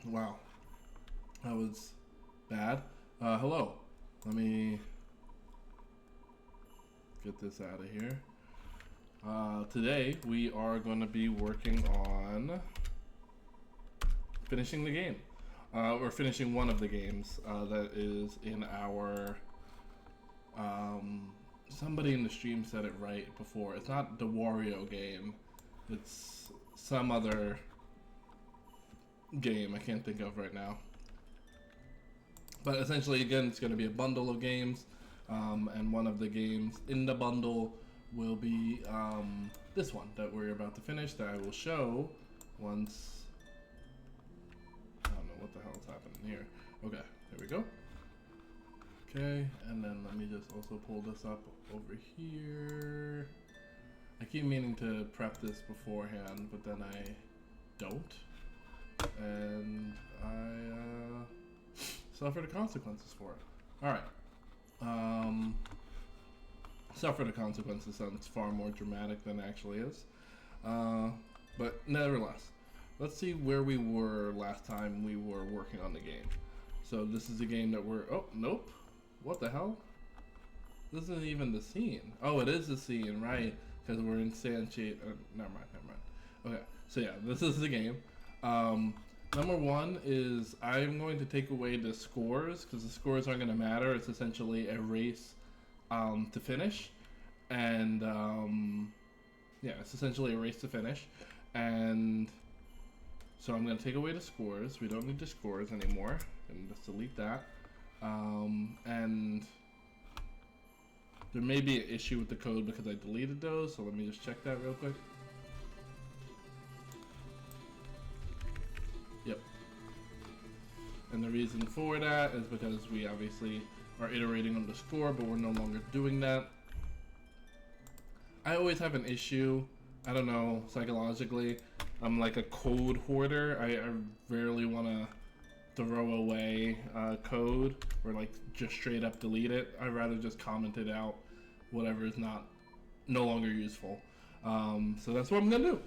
Wow, that was bad. Hello. Let me get this out of here. Today we are going to be working on finishing the game. Or finishing one of the games that is in our... somebody in the stream said it right before. It's not the Wario game. It's some other game I can't think of right now. But essentially, again, it's going to be a bundle of games. And one of the games in the bundle will be this one that we're about to finish, that I will show once... I don't know what the hell is happening here. Okay, there we go. Okay, and then let me just also pull this up over here. I keep meaning to prep this beforehand, but then I don't. And I suffer the consequences for it. Alright. Suffer the consequences sounds far more dramatic than it actually is. But nevertheless, let's see where we were last time we were working on the game. So this is a game that we're... Oh, nope. What the hell? This isn't even the scene. Oh, it is the scene, right? Because we're in Sanshade. Never mind. Okay, so yeah, this is the game. Number one is I'm going to take away the scores, because the scores aren't going to matter. It's essentially a race to finish. And yeah, it's essentially a race to finish. And so I'm going to take away the scores. We don't need the scores anymore. And just delete that. And there may be an issue with the code because I deleted those, so let me just check that real quick. Yep. And the reason for that is because we obviously are iterating on the score, but we're no longer doing that. I always have an issue, I don't know, psychologically. I'm like a code hoarder. I rarely want to throw away code or like just straight up delete it. I'd rather just comment it out, whatever is no longer useful. So that's what I'm gonna do.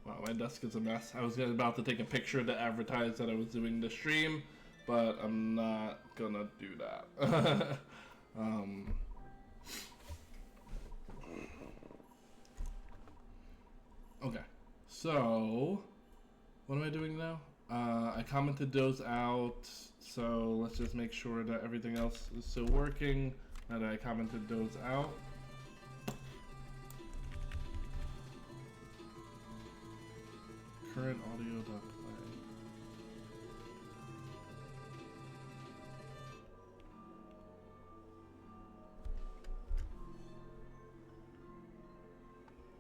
Wow, my desk is a mess. I was about to take a picture to advertise that I was doing the stream, but I'm not gonna do that. Okay. So, what am I doing now? I commented those out, so let's just make sure that everything else is still working, that I commented those out. Current audio.play.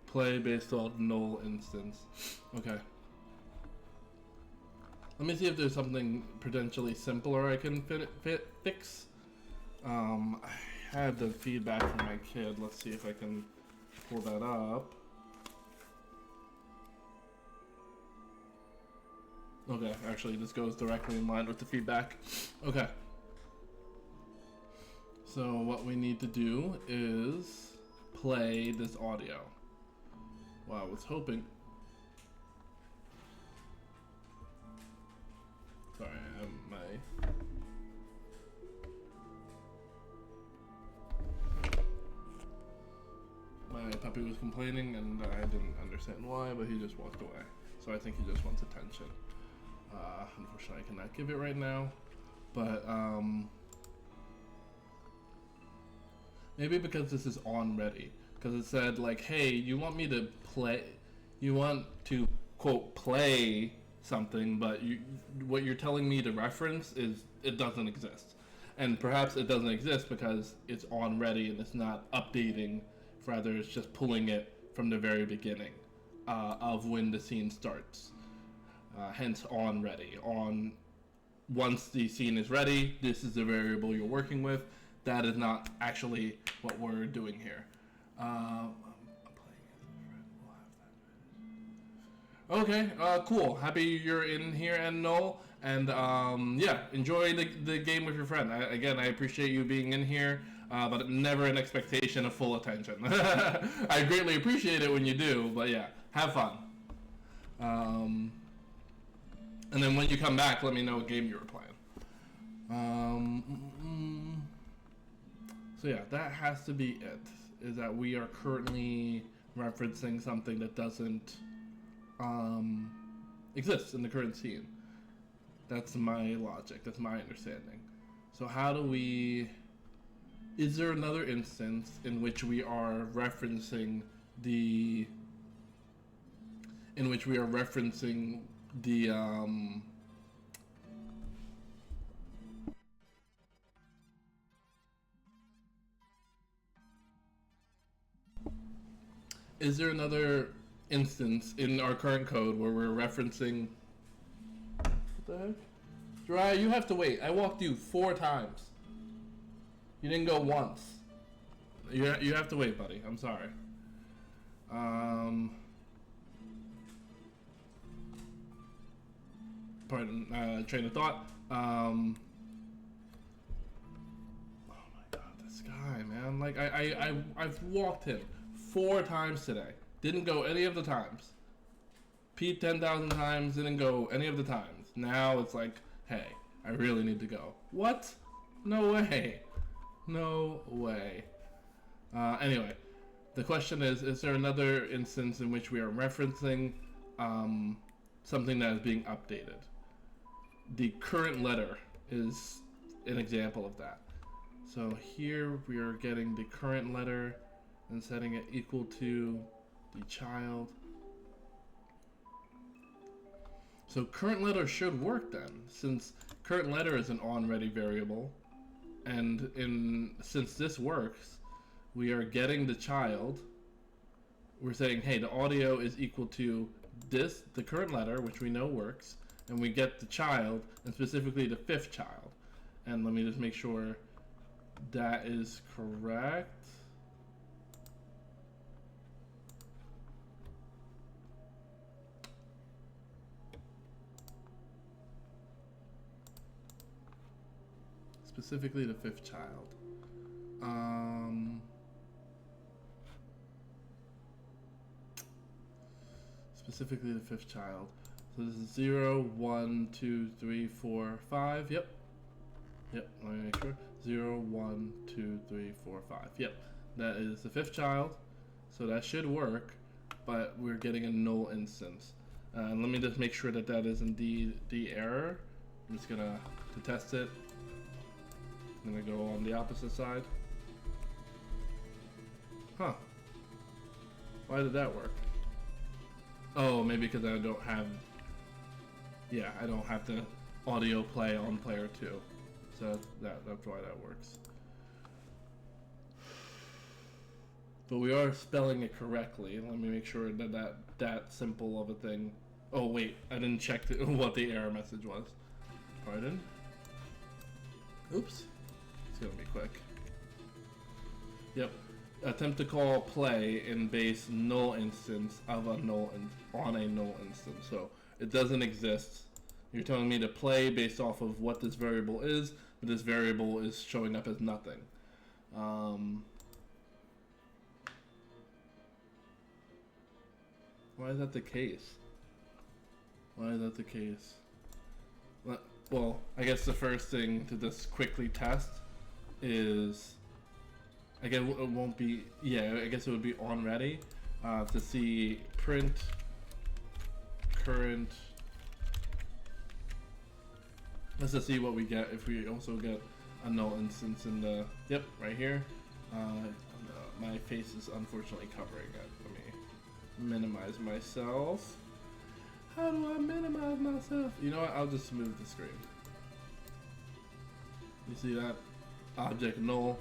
Play based on null instance. Okay. Let me see if there's something potentially simpler I can fix. I had the feedback from my kid. Let's see if I can pull that up. Okay, actually this goes directly in line with the feedback. Okay. So what we need to do is play this audio. Wow, I was hoping... Sorry, my puppy was complaining and I didn't understand why, but he just walked away. So I think he just wants attention. Unfortunately, I cannot give it right now, but maybe because this is on ready. Because it said like, hey, you want me to play, you want to quote play something, but what you're telling me to reference is it doesn't exist. And perhaps it doesn't exist because it's on ready and it's not updating, rather it's just pulling it from the very beginning of when the scene starts. Hence on ready. Once the scene is ready, this is the variable you're working with. That is not actually what we're doing here. Okay, cool. Happy you're in here, and Null. And yeah, enjoy the game with your friend. I appreciate you being in here, but never an expectation of full attention. I greatly appreciate it when you do, but yeah, have fun. And then when you come back, let me know what game you were playing. So yeah, that has to be it. Is that we are currently referencing something that doesn't exist in the current scene. That's my logic. That's my understanding. So how do we... Is there another instance in which we are referencing the... Is there another instance in our current code where we're referencing... What the heck? Jiraiya, you have to wait. I walked you 4 times. You didn't go once. You have to wait, buddy. I'm sorry. Pardon, train of thought. Oh my god, this guy, man. Like, I've walked him 4 times today. Didn't go any of the times. Peed 10,000 times, didn't go any of the times. Now it's like, hey, I really need to go. What? No way. No way. Anyway, the question is there another instance in which we are referencing something that is being updated? The current letter is an example of that. So here we are getting the current letter and setting it equal to the child. So current letter should work then, since current letter is an onReady variable, and since this works, we are getting the child. We're saying, hey, the audio is equal to this, the current letter, which we know works, and we get the child, and specifically the 5th child. And let me just make sure that is correct. Specifically the 5th child. Specifically the 5th child. So this is 0, 1, 2, 3, 4, 5. Yep. Yep, let me make sure. 0, 1, 2, 3, 4, 5. Yep. That is the 5th child. So that should work, but we're getting a null instance. And let me just make sure that that is indeed the error. I'm just gonna, to test it, I'm gonna go on the opposite side. Huh. Why did that work? Oh, maybe because I don't have... Yeah, I don't have the audio play on player 2. So that's why that works. But we are spelling it correctly. Let me make sure that simple of a thing... Oh wait, I didn't check what the error message was. Pardon? Oops. It's gonna be quick. Yep. Attempt to call play in base null instance of a null on a null instance. So it doesn't exist. You're telling me to play based off of what this variable is, but this variable is showing up as nothing. Why is that the case? Why is that the case? Well, I guess the first thing to just quickly test is, again, it won't be, yeah, I guess it would be onReady to see print current. Let's just see what we get if we also get a null instance in the, yep, right here. My face is unfortunately covering it. Let me minimize myself. How do I minimize myself? You know what, I'll just move the screen. You see that? Object null.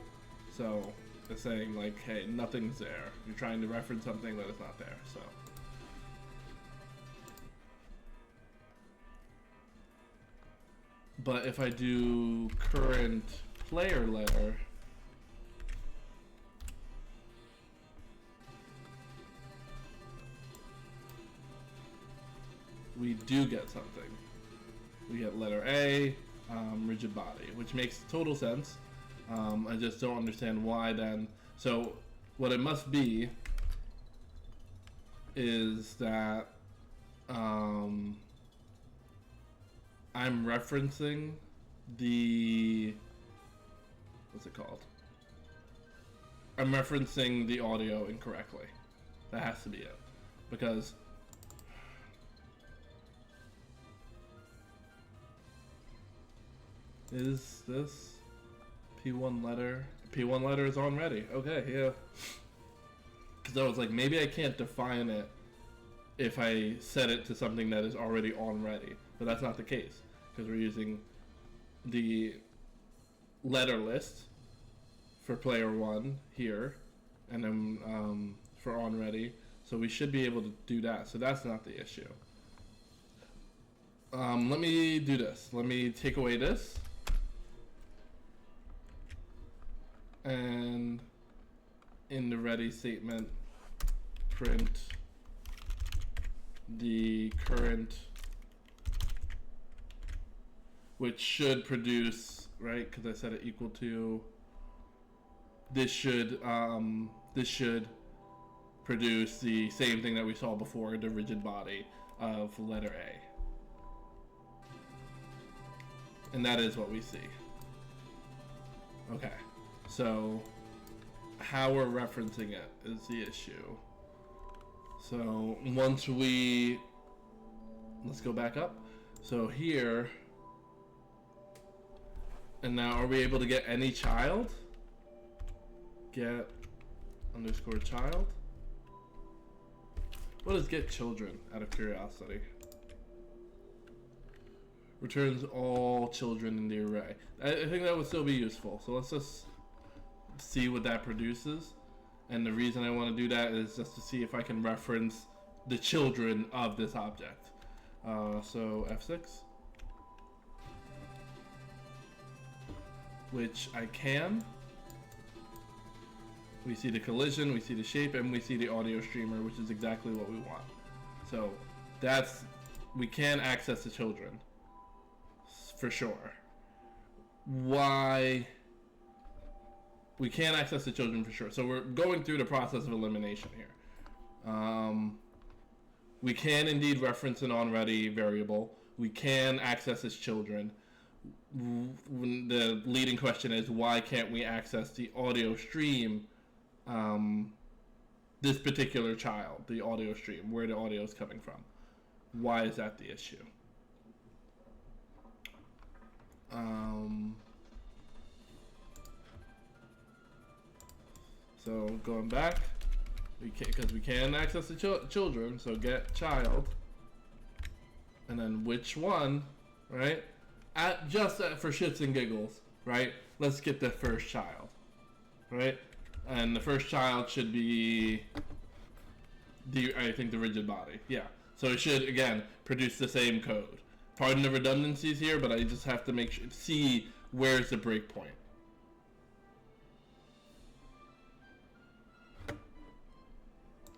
So it's saying like, hey, nothing's there. You're trying to reference something that is not there, so. But if I do current player letter, we do get something. We get letter A, rigid body, which makes total sense. I just don't understand why then. So what it must be is that I'm referencing the, what's it called? I'm referencing the audio incorrectly. That has to be it. Because is this P1 letter? P1 letter is on ready. Okay, yeah. Because I was like, maybe I can't define it if I set it to something that is already on ready. But that's not the case. Because we're using the letter list for player 1 here. And then for on ready. So we should be able to do that. So that's not the issue. Let me do this. Let me take away this. And in the ready statement, print the current, which should produce, right? Because I set it equal to, this should produce the same thing that we saw before, the rigid body of letter A. And that is what we see. Okay, so how we're referencing it is the issue. So once we, let's go back up. So here, and now are we able to get any child? Get underscore child. What is get children, out of curiosity? Returns all children in the array. I think that would still be useful. So let's just see what that produces. And the reason I want to do that is just to see if I can reference the children of this object. So F6. Which I can. We see the collision, we see the shape, and we see the audio streamer, which is exactly what we want. So that's, we can access the children, for sure. Why we can access the children, for sure. So we're going through the process of elimination here. We can indeed reference an on-ready variable. We can access its children. The leading question is, why can't we access the audio stream, this particular child, the audio stream, where the audio is coming from? Why is that the issue? So going back, we can, because we can access the children. So get child, and then which one, right? For shits and giggles, right? Let's get the first child, right? And the first child should be I think the rigid body. Yeah. So it should, again, produce the same code. Pardon the redundancies here, but I just have to make sure, see where's the breakpoint. I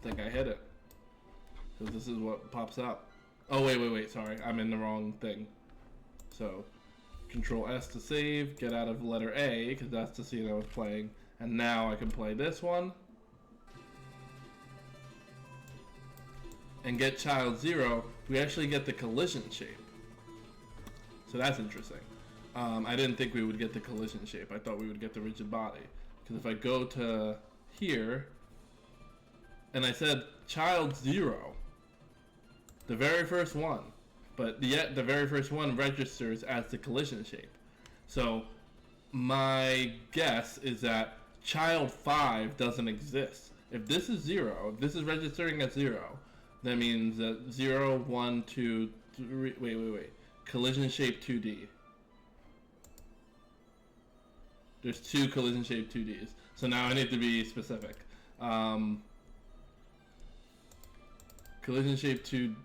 think I hit it, because this is what pops up. Oh, wait, sorry. I'm in the wrong thing. So, Control S to save, get out of letter A, because that's the scene I was playing. And now I can play this one. And get child 0, we actually get the collision shape. So that's interesting. I didn't think we would get the collision shape. I thought we would get the rigid body. Because if I go to here, and I said child 0, the very first one, but yet the very first one registers as the collision shape. So my guess is that child 5 doesn't exist. If this is 0, if this is registering as 0, that means that 0, 1, 2, 3, wait. Collision shape 2D. There's 2 collision shape 2Ds. So now I need to be specific. Collision shape 2,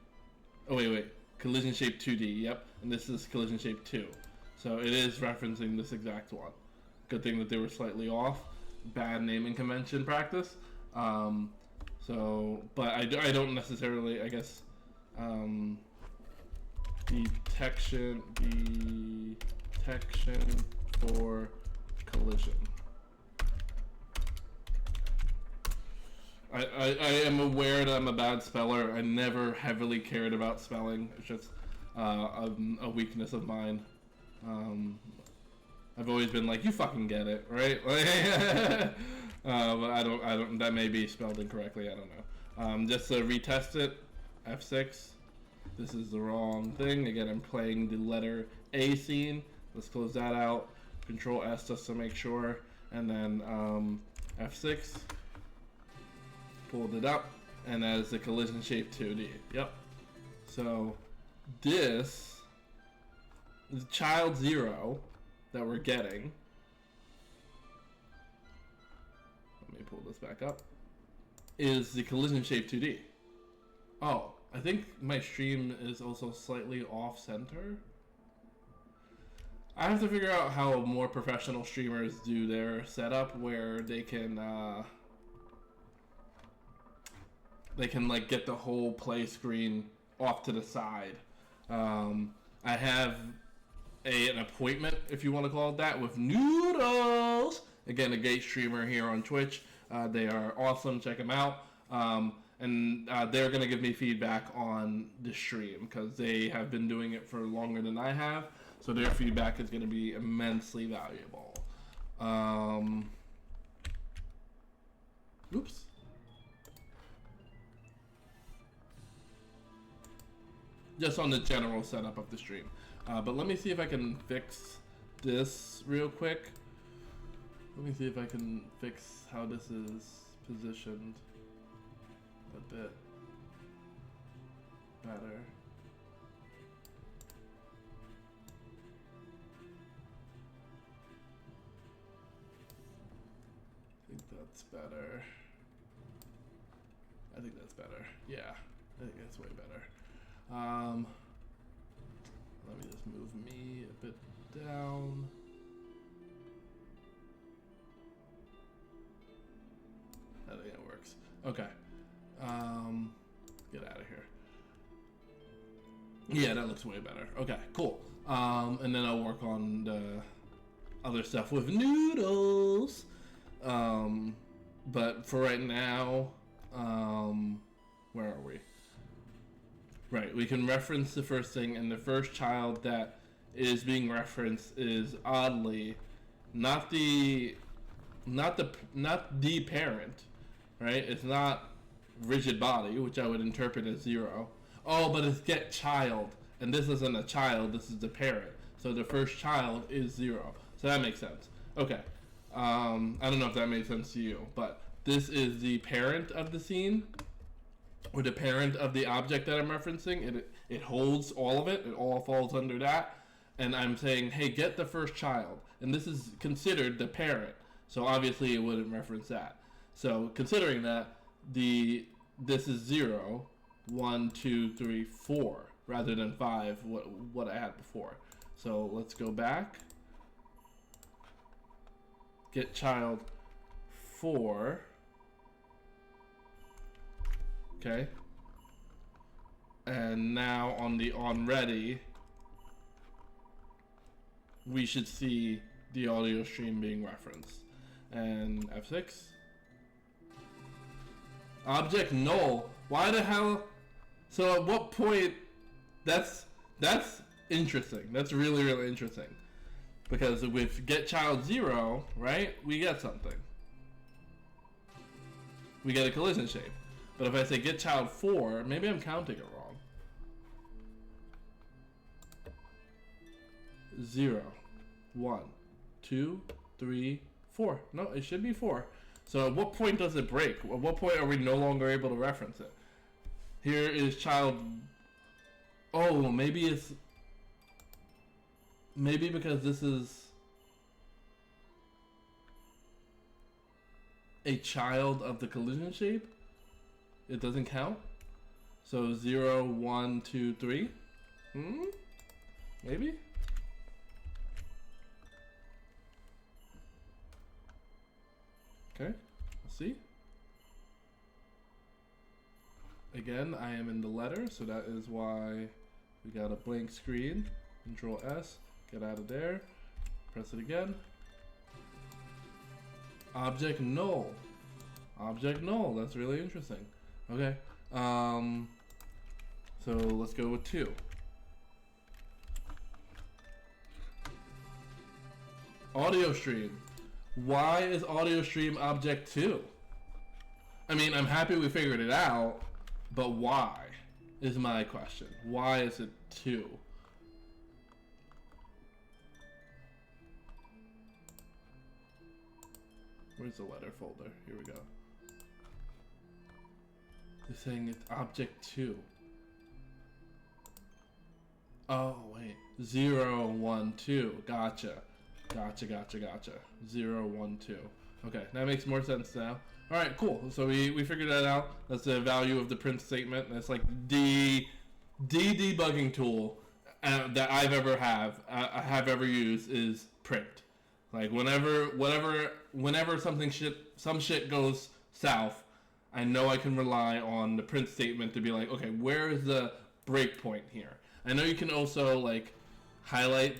oh wait. Collision shape 2D, yep. And this is collision shape 2. So it is referencing this exact one. Good thing that they were slightly off. Bad naming convention practice. But I don't necessarily, I guess, detection for collision. I am aware that I'm a bad speller. I never heavily cared about spelling. It's just a weakness of mine. I've always been like, you fucking get it, right? But I don't. That may be spelled incorrectly. I don't know. Just to retest it, F6. This is the wrong thing. Again, I'm playing the letter A scene. Let's close that out. Control S just to make sure, and then F6. Pulled it up, and that is the collision shape 2D. Yep. So this is child 0 that we're getting. Let me pull this back up. Is the collision shape 2D. Oh, I think my stream is also slightly off center. I have to figure out how more professional streamers do their setup where they can like get the whole play screen off to the side. I have an appointment, if you want to call it that, with Noodles. Again, a gay streamer here on Twitch. They are awesome. Check them out. And they're going to give me feedback on the stream because they have been doing it for longer than I have. So their feedback is going to be immensely valuable. Oops. Just on the general setup of the stream. But let me see if I can fix this real quick. Let me see if I can fix how this is positioned a bit better. I think that's better. I think that's better. Yeah, I think that's way better. Let me just move me a bit down. I think that works. Okay. Get out of here. Yeah, that looks way better. Okay, cool. And then I'll work on the other stuff with Noodles. But for right now, where are we? Right, we can reference the first thing, and the first child that is being referenced is oddly not the parent, right? It's not rigid body, which I would interpret as 0. Oh, but it's get child, and this isn't a child, this is the parent. So the first child is 0. So that makes sense. Okay. I don't know if that made sense to you, but this is the parent of the scene, or the parent of the object that I'm referencing. It holds all of it. It all falls under that. And I'm saying, hey, get the first child. And this is considered the parent. So obviously it wouldn't reference that. So considering that, this is 0, 1, 2, 3, 4, rather than 5, what I had before. So let's go back. Get child 4. Okay. And now on the onReady, we should see the audio stream being referenced. And F6. Object null. Why the hell? So at what point? That's interesting. That's really, really interesting. Because with get child 0, right, we get something. We get a collision shape. But if I say get child 4, maybe I'm counting it wrong. 0, 1, 2, 3, 4. No, it should be 4. So at what point does it break? At what point are we no longer able to reference it? Here is child... Oh, maybe it's... Maybe because this is... a child of the collision shape? It doesn't count? So 0, 1, 2, 3? Maybe? Okay, let's see. Again, I am in the letter, so that is why we got a blank screen. Control S, get out of there, press it again. Object null. Object null. That's really interesting. Okay. So let's go with 2. Audio stream. Why is audio stream object 2? I mean, I'm happy we figured it out, but why is my question. Why is it 2? Where's the letter folder? Here we go. They're saying it's object 2. Oh, wait. 0, 1, 2. Gotcha. Gotcha. 0, 1, 2. Okay, that makes more sense now. Alright, cool. So we figured that out. That's the value of the print statement. That's like the debugging tool that I have ever used is print. Like whenever some shit goes south, I know I can rely on the print statement to be like, okay, where is the breakpoint here? I know you can also like highlight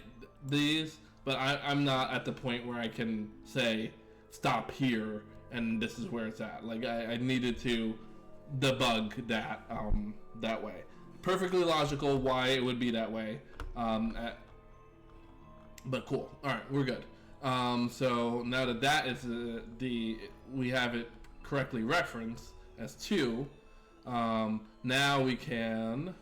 these, but I'm not at the point where I can say stop here and this is where it's at. Like I needed to debug that that way. Perfectly logical why it would be that way. But cool. All right, we're good. So now that is we have it correctly referenced as 2. Now we can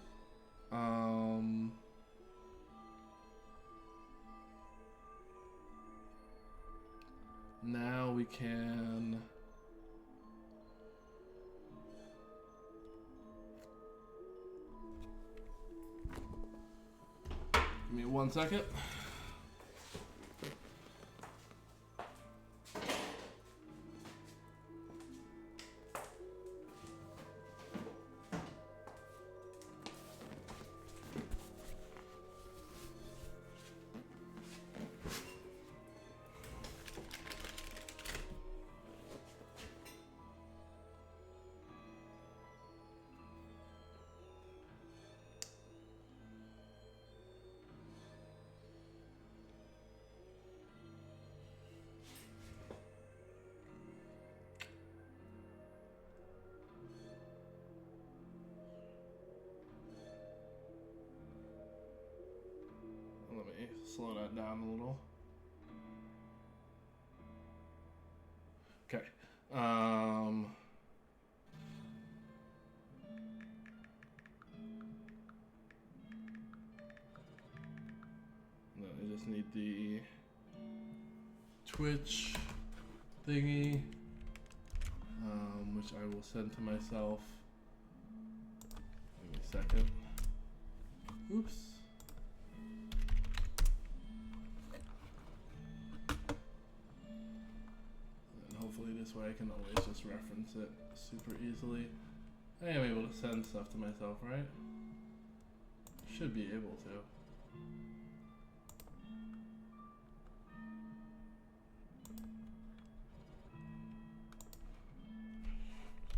give me 1 second. Let me slow that down a little. Okay. No, I just need the Twitch thingy, which I will send to myself. Give me a second. Oops. Hopefully this way I can always just reference it super easily. I am able to send stuff to myself, right? Should be able to.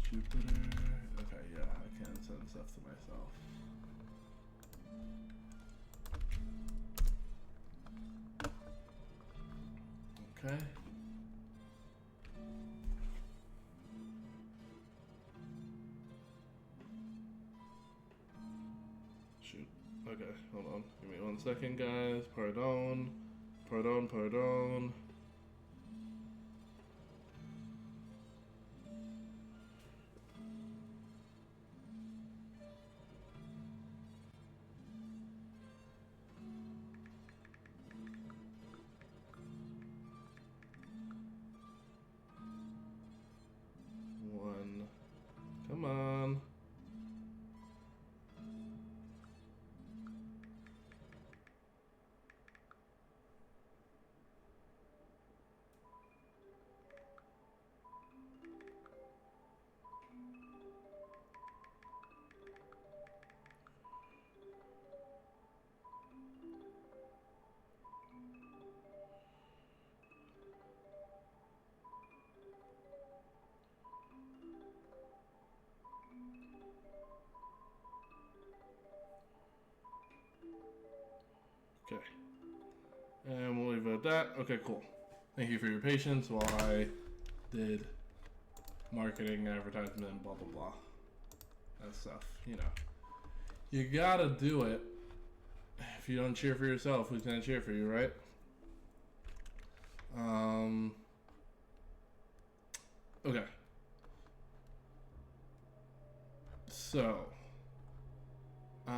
Jupyter. Okay, yeah, I can send stuff to myself. Okay. Shoot. Okay, hold on. Give me 1 second, guys. Pardon. One. Come on. Okay. And we'll leave it at that. Okay, cool. Thank you for your patience while I did marketing, advertisement, blah, blah, blah. That stuff, you know. You gotta do it. If you don't cheer for yourself, who's gonna cheer for you, right? Okay. So, what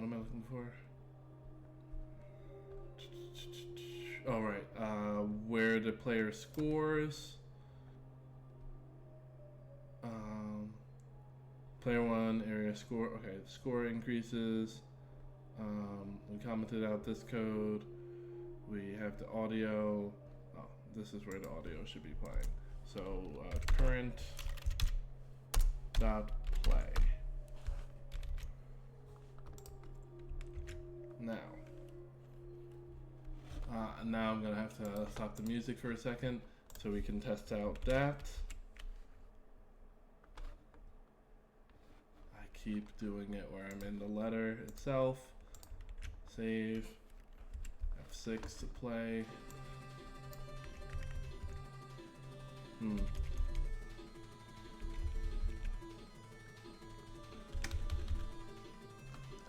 am I looking for? All right. Where the player scores. Player 1 area score. Okay, the score increases. We commented out this code. We have the audio. Oh, this is where the audio should be playing. So current dot play. Now I'm gonna have to stop the music for a second so we can test out that. I keep doing it where I'm in the letter itself. Save. F6 to play.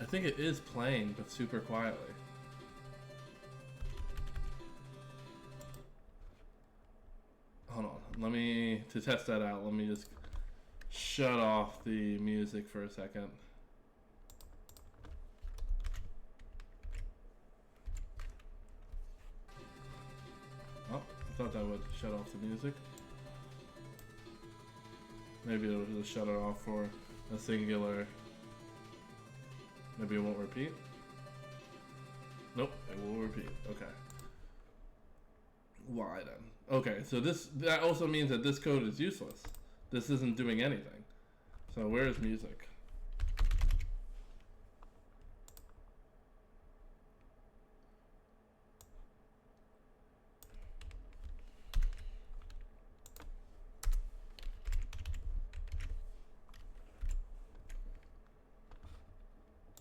I think it is playing, but super quietly. Hold on, to test that out, let me just shut off the music for a second. Oh, I thought that would shut off the music. Maybe it'll just shut it off for a singular. Maybe it won't repeat. Nope, it will repeat. Okay. Why then? Okay, so that also means that this code is useless. This isn't doing anything. So where is music?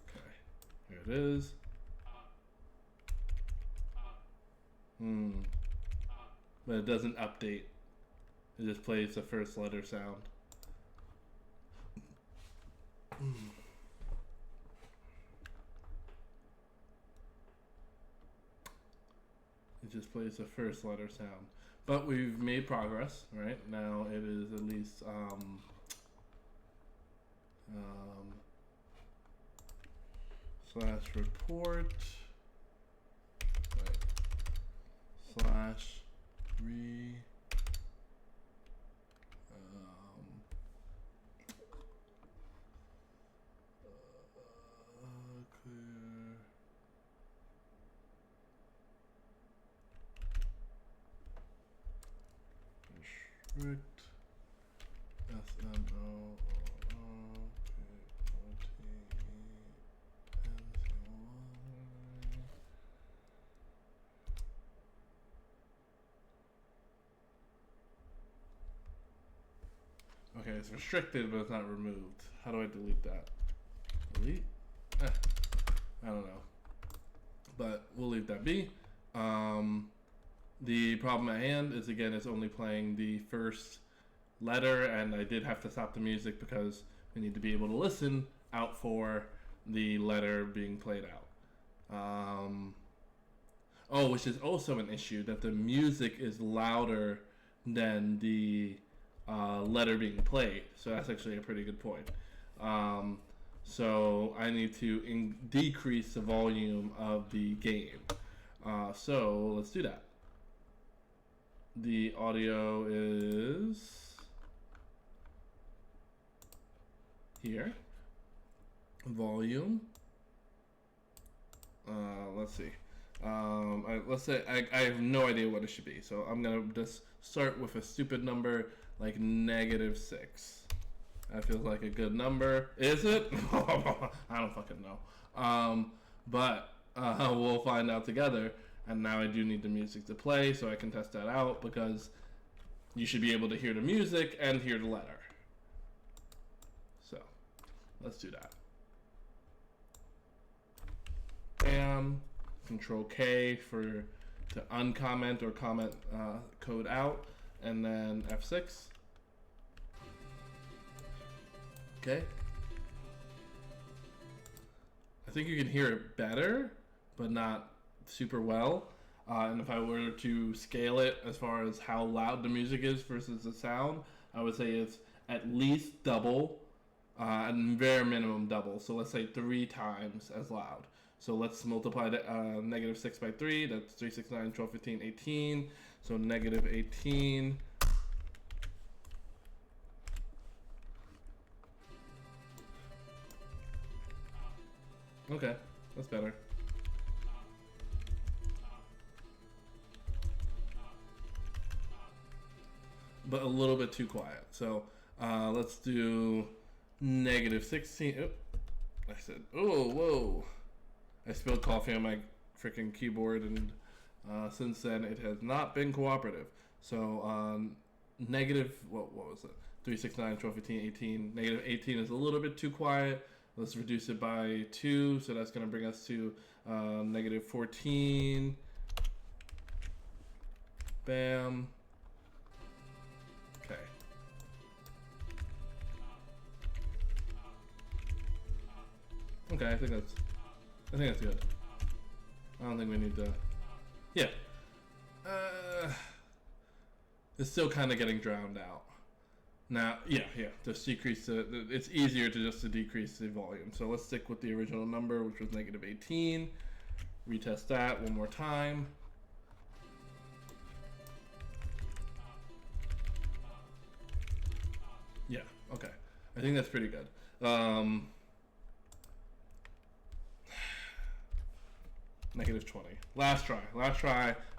Okay, here it is. But it doesn't update. It just plays the first letter sound. It just plays the first letter sound. But we've made progress, right? Now it is at least slash report slash re clear restrict SNO Okay, it's restricted, but it's not removed. How do I delete that? Delete? I don't know. But we'll leave that be. The problem at hand is, again, it's only playing the first letter, and I did have to stop the music because we need to be able to listen out for the letter being played out. Which is also an issue, that the music is louder than the letter being played. So that's actually a pretty good point. So I need to decrease the volume of the game. So let's do that. The audio is here. Volume. Let's see. Let's say I have no idea what it should be. So I'm gonna just start with a stupid number like -6. That feels like a good number. Is it? I don't fucking know. But we'll find out together. And now I do need the music to play so I can test that out, because you should be able to hear the music and hear the letter. So let's do that. Bam. Control K for to uncomment or comment code out, and then F6. Okay. I think you can hear it better, but not super well. And if I were to scale it as far as how loud the music is versus the sound, I would say it's at least double, and bare minimum double. So let's say 3 times as loud. So let's multiply the -6 by 3. That's 3, 6, 9, 12, 15, 18. So -18. Okay, that's better. But a little bit too quiet. So let's do -16. Oh, I said, oh, whoa. I spilled coffee on my freaking keyboard, and since then it has not been cooperative. So negative, what was it? 3, 6, 9, 12, 15, 18. -18 is a little bit too quiet. Let's reduce it by 2. So that's going to bring us to -14. Bam. Okay. Okay, I think that's good. I don't think we need to. Yeah. It's still kind of getting drowned out. Now, yeah. Just decrease it's easier to just to decrease the volume. So let's stick with the original number, which was -18. Retest that one more time. Yeah. Okay. I think that's pretty good. -20. Last try,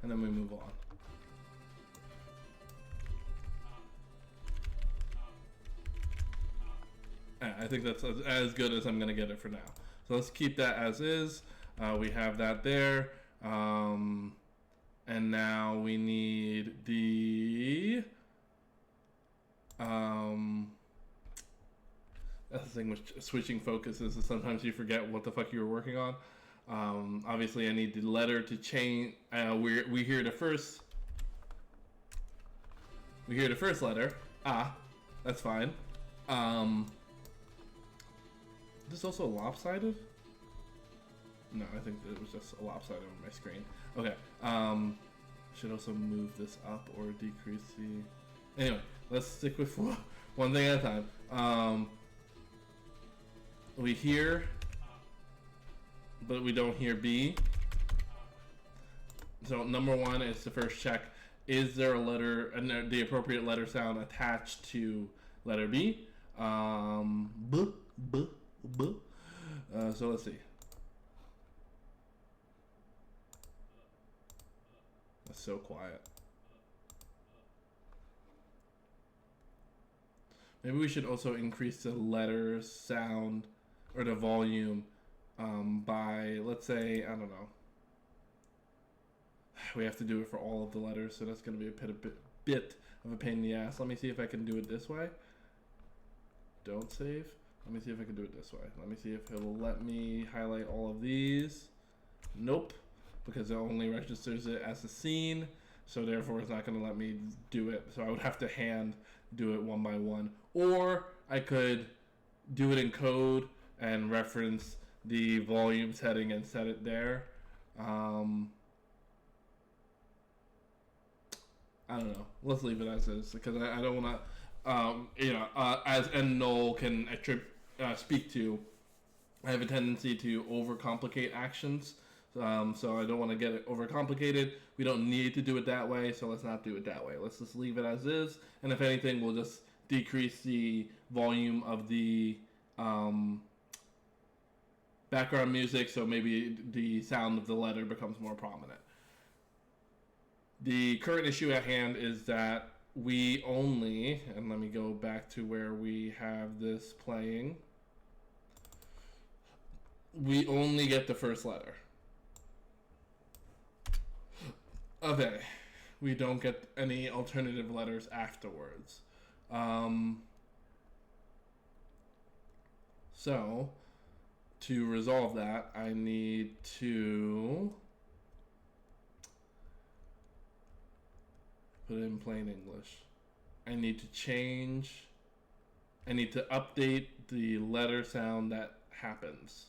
and then we move on. I think that's as good as I'm gonna get it for now. So let's keep that as is. We have that there, and now we need the that's the thing with switching focuses, is sometimes you forget what the fuck you were working on. Obviously, I need the letter to change. We hear the first. We hear the first letter. That's fine. Is this also lopsided? No, I think it was just a lopsided on my screen. Okay. Should also move this up or decrease the. Anyway, let's stick with one thing at a time. We hear, but we don't hear B. So number 1 is the first check. Is there a letter, the appropriate letter sound attached to letter B? So let's see. That's so quiet. Maybe we should also increase the letter sound or the volume by, let's say, I don't know. We have to do it for all of the letters, so that's going to be a bit of a pain in the ass. Let me see if I can do it this way. Don't save. Let me see if I can do it this way. Let me see if it will let me highlight all of these. Nope, because it only registers it as a scene, so therefore it's not going to let me do it. So I would have to hand do it one by one. Or I could do it in code and reference the volume setting and set it there. I don't know. Let's leave it as is, because I don't want to, as Noel can speak to, I have a tendency to overcomplicate actions. So I don't want to get it overcomplicated. We don't need to do it that way, so let's not do it that way. Let's just leave it as is, and if anything, we'll just decrease the volume of the background music, so maybe the sound of the letter becomes more prominent. The current issue at hand is that we only, and let me go back to where we have this playing, we only get the first letter. Okay, we don't get any alternative letters afterwards. So, to resolve that, I need to put it in plain English. I need to update the letter sound that happens.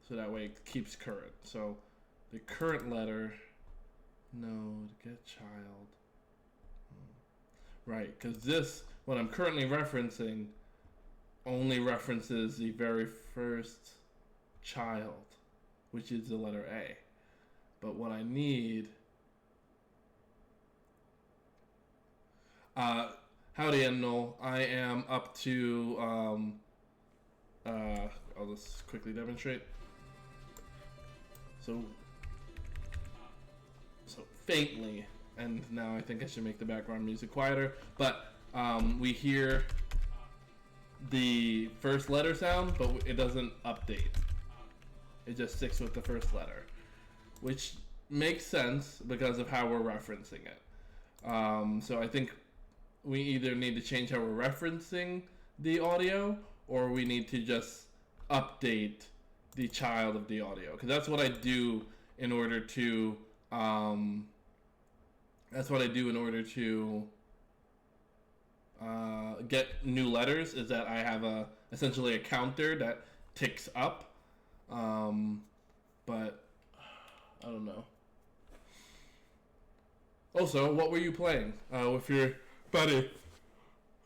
So that way it keeps current. So the current letter, node, get child. Right, because this, what I'm currently referencing, only references the very first child, which is the letter A. But what I need... howdy, Endel. I am up to... I'll just quickly demonstrate. So faintly, and now I think I should make the background music quieter, but we hear the first letter sound, but it doesn't update. It just sticks with the first letter, which makes sense because of how we're referencing it. So I think we either need to change how we're referencing the audio, or we need to just update the child of the audio, because that's what I do in order to get new letters, is that I have essentially a counter that ticks up, but I don't know. Also, what were you playing with your buddy?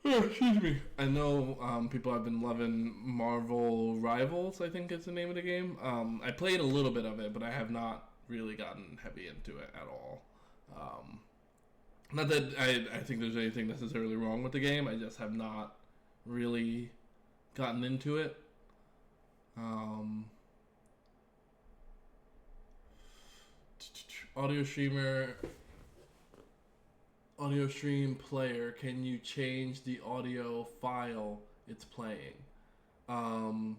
Oh, excuse me. I know people have been loving Marvel Rivals, I think is the name of the game. I played a little bit of it, but I have not really gotten heavy into it at all. Not that I think there's anything necessarily wrong with the game, I just have not really gotten into it. Audio stream player, can you change the audio file it's playing? Can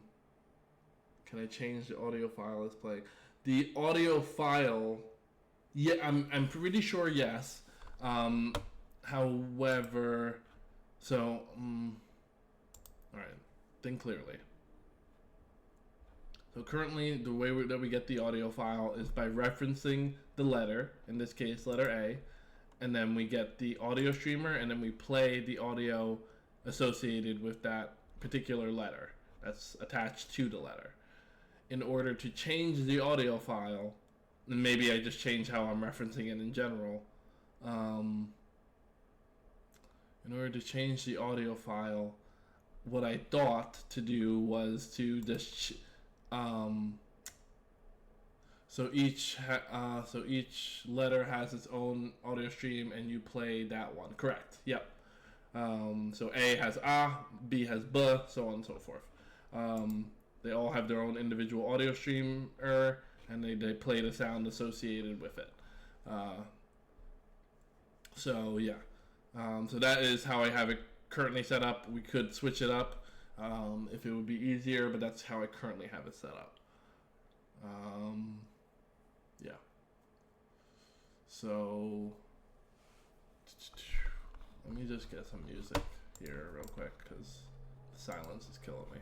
I change the audio file it's playing? The audio file, yeah, I'm pretty sure yes. However, so all right, think clearly. So currently, the way that we get the audio file is by referencing the letter, in this case, letter A, and then we get the audio streamer, and then we play the audio associated with that particular letter that's attached to the letter. In order to change the audio file, and maybe I just change how I'm referencing it in general. In order to change the audio file, what I thought to do was to just so each letter has its own audio stream, and you play that one. Correct. Yep. So A has A, B has B, so on and so forth. They all have their own individual audio streamer, and they play the sound associated with it. So yeah. So that is how I have it currently set up. We could switch it up if it would be easier, but that's how I currently have it set up. Yeah. So let me just get some music here real quick, because the silence is killing me.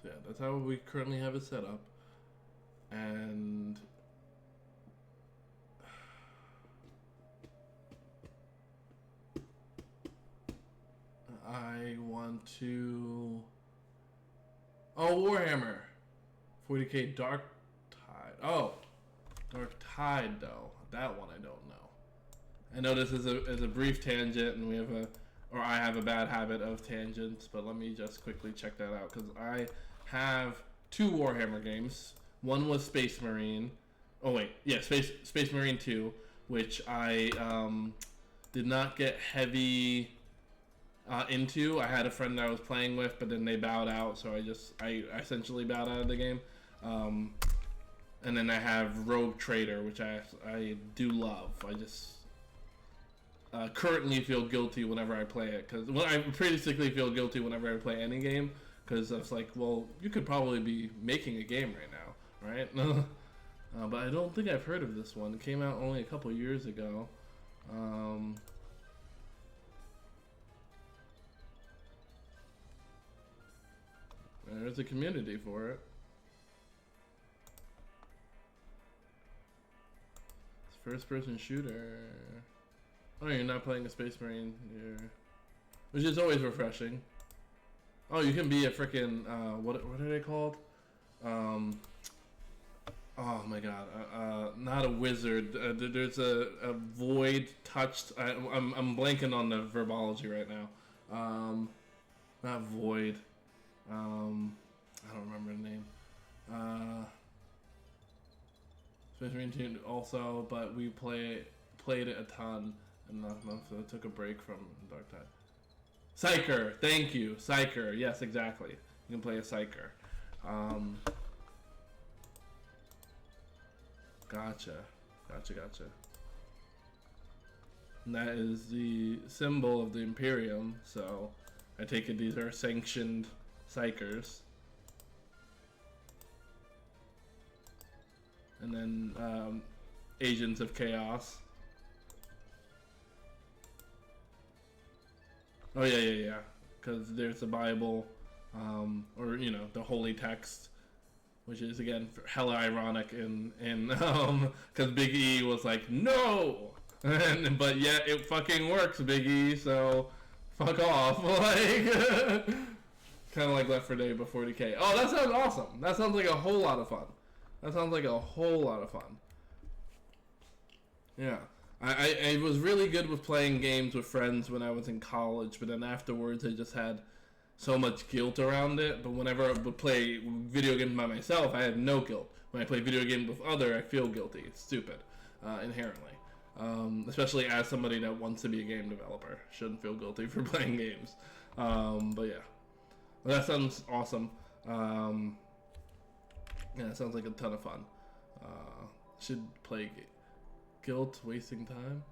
So yeah, that's how we currently have it set up. And I want to... Oh, Warhammer 40k Dark Tide. Oh, Dark Tide though. That one I don't know. I know this is a brief tangent, and I have a bad habit of tangents, but let me just quickly check that out, because I have 2 Warhammer games. One was Space Marine. Oh wait, yeah, Space Marine 2, which I did not get heavy into. I had a friend that I was playing with, but then they bowed out, so I essentially bowed out of the game. And then I have Rogue Trader, which I do love. I just currently feel guilty whenever I play it, because I basically feel guilty whenever I play any game, because it's like, well, you could probably be making a game right now, right? But I don't think I've heard of this one. It came out only a couple years ago, Um, there's a community for it. It's first-person shooter. Oh, you're not playing a Space Marine. Which is always refreshing. Oh, you can be a freaking what are they called? Oh my god, not a wizard. There's a void touched. I'm blanking on the verbology right now. Not void. I don't remember the name. Space Marine team also, but we played it a ton, and so I took a break from Dark Tide. Psyker, thank you, Psyker. Yes, exactly. You can play a Psyker. Gotcha. And that is the symbol of the Imperium, so I take it these are sanctioned Psykers. And then Agents of Chaos. Oh yeah. Because there's the Bible, or you know, the holy text, which is again hella ironic in because Big E was like no, but yet it fucking works, Big E. So fuck off, like kind of like Left 4 Dead before Decay. Oh, that sounds awesome. That sounds like a whole lot of fun. Yeah. I was really good with playing games with friends when I was in college, but then afterwards I just had so much guilt around it. But whenever I would play video games by myself, I had no guilt. When I play video games with other, I feel guilty. It's stupid, inherently. Especially as somebody that wants to be a game developer. Shouldn't feel guilty for playing games. But yeah. Well, that sounds awesome. Yeah, it sounds like a ton of fun. Should play Guilt, wasting time.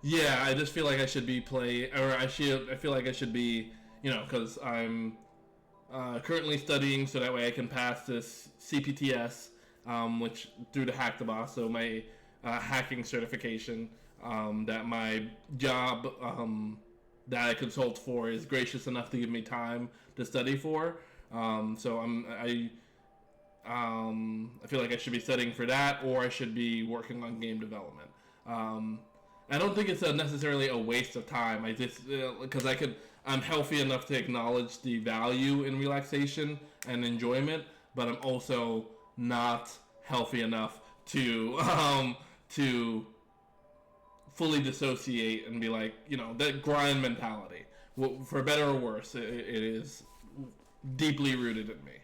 Yeah, I just feel like I should be I feel like I should be, you know, because I'm currently studying, so that way I can pass this CPTS, which through the Hack the Boss, so my hacking certification that my job that I consult for is gracious enough to give me time to study for. So I feel like I should be studying for that, or I should be working on game development. I don't think it's necessarily a waste of time. I just because I'm healthy enough to acknowledge the value in relaxation and enjoyment, but I'm also not healthy enough to fully dissociate and be like, you know, that grind mentality. For better or worse, it is deeply rooted in me.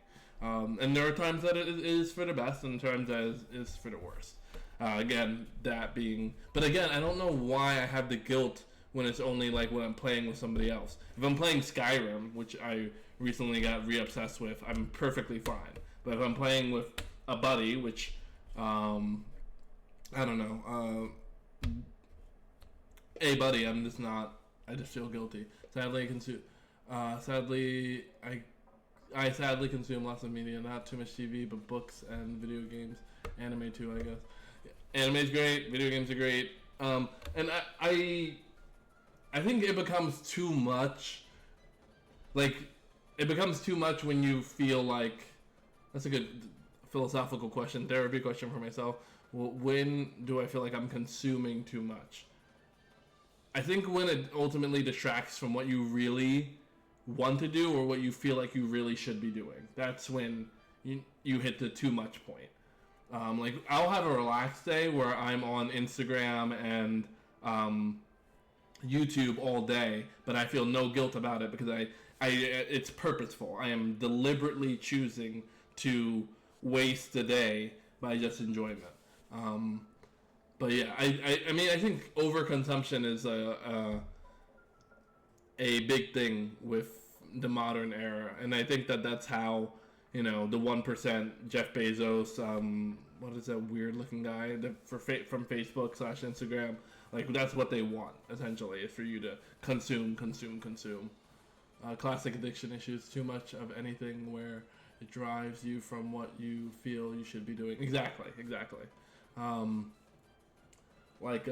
And there are times that it is for the best, and times that it is for the worst. Again, that being... But again, I don't know why I have the guilt when it's only like when I'm playing with somebody else. If I'm playing Skyrim, which I recently got re-obsessed with, I'm perfectly fine. But if I'm playing with a buddy, which... I don't know. Hey, buddy, I'm just not... I just feel guilty. Sadly, I sadly consume lots of media, not too much TV, but books and video games, anime too, I guess. Anime's great, video games are great, and I think it becomes too much. Like, it becomes too much when you feel like, that's a good philosophical question, therapy question for myself. Well, when do I feel like I'm consuming too much? I think when it ultimately distracts from what you really want to do or what you feel like you really should be doing. That's when you hit the too much point. Like, I'll have a relaxed day where I'm on Instagram and YouTube all day, but I feel no guilt about it because it's purposeful. I am deliberately choosing to waste the day by just enjoyment. But yeah, I mean, I think overconsumption is a big thing with the modern era, and I think that's how, you know, the 1%, Jeff Bezos, what is that weird looking guy from Facebook / Instagram, like, that's what they want essentially, is for you to consume. Classic addiction issues: too much of anything where it drives you from what you feel you should be doing. Exactly. Like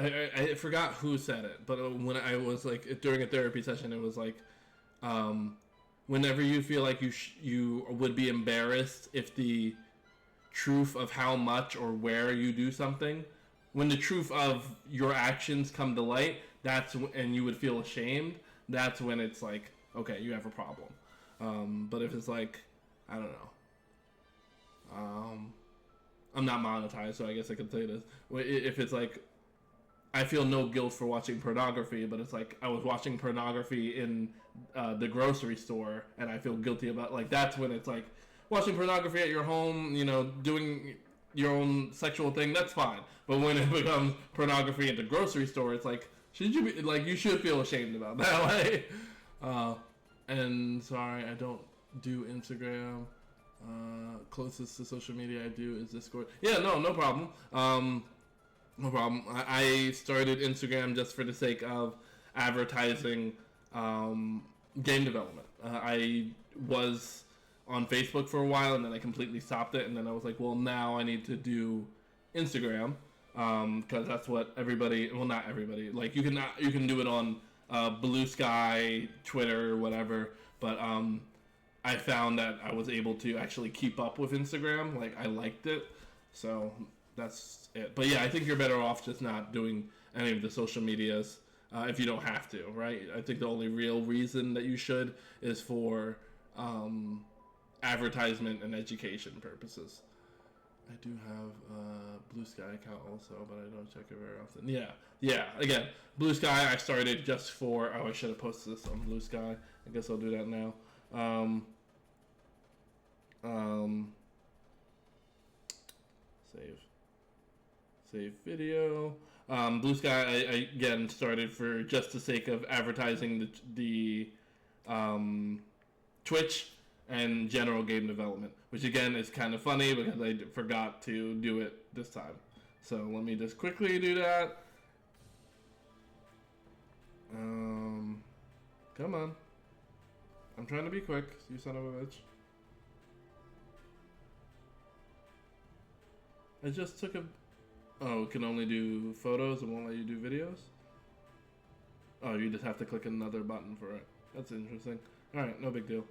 I forgot who said it, but when I was like during a therapy session, it was like, whenever you feel like you would be embarrassed if the truth of how much or where you do something, when the truth of your actions come to light, and you would feel ashamed. That's when it's like, okay, you have a problem. But if it's like, I don't know. I'm not monetized, so I guess I could say this. If it's like, I feel no guilt for watching pornography, but it's like I was watching pornography in the grocery store, and I feel guilty about, like, that's when it's like, watching pornography at your home, doing your own sexual thing, that's fine. But when it becomes pornography at the grocery store, it's like, should you be like, you should feel ashamed about that, like. And sorry, I don't do Instagram. Closest to social media I do is Discord. Yeah, no problem. No problem. I started Instagram just for the sake of advertising game development. I was on Facebook for a while, and then I completely stopped it, and then I was like, well, now I need to do Instagram, because that's what everybody, well, not everybody, like, you can do it on Blue Sky, Twitter, whatever, but I found that I was able to actually keep up with Instagram. Like, I liked it, so that's it. But yeah, I think you're better off just not doing any of the social medias if you don't have to, right? I think the only real reason that you should is for advertisement and education purposes. I do have a Blue Sky account also, but I don't check it very often. Yeah. Again, Blue Sky I started just for. Oh, I should have posted this on Blue Sky. I guess I'll do that now. Save video. Blue Sky I again started for just the sake of advertising the Twitch and general game development, which again is kind of funny because I forgot to do it this time. So let me just quickly do that. Come on. I'm trying to be quick, you son of a bitch. I just took a... Oh, it can only do photos, it won't let you do videos? Oh, you just have to click another button for it. That's interesting. Alright, no big deal.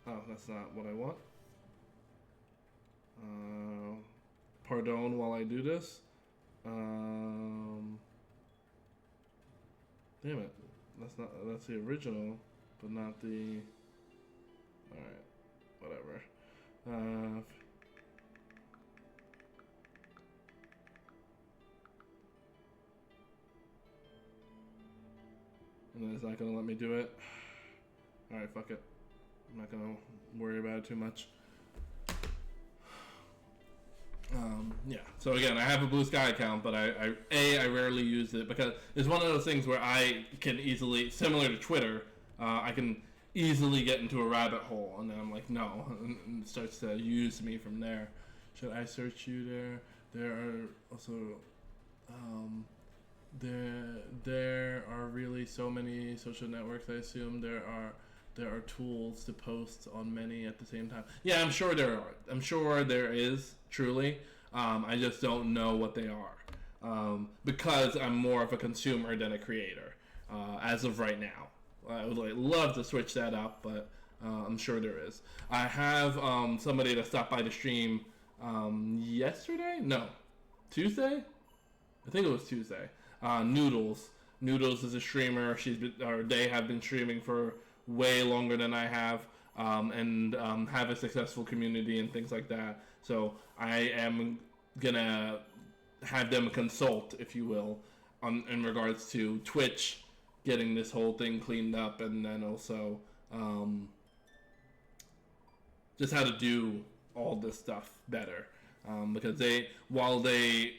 Oh, that's not what I want. Pardon while I do this. Damn it. That's the original, but not the... Alright, whatever. And then it's not gonna let me do it. Alright, fuck it. I'm not gonna worry about it too much. Yeah. So again, I have a Blue Sky account, but I rarely use it because it's one of those things where I can easily, similar to Twitter, I can easily get into a rabbit hole, and then I'm like, no, and it starts to use me from there. Should I search you there? There are also, there are really so many social networks. I assume there are tools to post on many at the same time. Yeah, I'm sure there are. I'm sure there is, truly. I just don't know what they are. Because I'm more of a consumer than a creator, as of right now. I would love to switch that up, but I'm sure there is. I have somebody that stopped by the stream yesterday? No. Tuesday? I think it was Tuesday. Noodles. Noodles is a streamer. They have been streaming for way longer than I have, and have a successful community and things like that. So I am gonna have them consult, if you will, in regards to Twitch getting this whole thing cleaned up, and then also just how to do all this stuff better, because while they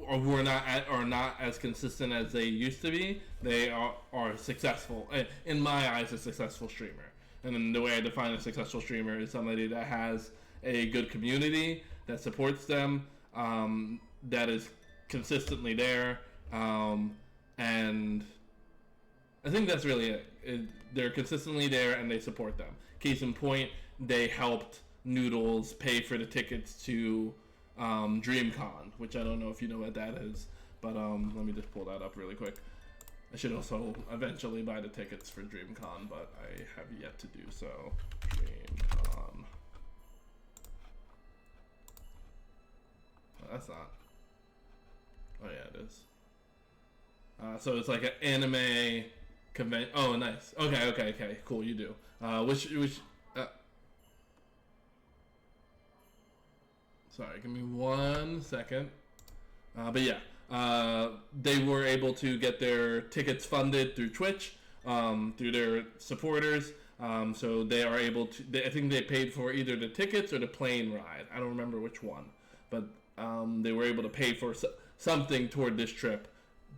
are not as consistent as they used to be, they are successful. In my eyes, a successful streamer. And then the way I define a successful streamer is somebody that has a good community that supports them, that is consistently there, and I think that's really it. They're consistently there and they support them. Case in point, they helped Noodles pay for the tickets to DreamCon, which I don't know if you know what that is, But let me just pull that up really quick. I should also eventually buy the tickets for DreamCon, but I have yet to do so. DreamCon. Oh, that's not. Oh yeah, it is. So it's like an anime convention. Oh, nice. Okay. Cool. You do. Which. Sorry, give me 1 second. But yeah. They were able to get their tickets funded through Twitch, through their supporters. So they are able to. I think they paid for either the tickets or the plane ride. I don't remember which one, but they were able to pay for something toward this trip,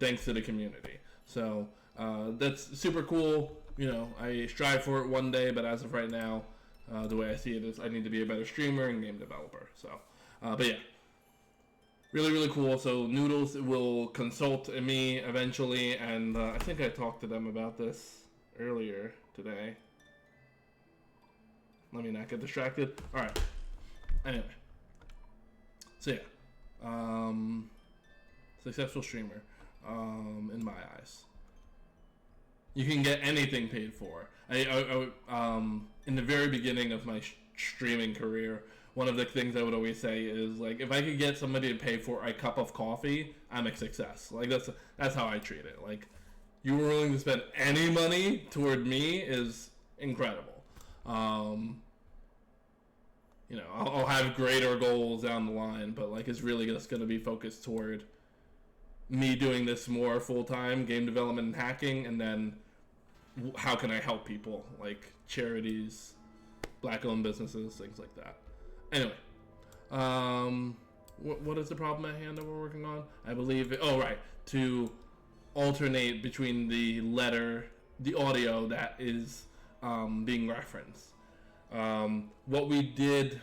thanks to the community. So that's super cool. You know, I strive for it one day, but as of right now, the way I see it is, I need to be a better streamer and game developer. So, but yeah. Really cool. So Noodles will consult me eventually, and I think I talked to them about this earlier today. Let me not get distracted. All right. Anyway, so yeah, successful streamer, in my eyes. You can get anything paid for. I in the very beginning of my streaming career, one of the things I would always say is, like, if I could get somebody to pay for a cup of coffee, I'm a success. Like, that's how I treat it. Like, you were willing to spend any money toward me is incredible. You know, I'll have greater goals down the line, but like, it's really just going to be focused toward me doing this more full-time, game development and hacking, and then how can I help people, like charities, black-owned businesses, things like that. Anyway, what is the problem at hand that we're working on? I believe to alternate between the audio that is being referenced. What we did,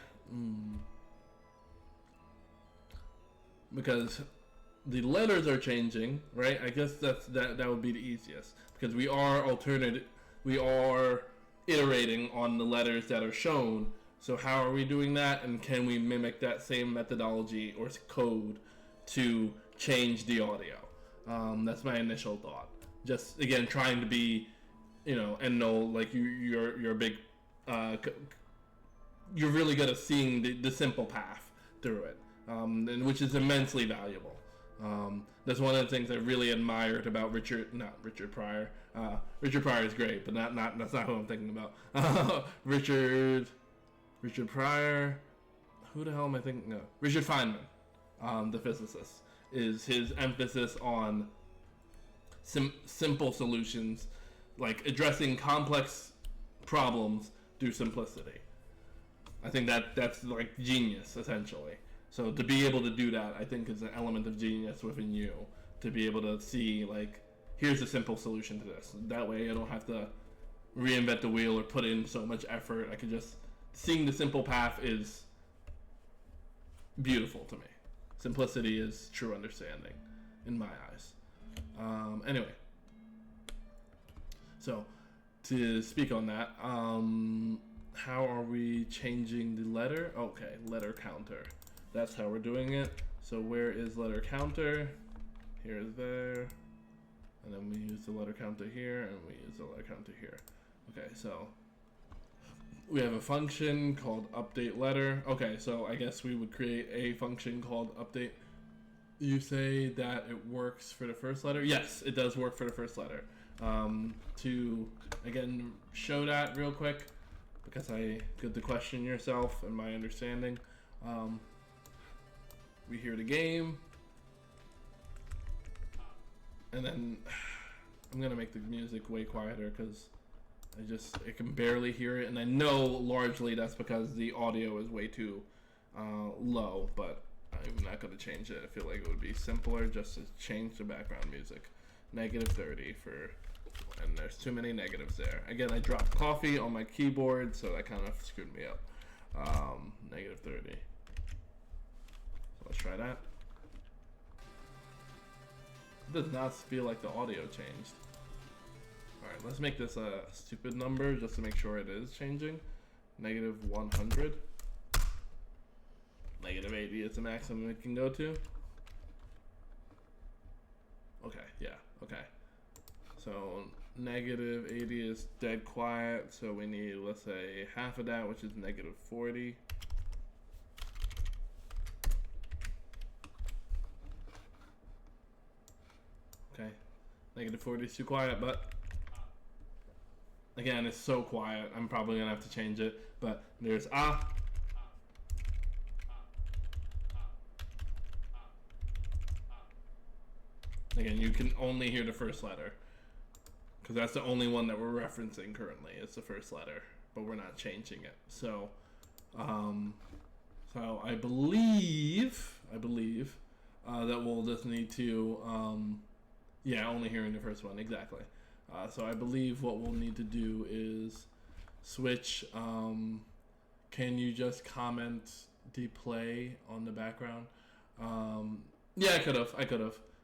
because the letters are changing, right? I guess that would be the easiest, because we are iterating on the letters that are shown. So how are we doing that, and can we mimic that same methodology or code to change the audio? That's my initial thought. Just, again, trying to be, you know, and know, like, you're a big, you're really good at seeing the simple path through it, and which is immensely valuable. That's one of the things I really admired about Richard Pryor. Richard Pryor is great, but that's not who I'm thinking about. Richard Pryor, who the hell am I thinking of? Richard Feynman, the physicist, is his emphasis on simple solutions, like addressing complex problems through simplicity. I think that's like genius, essentially. So to be able to do that, I think is an element of genius within you, to be able to see, like, here's a simple solution to this. That way I don't have to reinvent the wheel or put in so much effort. I can just, seeing the simple path is beautiful to me. Simplicity is true understanding, in my eyes. Anyway, so to speak on that, how are we changing the letter? Okay, letter counter. That's how we're doing it. So where is letter counter? Here's there. And then we use the letter counter here, and we use the letter counter here. Okay, so we have a function called update letter. Okay, so I guess we would create a function called update. You say that it works for the first letter? Yes, it does work for the first letter. To, again, show that real quick, because I get to question yourself and my understanding. We hear the game, and then I'm gonna make the music way quieter because I can barely hear it, and I know largely that's because the audio is way too low, but I'm not gonna change it. I feel like it would be simpler just to change the background music. -30 for, and there's too many negatives there. Again, I dropped coffee on my keyboard, so that kind of screwed me up. -30. So let's try that. It does not feel like the audio changed. Alright, let's make this a stupid number just to make sure it is changing. -100. -80 is the maximum it can go to. Okay, yeah, okay. So negative 80 is dead quiet, so we need, let's say, half of that, which is negative 40. Okay, negative 40 is too quiet, but again, it's so quiet, I'm probably gonna have to change it. But there's ah. Again, you can only hear the first letter, because that's the only one that we're referencing currently. It's the first letter, but we're not changing it. So, so I believe that we'll just need to, yeah, only hearing the first one, exactly. So I believe what we'll need to do is switch. Can you just comment the play on the background? Yeah, I could have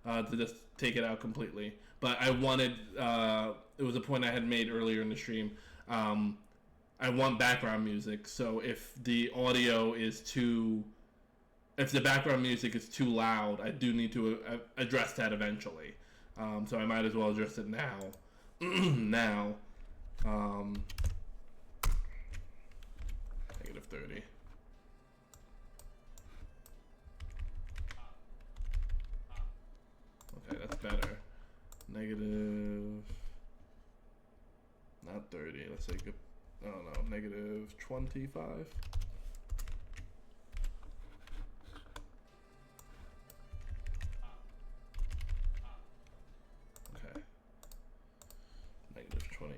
to just take it out completely. But I wanted, it was a point I had made earlier in the stream. I want background music, so if the audio is too, if the background music is too loud, I do need to address that eventually. So I might as well address it now. Now. Negative 30. Okay, that's better. Negative, not 30, let's say good, I don't know, negative 25. Okay. Negative 29.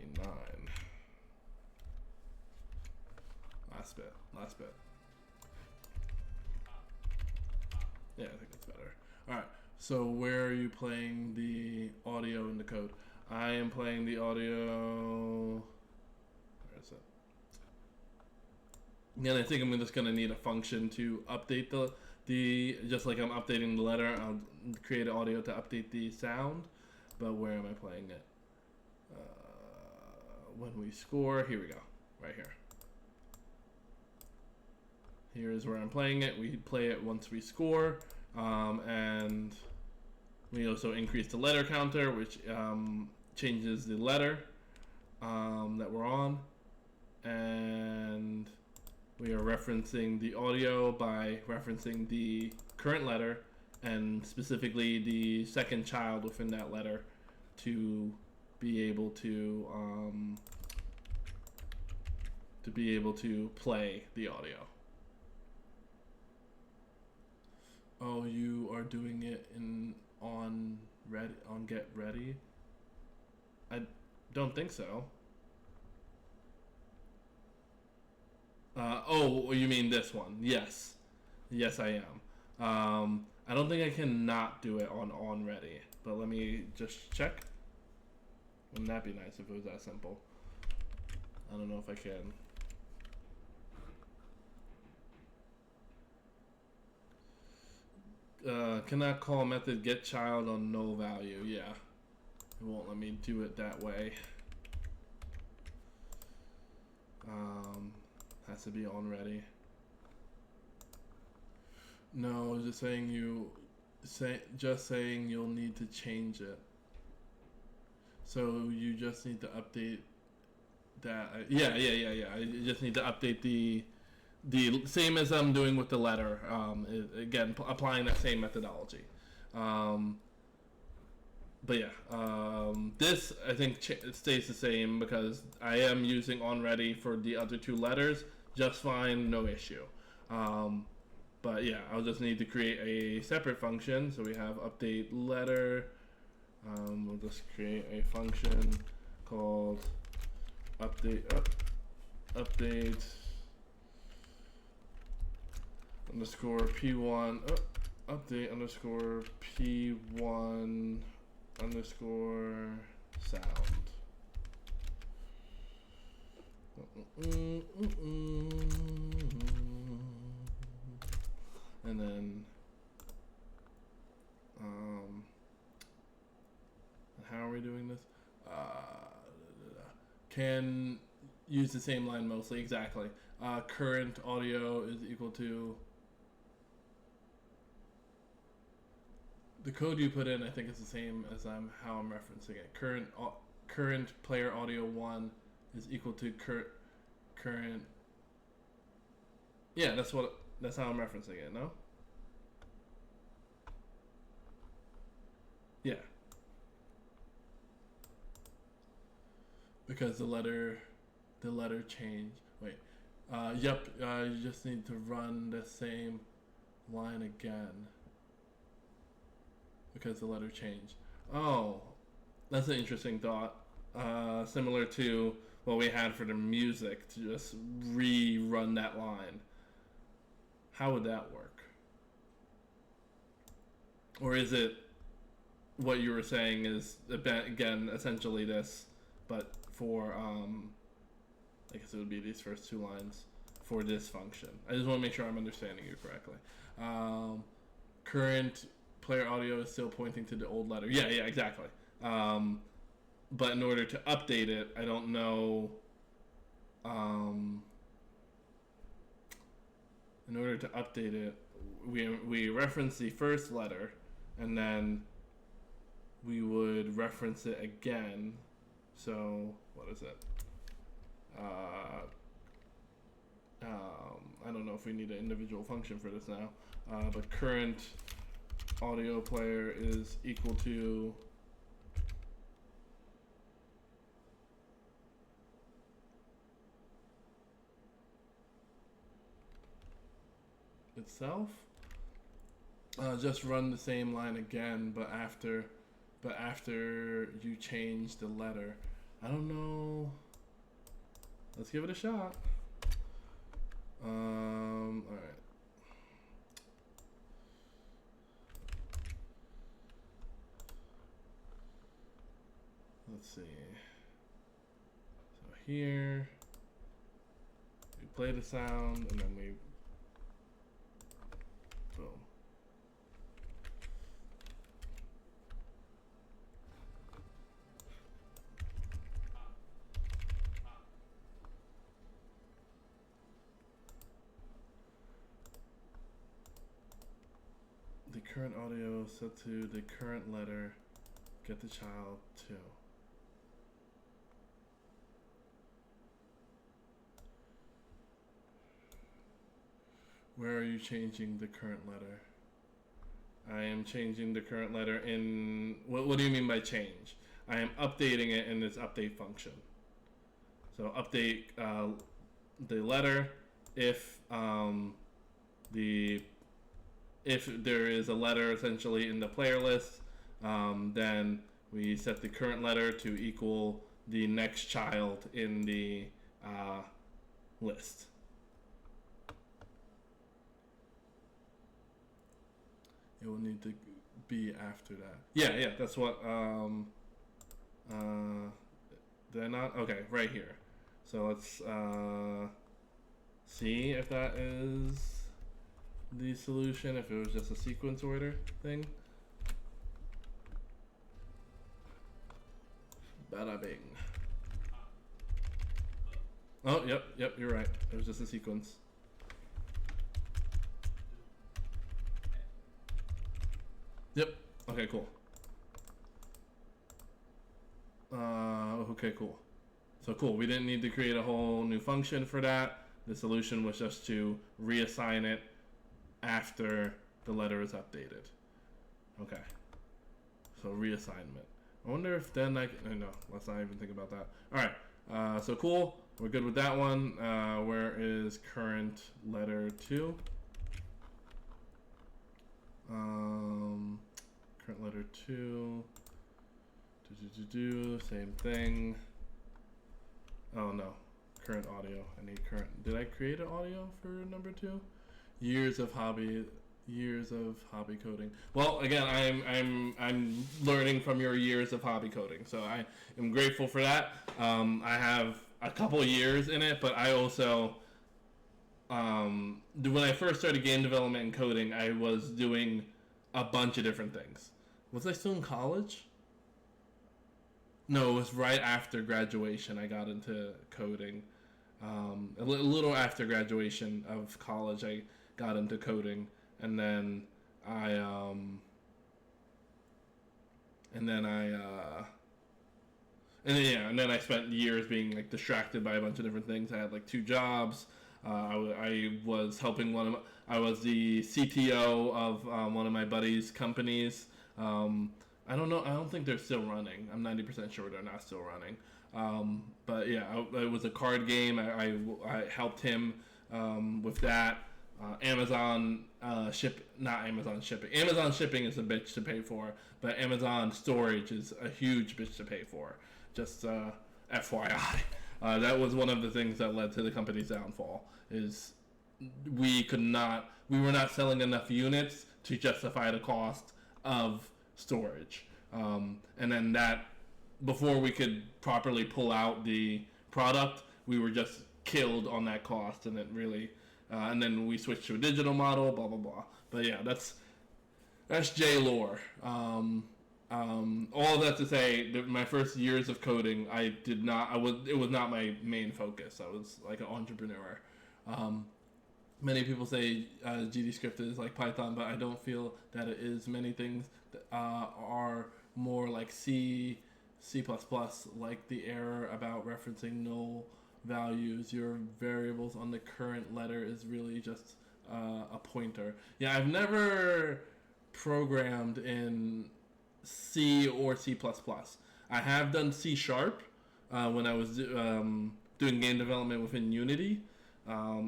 Last bit. Yeah, I think that's better. Alright, so where are you playing the audio in the code? I am playing the audio. Where is it? And I think I'm just gonna need a function to update the just like I'm updating the letter. I'll create an audio to update the sound. But where am I playing it? When we score, here we go, right here. Here is where I'm playing it. We play it once we score, and we also increase the letter counter, which changes the letter that we're on, and we are referencing the audio by referencing the current letter and specifically the second child within that letter to be able to play the audio. Oh, you are doing it on Get Ready? I don't think so. Oh, you mean this one? Yes, yes, I am. I don't think I can not do it on Ready, but let me just check. Wouldn't that be nice if it was that simple? I don't know if I can. Cannot call method get child on null value. Yeah, it won't let me do it that way. Has to be on Ready. No, just saying you'll need to change it. So you just need to update that. Yeah. You just need to update the same as I'm doing with the letter. Again, applying that same methodology. But yeah, this I think stays the same because I am using onReady for the other two letters just fine, no issue. But yeah, I'll just need to create a separate function. So we have update letter. We'll just create a function called update underscore p1 update underscore p1 underscore sound. And then how are we doing this? Can use the same line mostly, exactly. Current audio is equal to The code you put in, I think, is the same as how I'm referencing it. Current player audio 1 is equal to current. Yeah, that's how I'm referencing it. No. Yeah. Because the letter change. Wait. Yep. You just need to run the same line again. Because the letter changed. Oh, that's an interesting thought. Similar to what we had for the music, to just rerun that line. How would that work? Or is it what you were saying is, again, essentially this, but for, I guess it would be these first two lines for this function. I just want to make sure I'm understanding you correctly. Current player audio is still pointing to the old letter. Yeah, exactly. But in order to update it, I don't know. In order to update it, we reference the first letter, and then we would reference it again. So what is it? I don't know if we need an individual function for this now, but current audio player is equal to itself. Just run the same line again, but after you change the letter. I don't know. Let's give it a shot. All right. Let's see. So here, we play the sound, and then we boom. The current audio set to the current letter. Get the child to. Where are you changing the current letter? I am changing the current letter in. What do you mean by change? I am updating it in this update function. So update the letter if if there is a letter essentially in the player list, then we set the current letter to equal the next child in the list. It will need to be after that. Yeah, that's what. Did I not? Okay, right here. So let's see if that is the solution, if it was just a sequence order thing. Bada bing. Oh, yep, you're right. It was just a sequence. Yep. Okay, cool. Okay, cool. So cool. We didn't need to create a whole new function for that. The solution was just to reassign it after the letter is updated. Okay. So reassignment. I wonder if then I can, no, let's not even think about that. All right. So cool. We're good with that one. Where is current letter 2? Current letter 2. Same thing. Oh no. Current audio. I need current. Did I create an audio for number 2? Years of hobby coding. Well, again, I'm learning from your years of hobby coding, so I am grateful for that. I have a couple years in it, but I also when I first started game development and coding, I was doing a bunch of different things. Was I still in college? No, it was right after graduation I got into coding. A little after graduation of college, I got into coding, and then I and then and then I spent years being like distracted by a bunch of different things. I had like 2 jobs. I was helping I was the CTO of one of my buddy's companies. I don't know. I don't think they're still running. I'm 90% sure they're not still running. But yeah, it was a card game. I helped him with that. Amazon not Amazon shipping. Amazon shipping is a bitch to pay for, but Amazon storage is a huge bitch to pay for. Just FYI. That was one of the things that led to the company's downfall. Is we were not selling enough units to justify the cost of storage, and then that before we could properly pull out the product, we were just killed on that cost, and it really, and then we switched to a digital model, blah blah blah. But yeah, that's JLore. All of that to say, that my first years of coding, it was not my main focus. I was like an entrepreneur. Many people say GDScript is like Python, but I don't feel that it is. Many things are more like C++, like the error about referencing null values. Your variables on the current letter is really just a pointer. Yeah, I've never programmed in C or C++. I have done C# when I was doing game development within Unity.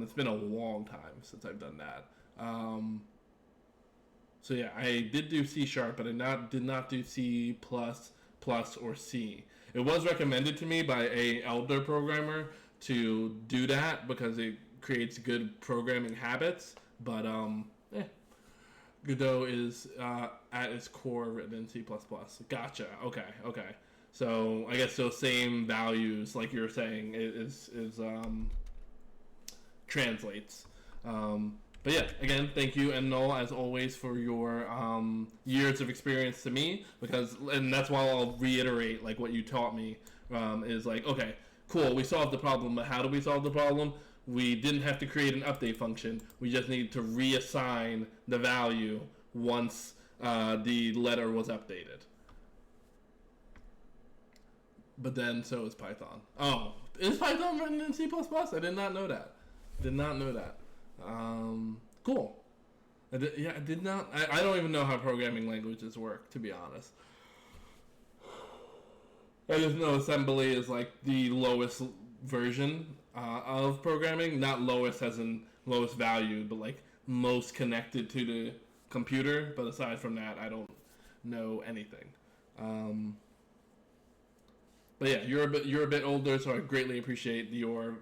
It's been a long time since I've done that. So yeah, I did do C#, but I did not do C++ or C. It was recommended to me by a elder programmer to do that because it creates good programming habits. But Godot is at its core written in C++. Gotcha. Okay. So I guess those same values, like you're saying, is translates. But yeah, again, thank you, and Noel, as always, for your years of experience to me. And that's why I'll reiterate like what you taught me is like, okay, cool, we solved the problem, but how do we solve the problem? We didn't have to create an update function. We just needed to reassign the value once the letter was updated. But then so is Python. Oh, is Python written in C++? I did not know that. Cool. I did not. I don't even know how programming languages work, to be honest. I just know assembly is like the lowest version of programming. Not lowest as in lowest value, but like most connected to the computer. But aside from that, I don't know anything. But yeah, you're a bit older, so I greatly appreciate your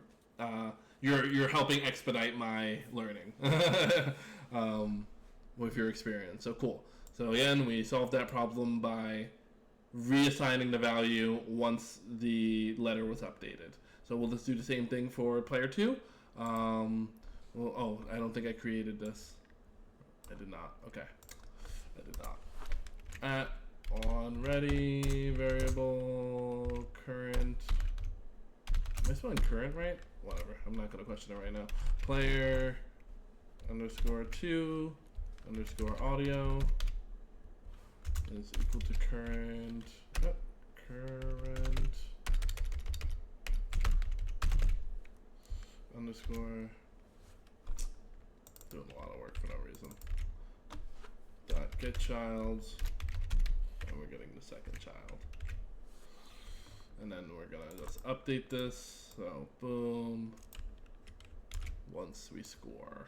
you're helping expedite my learning with your experience. So cool. So again, we solved that problem by reassigning the value once the letter was updated. So we'll just do the same thing for player 2. I don't think I created this. I did not. Okay. I did not. At on ready variable current. Am I spelling current right? Whatever. I'm not going to question it right now. Player underscore 2 underscore audio is equal to current. Current underscore. Doing a lot of work for no reason. Dot get child. And we're getting the second child. And then we're gonna just update this. So boom. Once we score.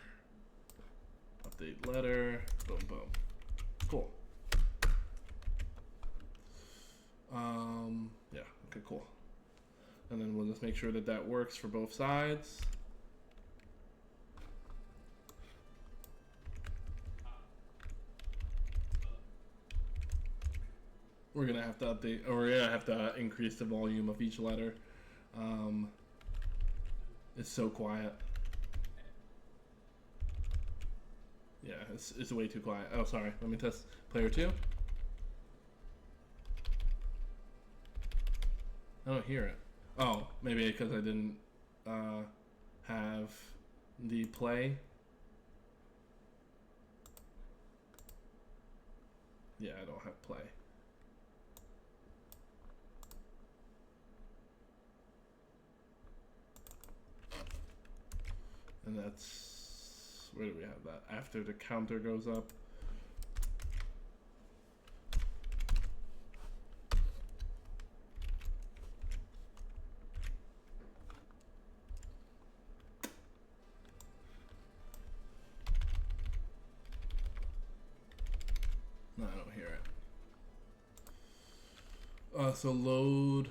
Update letter. Boom boom. Cool. Yeah, okay, cool. And then we'll just make sure that that works for both sides. We're gonna have to update, or we're gonna have to increase the volume of each letter. It's so quiet. Yeah, it's way too quiet. Oh, sorry. Let me test player 2. I don't hear it. Oh, maybe because I didn't have the play. Yeah, I don't have play. And that's, where do we have that? After the counter goes up. No, I don't hear it. So load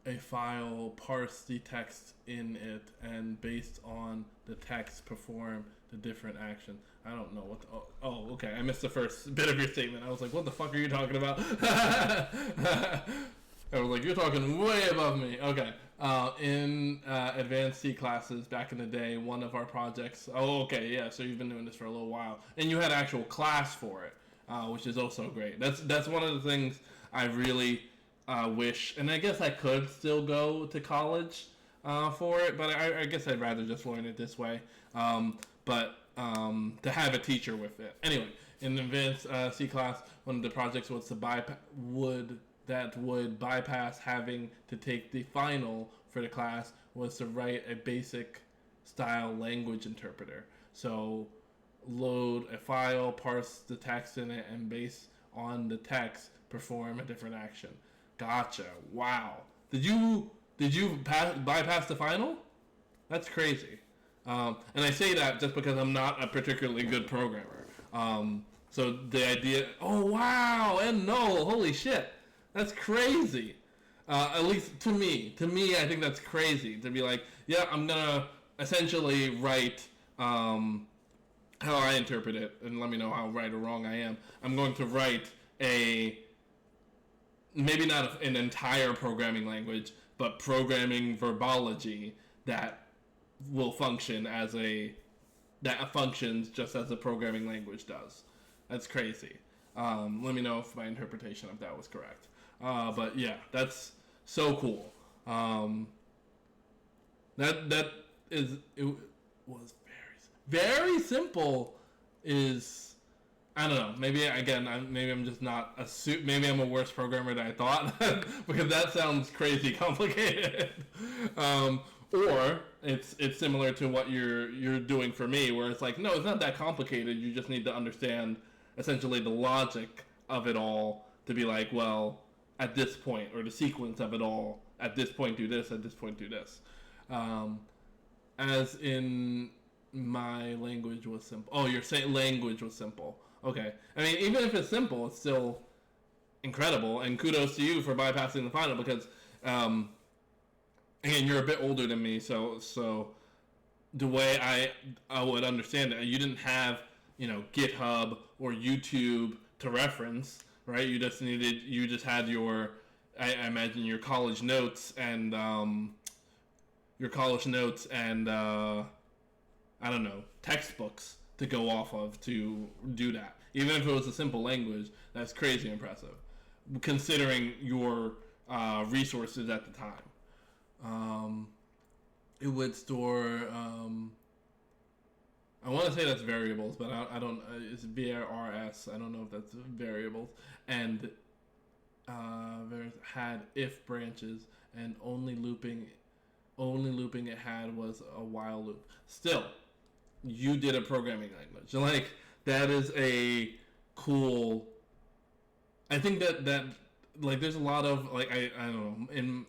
a file, parse the text in it, and based on the text, perform the different action. I don't know what. Oh, okay. I missed the first bit of your statement. I was like, "What the fuck are you talking about?" I was like, "You're talking way above me." Okay. In advanced C classes back in the day, one of our projects. Oh, okay, yeah. So you've been doing this for a little while, and you had actual class for it, which is also great. That's one of the things I really wish, and I guess I could still go to college for it, but I guess I'd rather just learn it this way. But to have a teacher with it. Anyway, in the advanced C class, one of the projects was to would bypass having to take the final for the class, was to write a basic style language interpreter. So load a file, parse the text in it, and based on the text, perform a different action. Gotcha. Wow. Did you bypass the final? That's crazy. And I say that just because I'm not a particularly good programmer. So the idea, oh wow, and no, holy shit, that's crazy. At least to me, I think that's crazy to be like, yeah, I'm gonna essentially write how I interpret it, and let me know how right or wrong I am. I'm going to write maybe not an entire programming language, but programming verbology that will function that functions just as a programming language does. That's crazy. Let me know if my interpretation of that was correct. But yeah, that's so cool. That is, it was very simple. Is, I don't know. Maybe again, I'm just not maybe I'm a worse programmer than I thought because that sounds crazy complicated. Or it's similar to what you're doing for me, where it's like, no, it's not that complicated. You just need to understand essentially the logic of it all to be like, well, at this point, or the sequence of it all. At this point, do this. At this point, do this. As in, my language was simple. Oh, you're saying language was simple. Okay. I mean, even if it's simple, it's still incredible. And kudos to you for bypassing the final because, again, you're a bit older than me. So the way I would understand it, you didn't have, GitHub or YouTube to reference, right? You just had your, I imagine your college notes and, I don't know, textbooks to go off of to do that. Even if it was a simple language, that's crazy impressive, considering your resources at the time. It would store, I want to say that's variables, but I don't, it's VRS, I don't know if that's variables, and had if branches, and only looping it had was a while loop. Still, you did a programming language. Like, that is a cool, I think that like, there's a lot of, like, I don't know,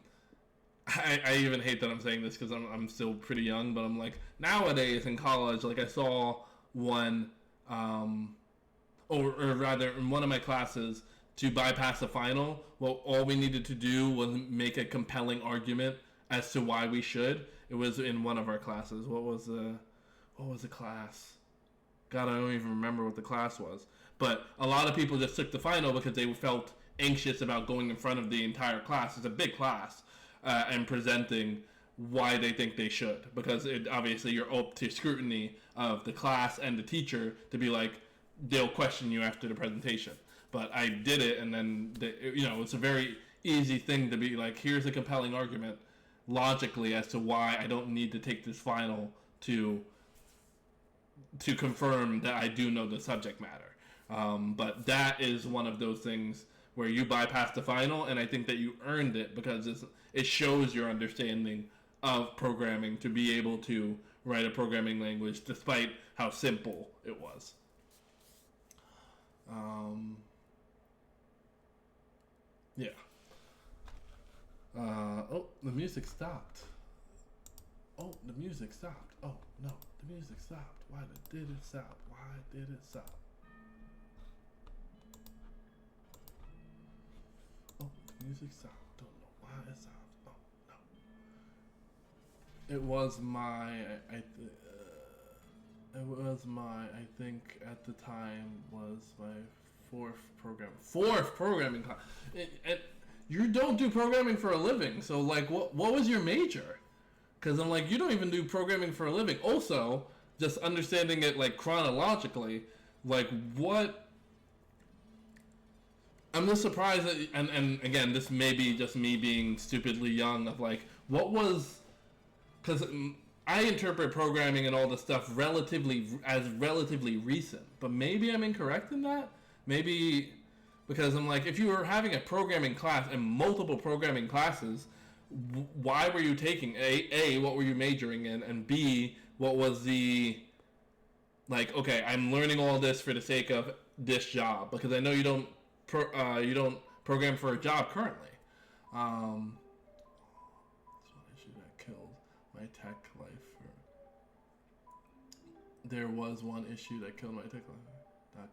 I even hate that I'm saying this because I'm still pretty young, but I'm like, nowadays in college, like, I saw one, or rather, in one of my classes, to bypass the final, well, all we needed to do was make a compelling argument as to why we should. It was in one of our classes. What was the class? God, I don't even remember what the class was. But a lot of people just took the final because they felt anxious about going in front of the entire class. It's a big class, and presenting why they think they should. Because obviously you're up to scrutiny of the class and the teacher to be like, they'll question you after the presentation. But I did it, and then it's a very easy thing to be like, here's a compelling argument logically as to why I don't need to take this final to confirm that I do know the subject matter. But that is one of those things where you bypass the final, and I think that you earned it because it shows your understanding of programming to be able to write a programming language, despite how simple it was. Yeah. Oh, the music stopped. Oh, the music stopped. Oh, no, the music stopped. Why did it stop? Why did it stop? Oh, the music stopped. Don't know why it stopped. Oh, no. It was I think at the time was my fourth programming class. You don't do programming for a living, so like, what was your major? Because I'm like, you don't even do programming for a living. Also, just understanding it like chronologically, like what. I'm just surprised that, and again, this may be just me being stupidly young. Of like, what was, because I interpret programming and all this stuff relatively recent, but maybe I'm incorrect in that. Maybe because I'm like, if you were having a programming class and multiple programming classes, why were you taking A, what were you majoring in, and B, what was the, like, okay, I'm learning all this for the sake of this job, because I know you don't program for a job currently. That's one issue that killed my tech life. There was one issue that killed my tech life.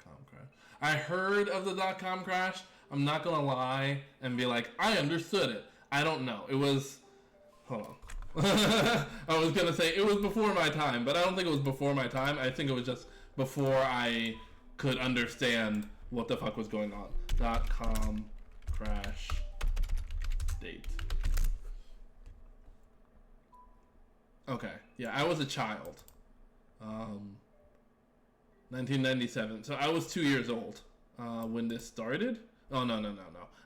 .com crash. I heard of the .com crash. I'm not gonna lie and be like, I understood it. I don't know. It was, hold on. I was gonna say it was before my time, but I don't think it was before my time. I think it was just before I could understand what the fuck was going on. .com crash date. Okay, yeah, I was a child. 1997. So I was 2 years old when this started. Oh, no.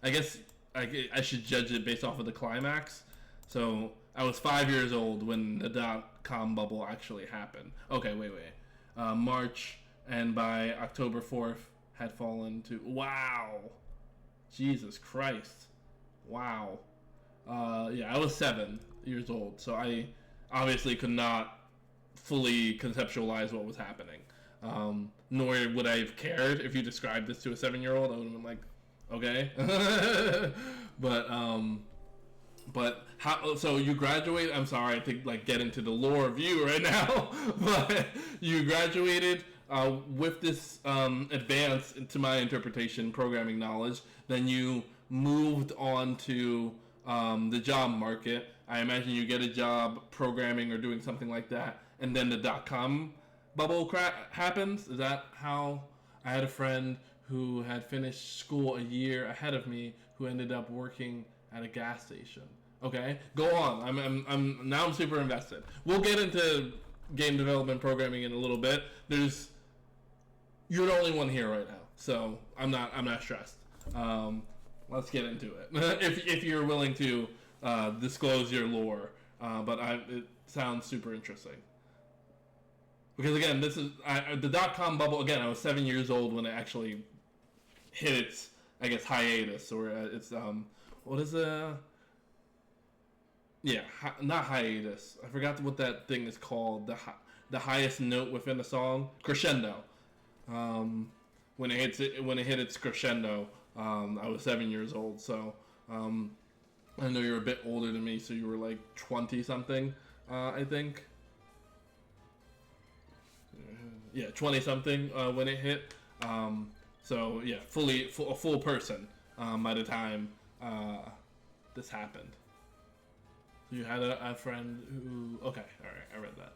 I guess I should judge it based off of the climax. So I was 5 years old when the .com bubble actually happened. Okay, wait. March, and by October 4th had fallen to... Wow. Jesus Christ. Wow. Yeah, I was 7 years old, so I obviously could not fully conceptualize what was happening. Nor would I have cared if you described this to a 7-year-old. I would have been like, okay. But how? So you graduated. I'm sorry to like get into the lore of you right now, but you graduated with this advance, to my interpretation, programming knowledge. Then you moved on to the job market. I imagine you get a job programming or doing something like that, and then the .com bubble happens. Is that how? I had a friend who had finished school a year ahead of me who ended up working at a gas station. Okay, go on. I'm super invested. We'll get into game development programming in a little bit. You're the only one here right now, so I'm not stressed. Let's get into it. if you're willing to disclose your lore, but it sounds super interesting. Because again, this is the .com bubble. Again, I was 7 years old when it actually hit its, I guess, hiatus, or it's what is not hiatus. I forgot what that thing is called. The highest note within a song, crescendo. When it hit its crescendo, I was 7 years old. So I know you're a bit older than me, so you were like 20 something, I think. Yeah, 20 something when it hit. So yeah, a full person by the time this happened. So you had a friend who... Okay, alright, I read that.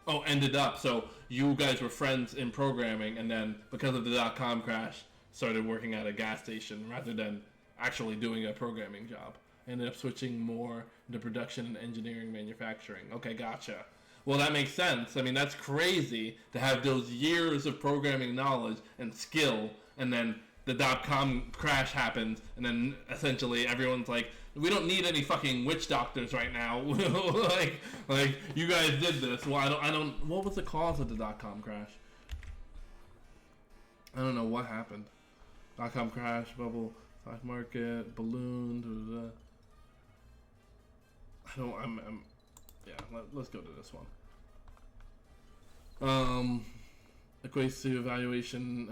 Oh, ended up. So you guys were friends in programming, and then because of the .com crash, started working at a gas station rather than actually doing a programming job. Ended up switching more into production and engineering manufacturing. Okay, gotcha. Well, that makes sense. I mean, that's crazy to have those years of programming knowledge and skill, and then the .com crash happens, and then essentially everyone's like, we don't need any fucking witch doctors right now. like you guys did this. Well, I don't. What was the cause of the .com crash? I don't know what happened. .com crash, bubble, stock market, balloon. I don't. I'm yeah. Let's go to this one. Equates to evaluation,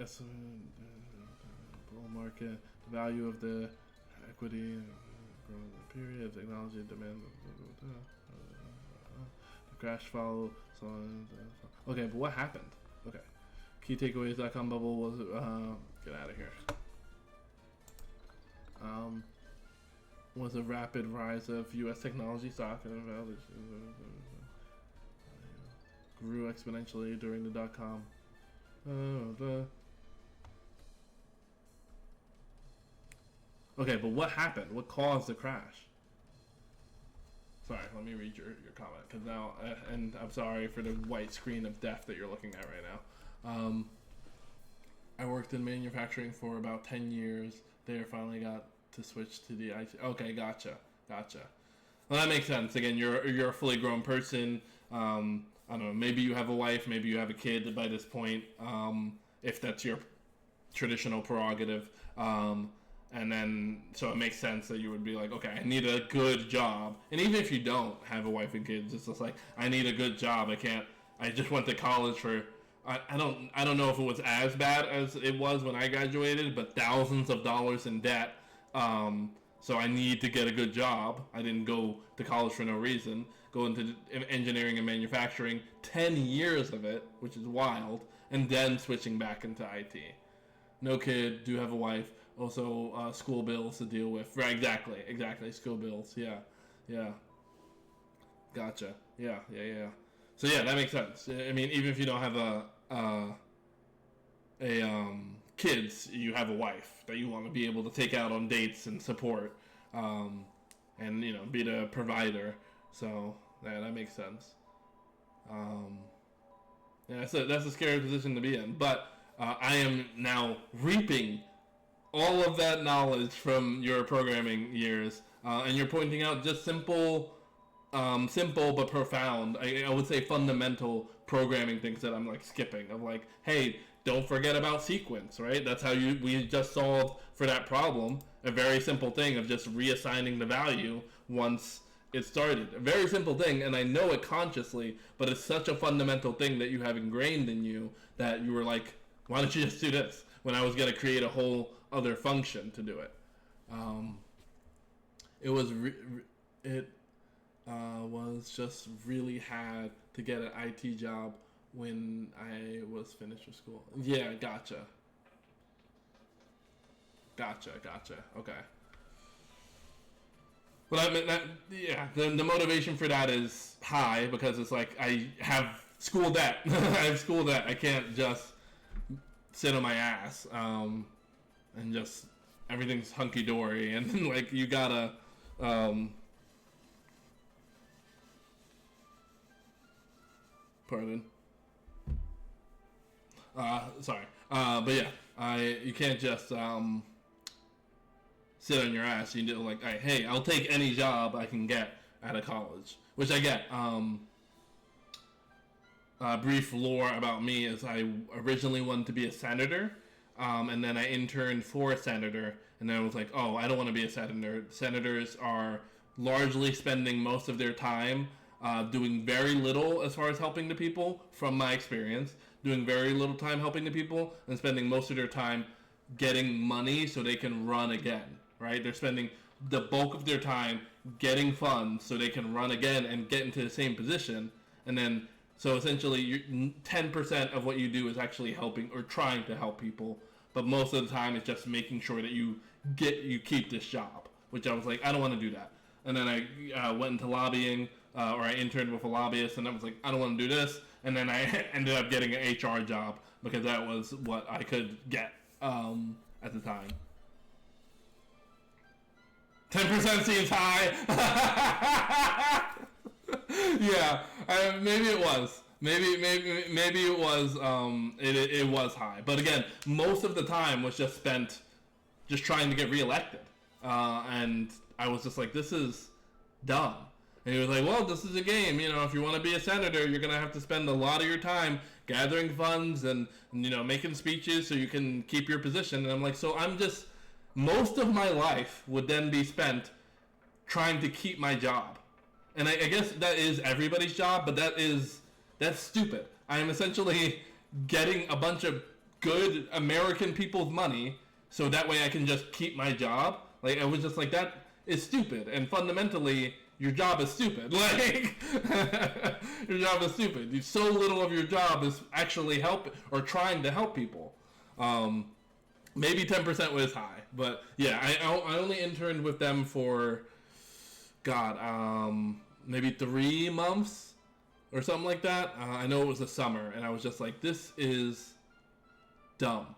estimate, bull market, the value of the equity, growth period, technology demand, the crash follow. So okay, but what happened? Okay, key takeaways.com bubble was get out of here. Was a rapid rise of U.S. technology stock and grew exponentially during the dot-com. Okay, but what happened? What caused the crash? Sorry, let me read your comment, because now, and I'm sorry for the white screen of death that you're looking at right now. I worked in manufacturing for about 10 years. There, finally got to switch to the IT. Okay, gotcha. Well, that makes sense. Again, you're a fully grown person. I don't know. Maybe you have a wife. Maybe you have a kid by this point. If that's your traditional prerogative, and then so it makes sense that you would be like, okay, I need a good job. And even if you don't have a wife and kids, it's just like, I need a good job. I just went to college for. I don't know if it was as bad as it was when I graduated, but thousands of dollars in debt. So I need to get a good job. I didn't go to college for no reason. Go into engineering and manufacturing, 10 years of it, which is wild, and then switching back into IT. No kid, do have a wife. Also, school bills to deal with. Right, exactly. School bills, yeah. Gotcha. Yeah. So yeah, that makes sense. I mean, even if you don't have kids, you have a wife that you want to be able to take out on dates and support, and be the provider. So yeah, that makes sense. Yeah, that's a scary position to be in. But I am now reaping all of that knowledge from your programming years, and you're pointing out just simple but profound. I would say fundamental programming things that I'm like skipping. Of like, hey, don't forget about sequence, right? That's how we just solved for that problem. A very simple thing of just reassigning the value once it started. A very simple thing, and I know it consciously, but it's such a fundamental thing that you have ingrained in you that you were like, why don't you just do this? When I was going to create a whole other function to do it. It was was just really had to get an IT job when I was finished with school. Yeah, gotcha. Okay. But I mean, the motivation for that is high because it's like I have school debt. I can't just sit on my ass and just everything's hunky dory and like you gotta. Pardon. Sorry. But yeah, you can't just sit on your ass. You do like, hey, I'll take any job I can get out of college, which I get. Brief lore about me is I originally wanted to be a senator, and then I interned for a senator, and then I was like, oh, I don't want to be a senator. Senators are largely spending most of their time doing very little as far as helping the people, from my experience, doing very little time helping the people, and spending most of their time getting money so they can run again, right? They're spending the bulk of their time getting funds so they can run again and get into the same position, and then so essentially 10% of what you do is actually helping or trying to help people, but most of the time it's just making sure that you keep this job, which I was like, I don't want to do that. And then I went into lobbying, or I interned with a lobbyist, and I was like, I don't want to do this. And then I ended up getting an HR job because that was what I could get at the time. 10% seems high. Yeah, maybe it was. Maybe it was. It was high, but again, most of the time was just spent just trying to get reelected, and I was just like, this is dumb. And he was like, well, this is a game. If you want to be a senator, you're gonna have to spend a lot of your time gathering funds and making speeches so you can keep your position. And I'm like, so I'm just most of my life would then be spent trying to keep my job. And I guess that is everybody's job, but that's stupid. I am essentially getting a bunch of good American people's money so that way I can just keep my job. Like, I was just like, that is stupid. And fundamentally, your job is stupid. Like, your job is stupid. So little of your job is actually help or trying to help people. Maybe 10% was high, but yeah, I only interned with them for, maybe 3 months or something like that. I know it was the summer, and I was just like, this is dumb.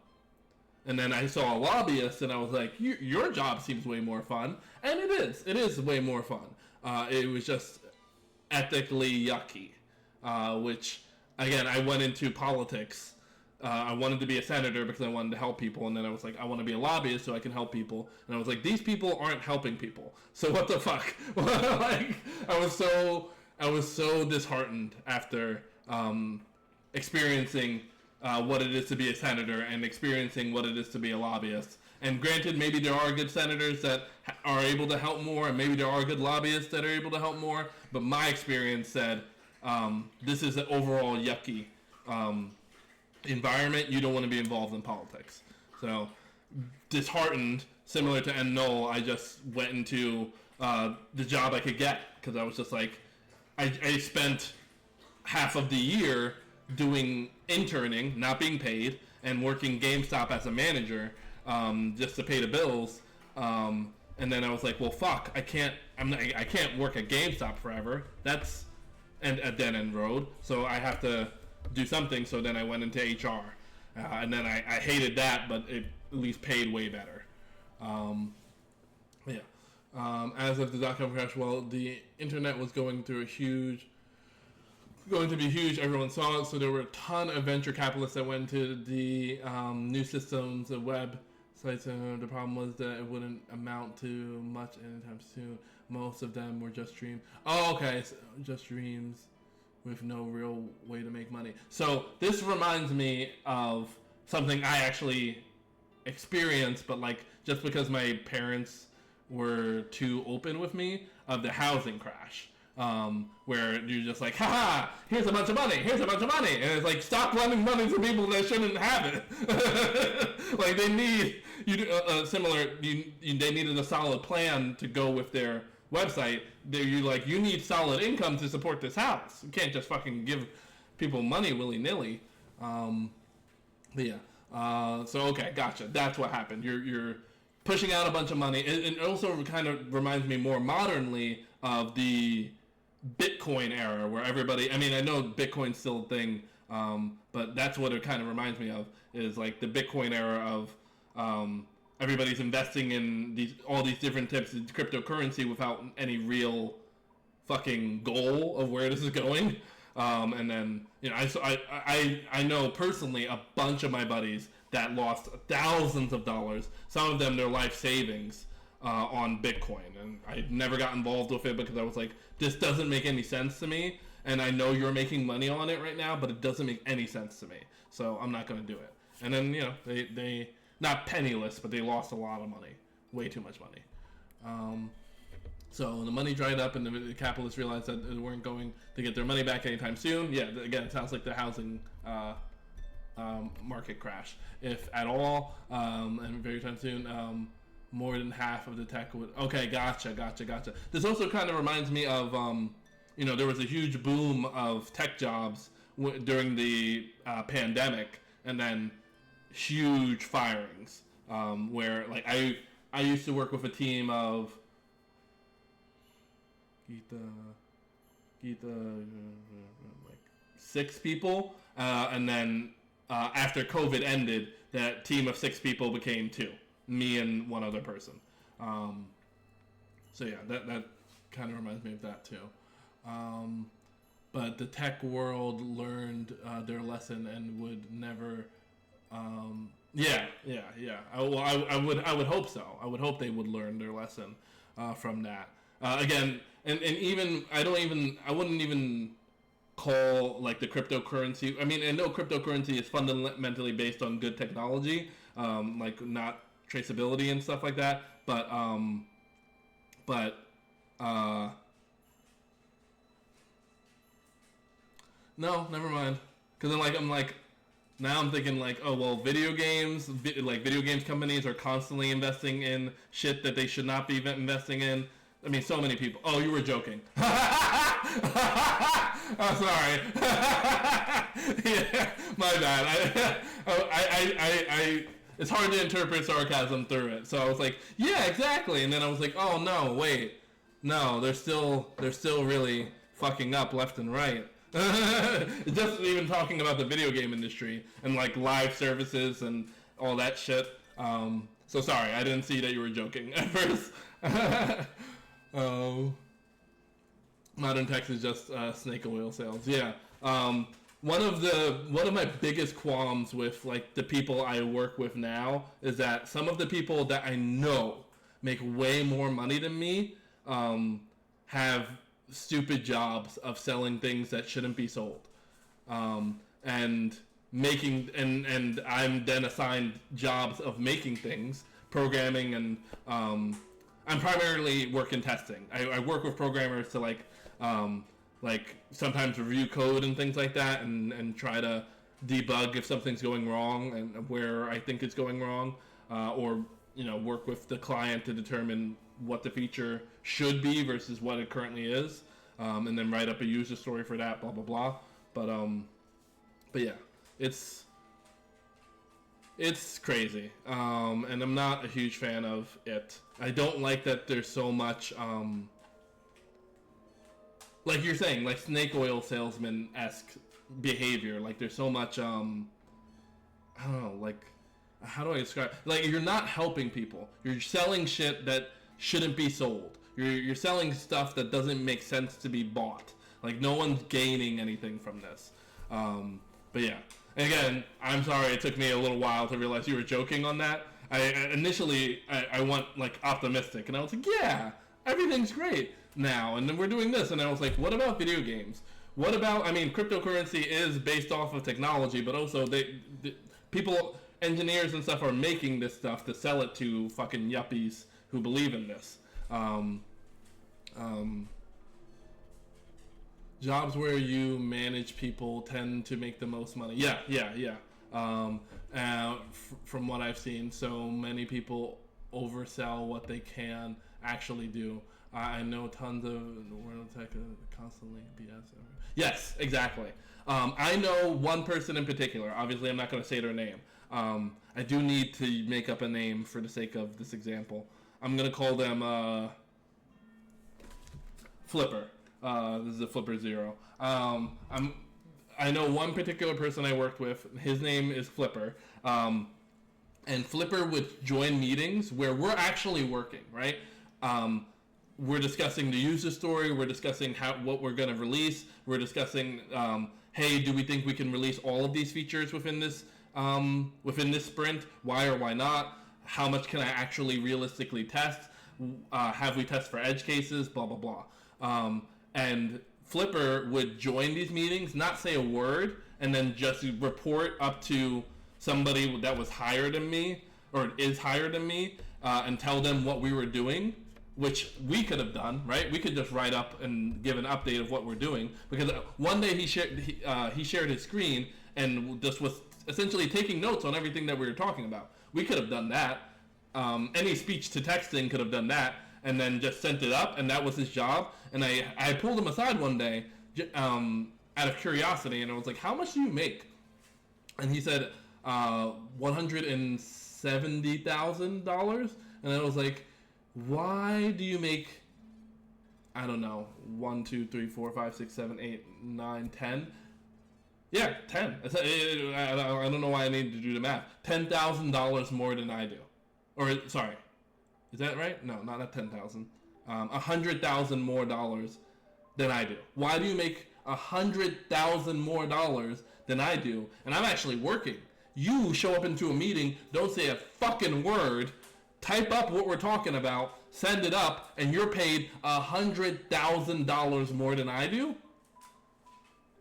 And then I saw a lobbyist, and I was like, your job seems way more fun. And it is way more fun. It was just ethically yucky, which, again, I went into politics. I wanted to be a senator because I wanted to help people, and then I was like, I want to be a lobbyist so I can help people. And I was like, these people aren't helping people. So what the fuck? Like, I was so disheartened after experiencing what it is to be a senator and experiencing what it is to be a lobbyist. And granted, maybe there are good senators that are able to help more, and maybe there are good lobbyists that are able to help more. But my experience said this is an overall yucky environment. You don't want to be involved in politics. So, disheartened, similar to N. Null, I just went into the job I could get, because I was just like, I spent half of the year doing interning, not being paid, and working GameStop as a manager just to pay the bills. And then I was like, well, fuck, I can't work at GameStop forever. That's a dead end road. So I have to do something. So then I went into HR, and then I hated that, but it at least paid way better. Yeah. As of the .com crash, well, the internet was going to be huge. Everyone saw it. So there were a ton of venture capitalists that went to the new systems, the web sites. The problem was that it wouldn't amount to much anytime soon. Most of them were just dreams. Oh, okay, so just dreams with no real way to make money. So this reminds me of something I actually experienced, but like just because my parents were too open with me, of the housing crash. Where you're just like, haha, here's a bunch of money, and it's like, stop lending money to people that shouldn't have it. Like, they need they needed a solid plan to go with their website. You need solid income to support this house. You can't just fucking give people money willy-nilly. But yeah, so okay, gotcha. That's what happened. You're pushing out a bunch of money. It also kind of reminds me more modernly of the Bitcoin era, where everybody, I mean, I know Bitcoin's still a thing, but that's what it kind of reminds me of, is like the Bitcoin era of everybody's investing in all these different types of cryptocurrency without any real fucking goal of where this is going. And then, you know, I know personally a bunch of my buddies that lost thousands of dollars, some of them their life savings, on Bitcoin, and I never got involved with it because I was like, this doesn't make any sense to me, and I know you're making money on it right now, but it doesn't make any sense to me, so I'm not going to do it. And then, you know, they not penniless, but they lost a lot of money, way too much money. So the money dried up, and the capitalists realized that they weren't going to get their money back anytime soon. Yeah, again, it sounds like the housing market crash, if at all, and very time soon. More than half of the tech would... Okay, gotcha. This also kind of reminds me of, you know, there was a huge boom of tech jobs during the pandemic, and then huge firings, where, like, I used to work with a team of like 6 people, and then after COVID ended, that team of 6 people became 2. Me and one other person. So yeah, that kind of reminds me of that too. But the tech world learned their lesson and would never. Yeah. I would hope so. I would hope they would learn their lesson from that. Again, and even I wouldn't even call like the cryptocurrency. I mean, I know cryptocurrency is fundamentally based on good technology, like not traceability and stuff like that, but No, never mind. Because I'm like, now I'm thinking like, oh well, video games companies are constantly investing in shit that they should not be investing in. I mean, so many people. Oh, you were joking. I'm sorry. Yeah, my bad. I it's hard to interpret sarcasm through it. So I was like, yeah, exactly. And then I was like, oh no, wait, no, they're still really fucking up left and right. Just even talking about the video game industry and like live services and all that shit. So sorry, I didn't see that you were joking at first. Modern text is just snake oil sales. Yeah. One of my biggest qualms with like the people I work with now is that some of the people that I know make way more money than me have stupid jobs of selling things that shouldn't be sold, and I'm then assigned jobs of making things, programming, and I'm primarily work in testing. I work with programmers to like sometimes review code and things like that, and try to debug if something's going wrong and where I think it's going wrong, or work with the client to determine what the feature should be versus what it currently is, and then write up a user story for that, blah blah blah. But yeah, it's crazy, and I'm not a huge fan of it. I don't like that there's so much, like you're saying, like snake oil salesman-esque behavior. Like there's so much, I don't know, like, how do I describe? Like you're not helping people. You're selling shit that shouldn't be sold. You're selling stuff that doesn't make sense to be bought. Like no one's gaining anything from this. But yeah. And again, I'm sorry it took me a little while to realize you were joking on that. Initially I went like optimistic, and I was like, yeah, everything's great now, and then we're doing this, and I was like, what about video games? What about, I mean, cryptocurrency is based off of technology, but also people, engineers and stuff are making this stuff to sell it to fucking yuppies who believe in this. Jobs where you manage people tend to make the most money. Yeah. From what I've seen, so many people oversell what they can actually do. I know tons of world tech constantly BS. Yes, exactly. I know one person in particular. Obviously, I'm not going to say their name. I do need to make up a name for the sake of this example. I'm going to call them Flipper. This is a Flipper Zero. I know one particular person I worked with. His name is Flipper. And Flipper would join meetings where we're actually working, right? We're discussing the user story. We're discussing what we're going to release. We're discussing, hey, do we think we can release all of these features within this sprint? Why or why not? How much can I actually realistically test? Have we test for edge cases? Blah, blah, blah. And Flipper would join these meetings, not say a word, and then just report up to somebody that was higher than me, or is higher than me, and tell them what we were doing, which we could have done, right? We could just write up and give an update of what we're doing, because one day he shared his screen and just was essentially taking notes on everything that we were talking about. We could have done that. Any speech to texting could have done that, and then just sent it up, and that was his job. And I pulled him aside one day out of curiosity, and I was like, how much do you make? And he said $170,000. And I was like, why do you make, I don't know, 1, 2, 3, 4, 5, 6, 7, 8, 9, 10? Yeah, 10. I don't know why I needed to do the math. $10,000 more than I do. Or, sorry. Is that right? No, not 10,000. $100,000 more dollars than I do. Why do you make $100,000 more dollars than I do? And I'm actually working. You show up into a meeting, don't say a fucking word, type up what we're talking about, send it up, and you're paid $100,000 more than I do?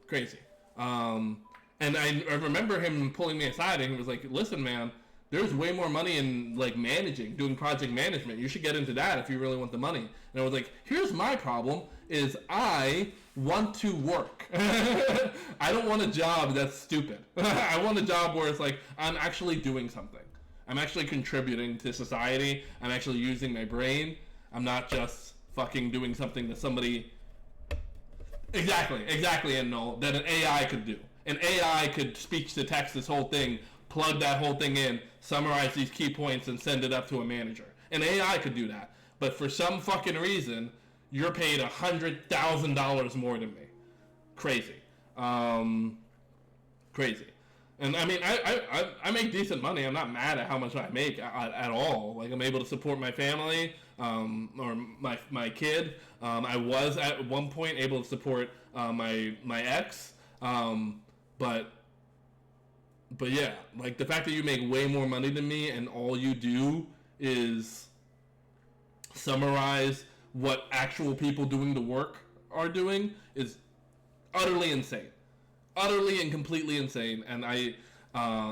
Crazy. And I remember him pulling me aside, and he was like, listen, man, there's way more money in like managing, doing project management. You should get into that if you really want the money. And I was like, here's my problem is I want to work. I don't want a job that's stupid. I want a job where it's like I'm actually doing something. I'm actually contributing to society. I'm actually using my brain. I'm not just fucking doing something that somebody exactly, and no, that an AI could do. An AI could speech to text this whole thing, plug that whole thing in, summarize these key points, and send it up to a manager. An AI could do that. But for some fucking reason, you're paid $100,000 more than me. Crazy. Crazy. And I mean, I make decent money. I'm not mad at how much I make at all. Like, I'm able to support my family, or my kid. I was at one point able to support my ex. But yeah, like the fact that you make way more money than me and all you do is summarize what actual people doing the work are doing is utterly insane. Utterly and completely insane. And I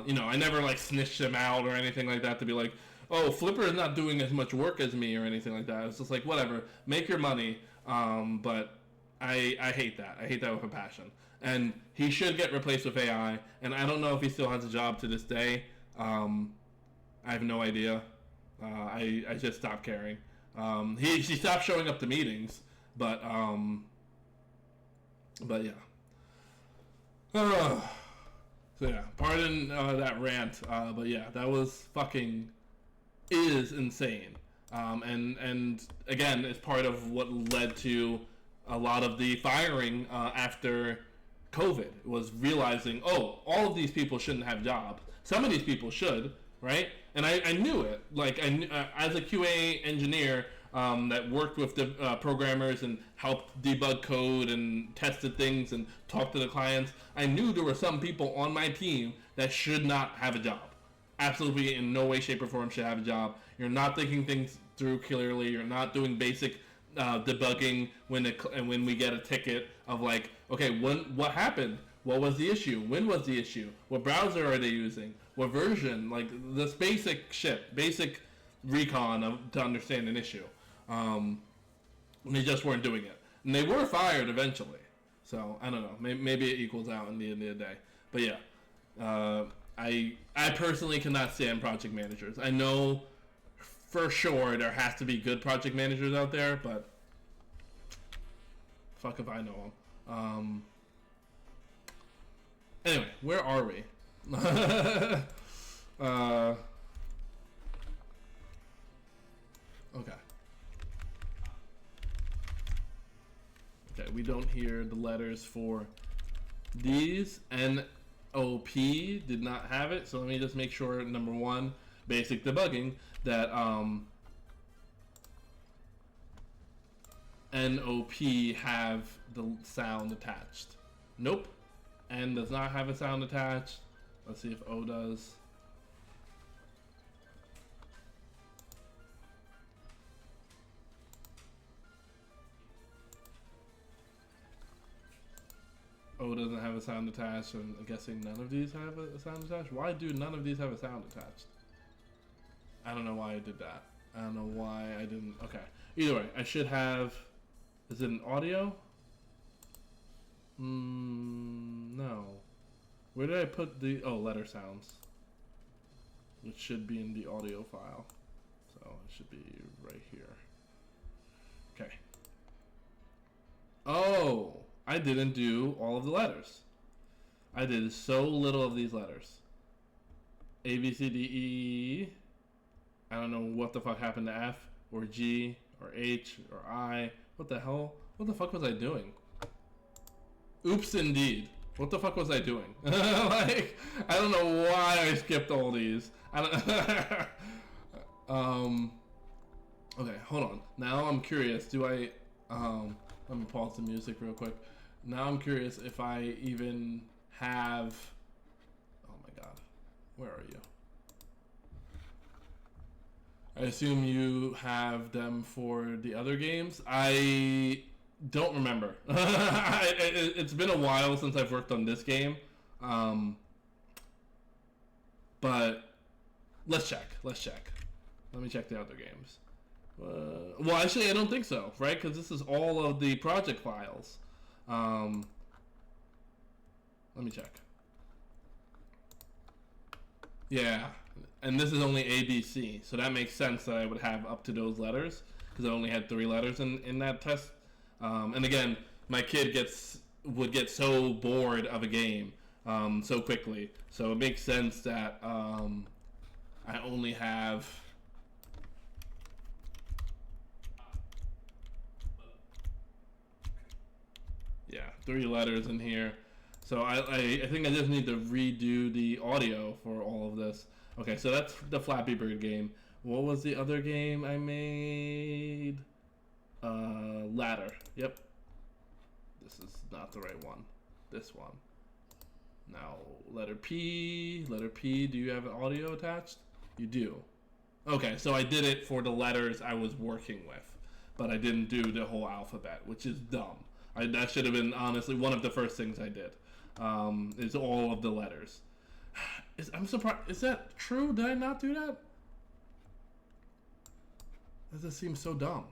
never like snitched him out or anything like that to be like, oh, Flipper is not doing as much work as me or anything like that. It's just like, whatever, make your money. But I hate that. I hate that with a passion. And he should get replaced with AI. And I don't know if he still has a job to this day. I have no idea. I just stopped caring. He stopped showing up to meetings, but yeah. So yeah, pardon that rant, but yeah, that was is insane. And again, it's part of what led to a lot of the firing after COVID, was realizing, oh, all of these people shouldn't have jobs. Some of these people should, right? And I knew it. Like, as a QA engineer that worked with the programmers and helped debug code and tested things and talked to the clients, I knew there were some people on my team that should not have a job. Absolutely in no way, shape, or form should have a job. You're not thinking things through clearly. You're not doing basic debugging when we get a ticket of like, okay, what happened? What was the issue? When was the issue? What browser are they using? What version? Like this basic shit, basic recon to understand an issue. They just weren't doing it, and they were fired eventually. So I don't know. Maybe it equals out in the end of the day. But yeah, I personally cannot stand project managers. I know for sure there has to be good project managers out there, but fuck if I know them. Anyway, where are we? Okay, we don't hear the letters for these. NOP did not have it, so let me just make sure, number one, basic debugging, that NOP have the sound attached. Nope. N does not have a sound attached. Let's see if O does. O doesn't have a sound attached, and I'm guessing none of these have a sound attached. Why do none of these have a sound attached? I don't know why I did that. I don't know why I didn't. Okay. Either way, I should have. Is it an audio? No. Where did I put the. Oh, letter sounds. Which should be in the audio file. So it should be right here. Okay. Oh! I didn't do all of the letters. I did so little of these letters. A, B, C, D, E. I don't know what the fuck happened to F, or G, or H, or I. What the hell? What the fuck was I doing? Oops, indeed. What the fuck was I doing? Like, I don't know why I skipped all these. I don't. Okay, hold on. Now I'm curious. Do I? Let me pause the music real quick. Now I'm curious if I even have. Oh my god, where are you? I assume you have them for the other games. I don't remember. It's been a while since I've worked on this game. But Let's check. Let me check the other games. Well, actually, I don't think so, right? Because this is all of the project files. Let me check. Yeah, and this is only ABC, so that makes sense that I would have up to those letters, because I only had 3 letters in that test. And again, my kid would get so bored of a game so quickly, so it makes sense that I only have... Yeah, 3 letters in here. So I think I just need to redo the audio for all of this. Okay, so that's the Flappy Bird game. What was the other game I made? Ladder. Yep. This is not the right one. This one. Now, letter P. Letter P, do you have audio attached? You do. Okay, so I did it for the letters I was working with, but I didn't do the whole alphabet, which is dumb. That should have been, honestly, one of the first things I did. Is all of the letters. I'm surprised. Is that true? Did I not do that? That just seems so dumb.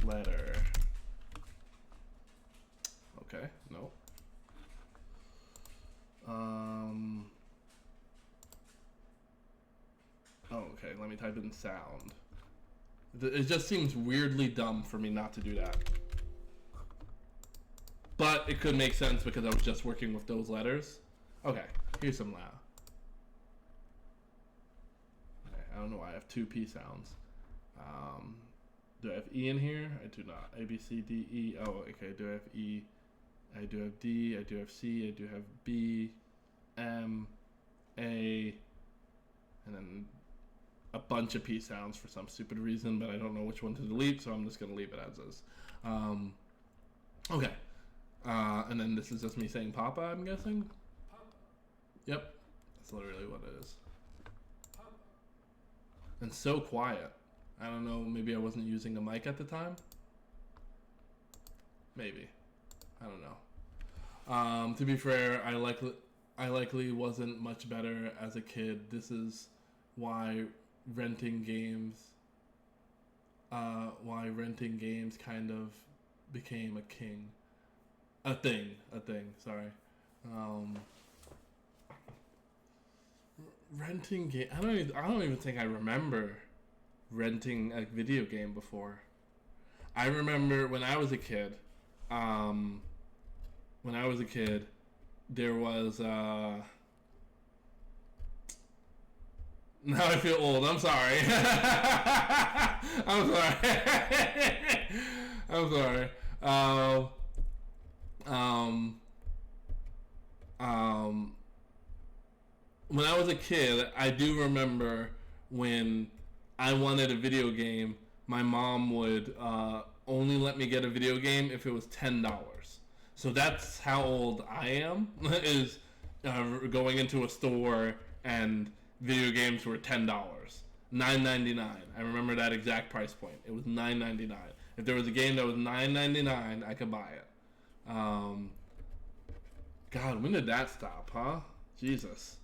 Letter. Okay, no. Oh, okay, let me type in sound. It just seems weirdly dumb for me not to do that. But it could make sense because I was just working with those letters. Okay, here's some loud. Okay, I don't know why I have 2 P sounds. Do I have E in here? I do not. A, B, C, D, E. Oh, okay, do I have E? I do have D, I do have C, I do have B, M, A, and then a bunch of P sounds for some stupid reason, but I don't know which one to delete, so I'm just going to leave it as is. Okay. And then this is just me saying Papa, I'm guessing? Papa. Yep. That's literally what it is. Papa. And so quiet. I don't know, maybe I wasn't using a mic at the time? Maybe. I don't know. To be fair, I likely wasn't much better as a kid. This is why renting games kind of became a thing, sorry. Renting game, I don't even think I remember renting a video game before. I remember when I was a kid, there was now I feel old. I'm sorry. I'm sorry. When I was a kid, I do remember when I wanted a video game, my mom would only let me get a video game if it was $10. So that's how old I am, is going into a store and video games were $10. $9.99. I remember that exact price point. It was $9.99. If there was a game that was $9.99, I could buy it. God, when did that stop, huh? Jesus.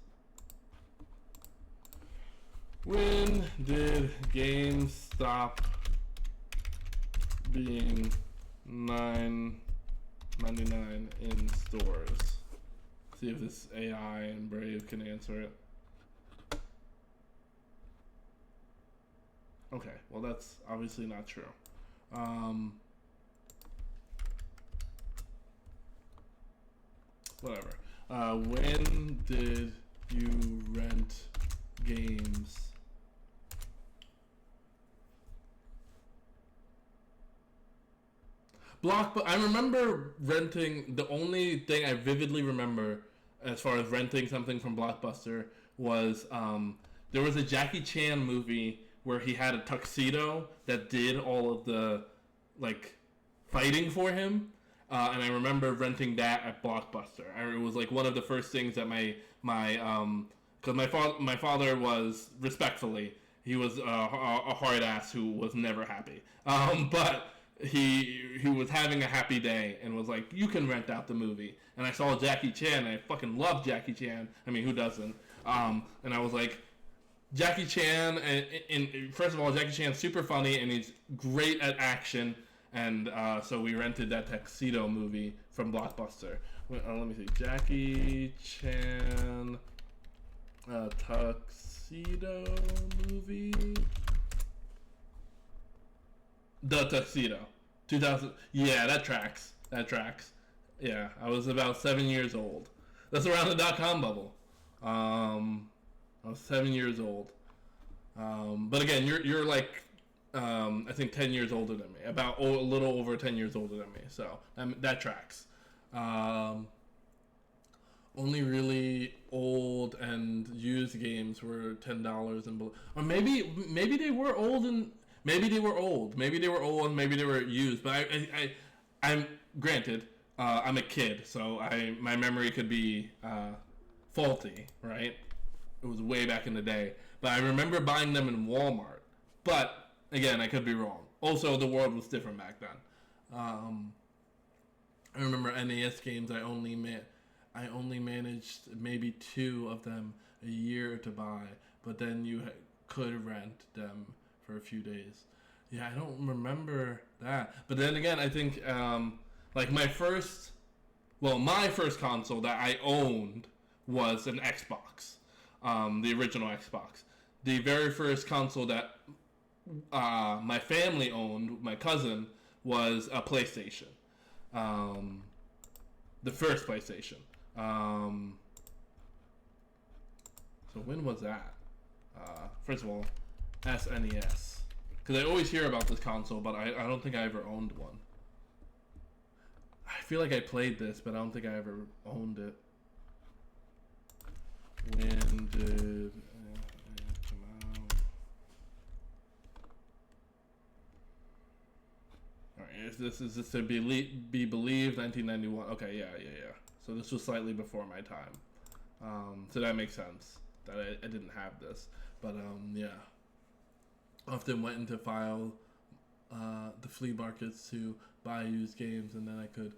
When did games stop being $9.99 in stores? See if this AI and Brave can answer it. Okay, well that's obviously not true. Whatever. When did you rent games? I remember renting, the only thing I vividly remember as far as renting something from Blockbuster was there was a Jackie Chan movie where he had a tuxedo that did all of the like fighting for him, and I remember renting that at Blockbuster. It was like one of the first things that because my father was, respectfully, he was a hard ass who was never happy, but he was having a happy day and was like, "You can rent out the movie." And I saw Jackie Chan. And I fucking love Jackie Chan. I mean, who doesn't? And I was like, Jackie Chan. And first of all, Jackie Chan's super funny and he's great at action. And so we rented that Tuxedo movie from Blockbuster. Let me see, Jackie Chan Tuxedo movie. The Tuxedo, 2000. Yeah, that tracks. That tracks. Yeah, I was about 7 years old. That's around the .com bubble. I was 7 years old. But again, you're like, I think 10 years older than me. About a little over 10 years older than me. So that tracks. Only really old and used games were $10 and below. Or maybe they were old and. Maybe they were old. Maybe they were old and maybe they were used. But I'm granted, I'm a kid, so my memory could be faulty, right? It was way back in the day. But I remember buying them in Walmart. But again, I could be wrong. Also, the world was different back then. I remember NES games. I only managed maybe 2 of them a year to buy. But then you could rent them for a few days. Yeah, I don't remember that. But then again, I think like my first console that I owned was an Xbox, the original Xbox. The very first console that my family owned, my cousin, was a PlayStation. The first PlayStation. So when was that? First of all, SNES. Because I always hear about this console, but I don't think I ever owned one. I feel like I played this, but I don't think I ever owned it. When did it come out? Alright, is this to be believed? 1991. Okay, yeah. So this was slightly before my time. So that makes sense that I didn't have this. But yeah. Often went into file the flea markets to buy used games, and then I could,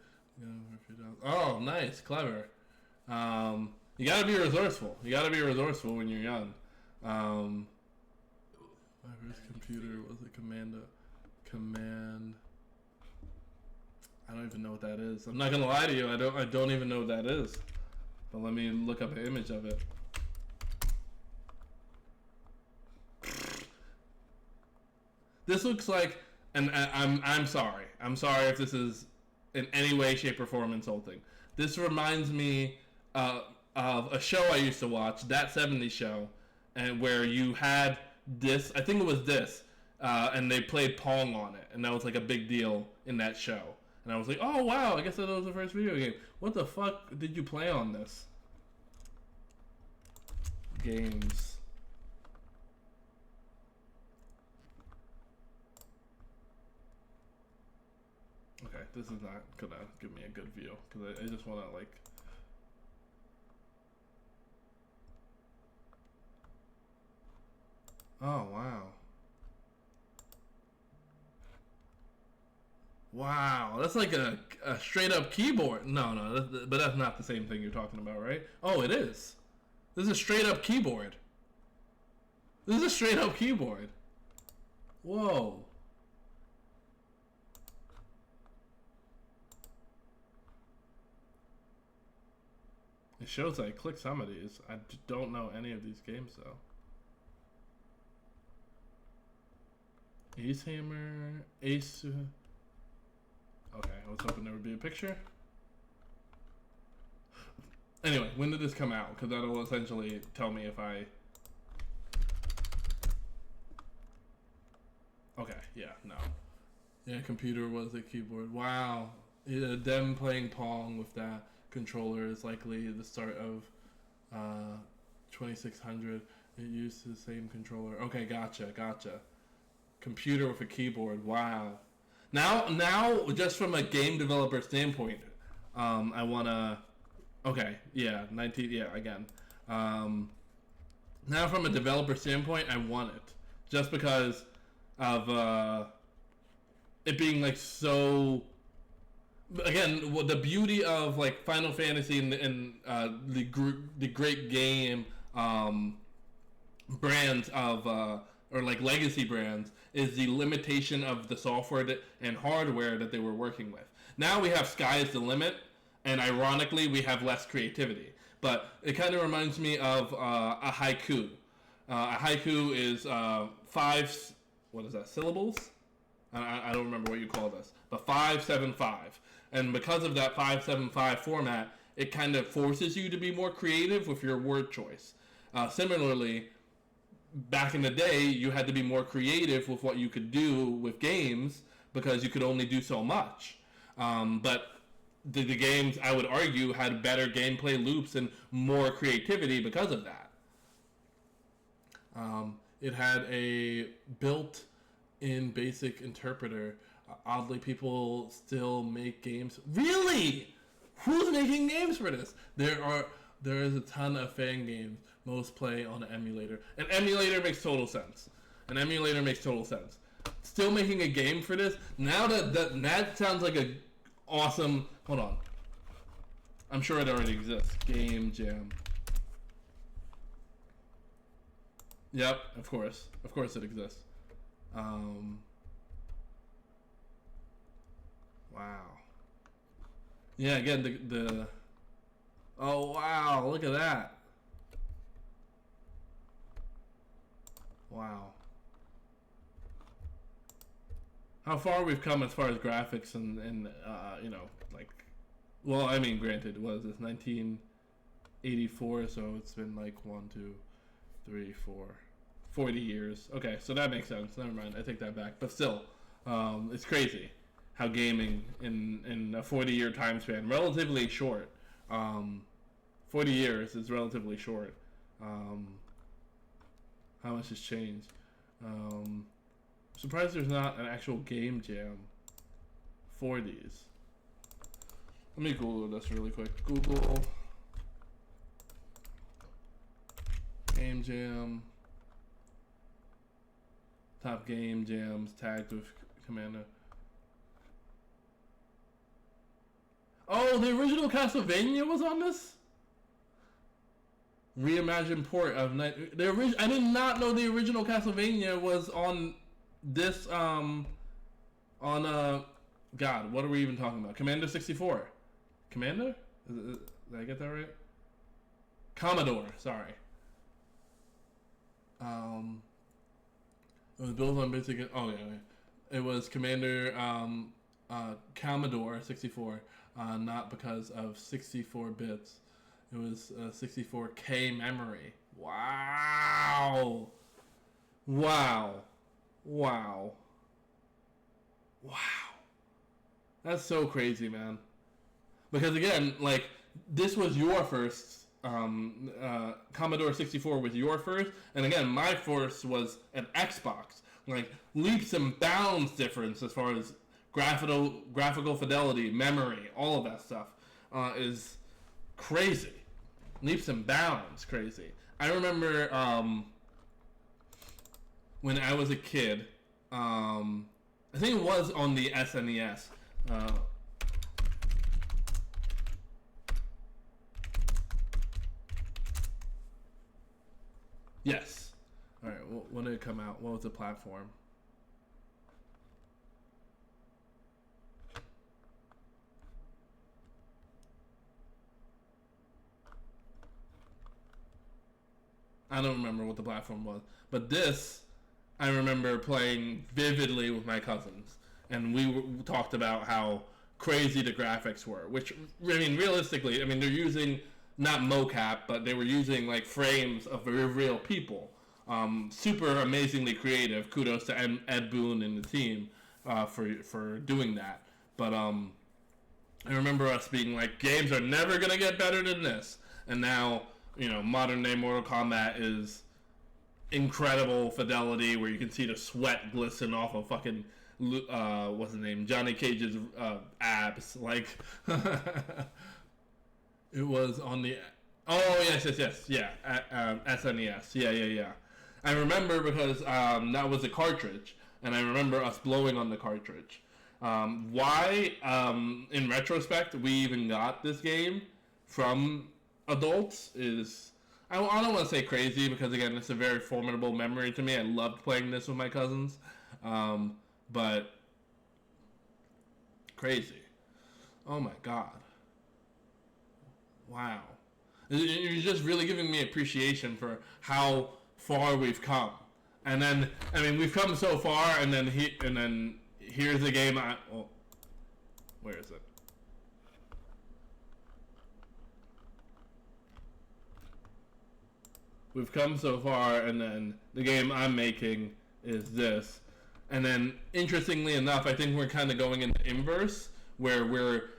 oh, nice, clever. You gotta be resourceful. You gotta be resourceful when you're young. My first computer was a command. I don't even know what that is. I'm not gonna lie to you. I don't even know what that is. But let me look up an image of it. This looks like, and I'm sorry. I'm sorry if this is in any way, shape, or form insulting. This reminds me of a show I used to watch, That 70s Show, and where you had this. I think it was this, and they played Pong on it, and that was like a big deal in that show. And I was like, oh wow, I guess that was the first video game. What the fuck did you play on this? Games. Okay, this is not gonna give me a good view because I just want to like. Oh wow. Wow, that's like a straight up keyboard. No, but that's not the same thing you're talking about, right? Oh, it is. This is a straight up keyboard. This is a straight up keyboard. Whoa. It shows I clicked some of these. I don't know any of these games though. Ace Hammer, Ace. Okay, I was hoping there would be a picture. Anyway, when did this come out? Because that'll essentially tell me if I. Okay, yeah, no. Yeah, computer was a keyboard. Wow. Yeah, them playing Pong with that controller is likely the start of 2600. It used the same controller. Okay, gotcha. Computer with a keyboard. Wow. Now, just from a game developer standpoint, I wanna. Okay, yeah, 19. Yeah, again. Now, from a developer standpoint, I want it just because of it being like so. Again, the beauty of like Final Fantasy and the great game brands of or like legacy brands is the limitation of the software and hardware that they were working with. Now we have sky's the limit, and ironically we have less creativity. But it kind of reminds me of a haiku. A haiku is five, what is that, syllables? I don't remember what you call this, but 575. And because of that 575 format, it kind of forces you to be more creative with your word choice. Similarly, back in the day, you had to be more creative with what you could do with games because you could only do so much. But the games, I would argue, had better gameplay loops and more creativity because of that. It had a built-in basic interpreter. Oddly, people still make games. Really? Who's making games for this? There is a ton of fan games. Most play on an emulator. An emulator makes total sense. Still making a game for this? Now that sounds like a awesome. Hold on. I'm sure it already exists. Game Jam. Yep, of course it exists. Wow. Yeah, again, the oh wow, look at that. Wow. How far we've come as far as graphics and you know, like, well, I mean, granted, what is this, 1984, so it's been like 1, 2, 3, 4, 40 years. Okay, so that makes sense. Never mind, I take that back. But still, it's crazy how gaming in a 40-year time span, relatively short, 40 years is relatively short. How much has changed? I'm surprised there's not an actual game jam for these. Let me Google this really quick. Google game jam, top game jams tagged with Commander. Oh, the original Castlevania was on this? Reimagined port of I did not know the original Castlevania was on this God, what are we even talking about? Commander 64. Commander? Did I get that right? Commodore, sorry. It was built on basic. Oh yeah, it was Commander Commodore 64. Not because of 64 bits. It was 64K memory. Wow. Wow. Wow. Wow. That's so crazy, man. Because again, like, this was your first Commodore 64 was your first, and again, my first was an Xbox. Like, leaps and bounds difference as far as graphical fidelity, memory, all of that stuff is crazy. Leaps and bounds crazy. I remember when I was a kid, I think it was on the SNES. Yes. All right. When did it come out? What was the platform? I don't remember what the platform was, but this I remember playing vividly with my cousins, and we talked about how crazy the graphics were. Which, I mean, realistically, I mean, they're using not mocap, but they were using like frames of real people. Super amazingly creative. Kudos to Ed Boon and the team for doing that. But I remember us being like, games are never gonna get better than this, and now, you know, modern day Mortal Kombat is incredible fidelity where you can see the sweat glisten off of fucking what's his name, Johnny Cage's abs. Like, it was on the yes, yeah, SNES, yeah. I remember because that was a cartridge, and I remember us blowing on the cartridge. Why, in retrospect, we even got this game from adults is, I don't want to say crazy because, again, it's a very formidable memory to me. I loved playing this with my cousins. But crazy. Oh my god. Wow. You're just really giving me appreciation for how far we've come. And then, I mean, we've come so far, and then here's the game. Where is it? We've come so far, and then the game I'm making is this. And then, interestingly enough, I think we're kind of going in the inverse, where we're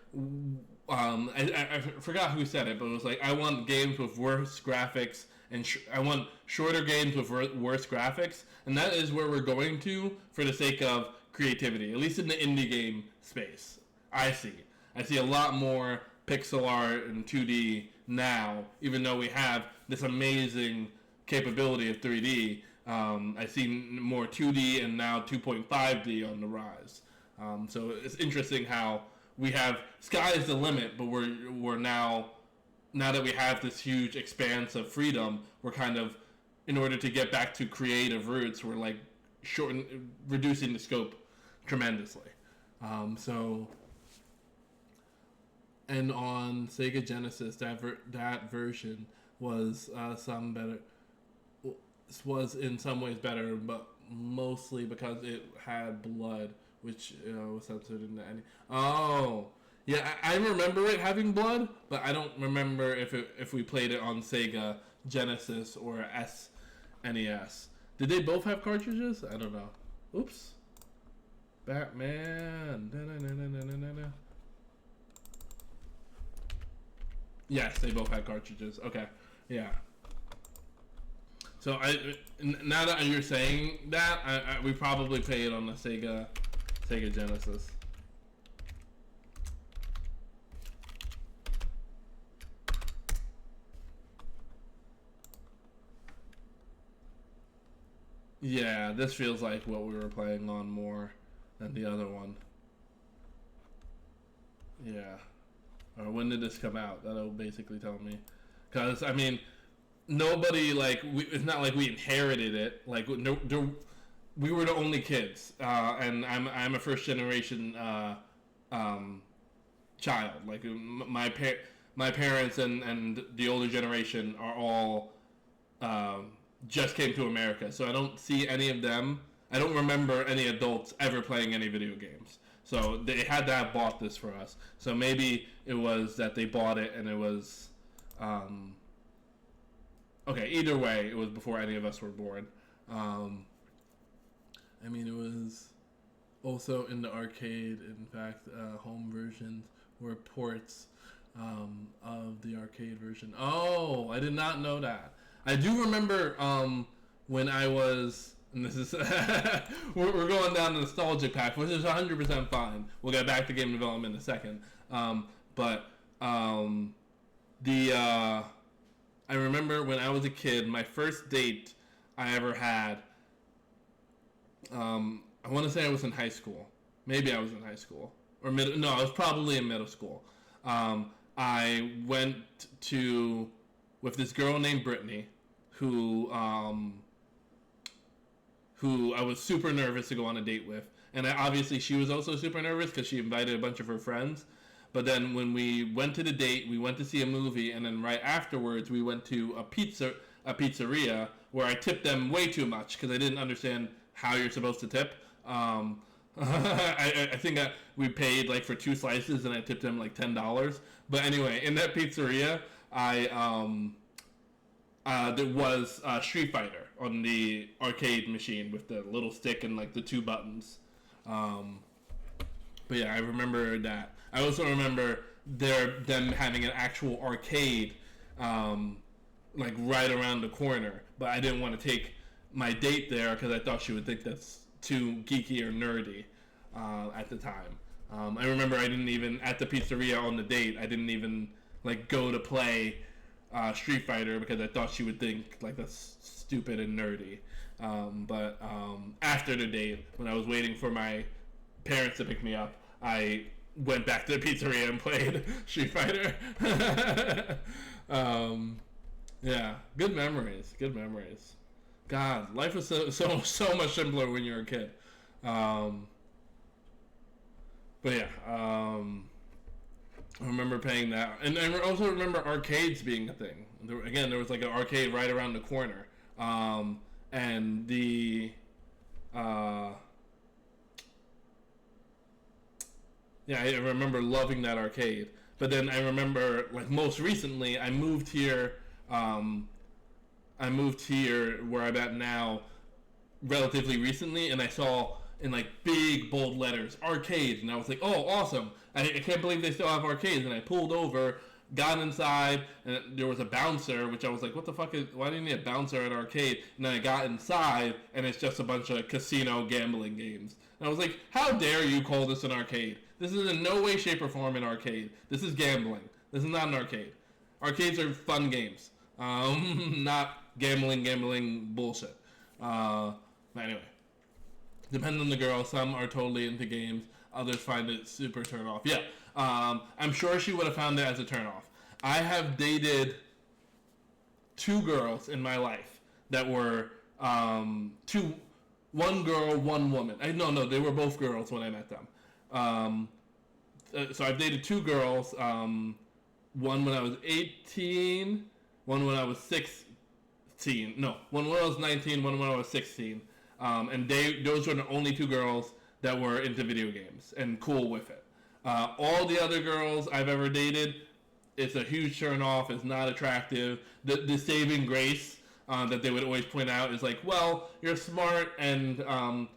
I forgot who said it, but it was like, I want games with worse graphics, and I want shorter games with worse graphics, and that is where we're going to for the sake of creativity, at least in the indie game space. I see a lot more pixel art and 2D now, even though we have this amazing capability of 3D. I see more 2D and now 2.5D on the rise. So it's interesting how we have sky's the limit, but we're now that we have this huge expanse of freedom, we're kind of, in order to get back to creative roots, we're like reducing the scope tremendously. And on Sega Genesis, that version was was in some ways better, but mostly because it had blood, which was censored in the ending. Oh, yeah, I remember it having blood, but I don't remember if we played it on Sega Genesis or SNES. Did they both have cartridges? I don't know. Oops. Batman. Da-na-na-na-na-na-na. Yes, they both had cartridges. Okay, yeah. So now that you're saying that, we probably play it on the Sega Genesis. Yeah, this feels like what we were playing on more than the other one. Yeah. Or when did this come out? That'll basically tell me. Because, I mean, nobody, it's not like we inherited it. Like, we were the only kids. And I'm a first generation child. Like, my parents and the older generation are all just came to America. So I don't see any of them. I don't remember any adults ever playing any video games. So they had to have bought this for us. So maybe it was that they bought it and it was... okay, either way, it was before any of us were born. I mean, it was also in the arcade. In fact, home versions were ports of the arcade version. Oh, I did not know that. I do remember when I was... And this is we're going down the nostalgic path, which is 100% fine. We'll get back to game development in a second. But I remember when I was a kid, my first date I ever had. I want to say I was in high school. Maybe I was in high school or middle. No, I was probably in middle school. I went with this girl named Brittany, who I was super nervous to go on a date with. And obviously she was also super nervous because she invited a bunch of her friends. But then when we went to the date, we went to see a movie, and then right afterwards we went to a pizzeria where I tipped them way too much because I didn't understand how you're supposed to tip. I think that we paid like for 2 slices and I tipped them like $10. But anyway, in that pizzeria, there was Street Fighter on the arcade machine with the little stick and like the 2 buttons. But yeah, I remember that. I also remember them having an actual arcade like right around the corner, but I didn't want to take my date there because I thought she would think that's too geeky or nerdy at the time. I remember I didn't even, at the pizzeria on the date, I didn't even like go to play Street Fighter because I thought she would think like that's stupid and nerdy. But after the date, when I was waiting for my parents to pick me up, I went back to the pizzeria and played Street Fighter. Yeah, good memories. Good memories. God, life was so much simpler when you were a kid. But yeah, I remember paying that, and I also remember arcades being a thing. There was like an arcade right around the corner, and yeah, I remember loving that arcade. But then I remember, like, most recently, I moved here. I moved here where I'm at now, relatively recently, and I saw in like big bold letters arcades, and I was like, oh, awesome! I can't believe they still have arcades. And I pulled over, got inside, and there was a bouncer, which I was like, what the fuck is? Why do you need a bouncer at an arcade? And then I got inside, and it's just a bunch of casino gambling games. And I was like, how dare you call this an arcade? This is in no way, shape, or form an arcade. This is gambling. This is not an arcade. Arcades are fun games, not gambling bullshit. Anyway, depends on the girl. Some are totally into games. Others find it super turn off. Yeah, I'm sure she would have found it as a turn off. I have dated 2 girls in my life that were one girl, one woman. No, they were both girls when I met them. So I've dated 2 girls. One when I was 18, one when I was 16. No, one when I was 19, one when I was 16. And those were the only 2 girls that were into video games and cool with it. All the other girls I've ever dated, it's a huge turn off. It's not attractive. The saving grace that they would always point out is like, well, you're smart and I've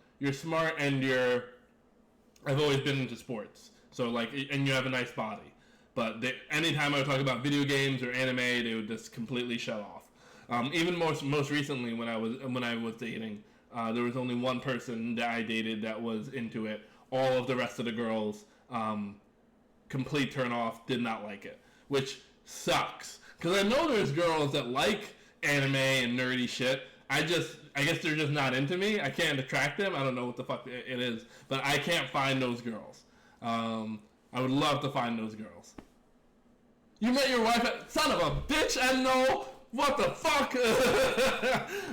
always been into sports, so like, and you have a nice body. But anytime I would talk about video games or anime, they would just completely shut off. Even most recently, when I was dating, there was only one person that I dated that was into it. All of the rest of the girls, complete turn off, did not like it, which sucks. Because I know there's girls that like anime and nerdy shit. I guess they're just not into me. I can't attract them. I don't know what the fuck it is, but I can't find those girls. I would love to find those girls. You met your wife at... Son of a bitch, and no... What the fuck?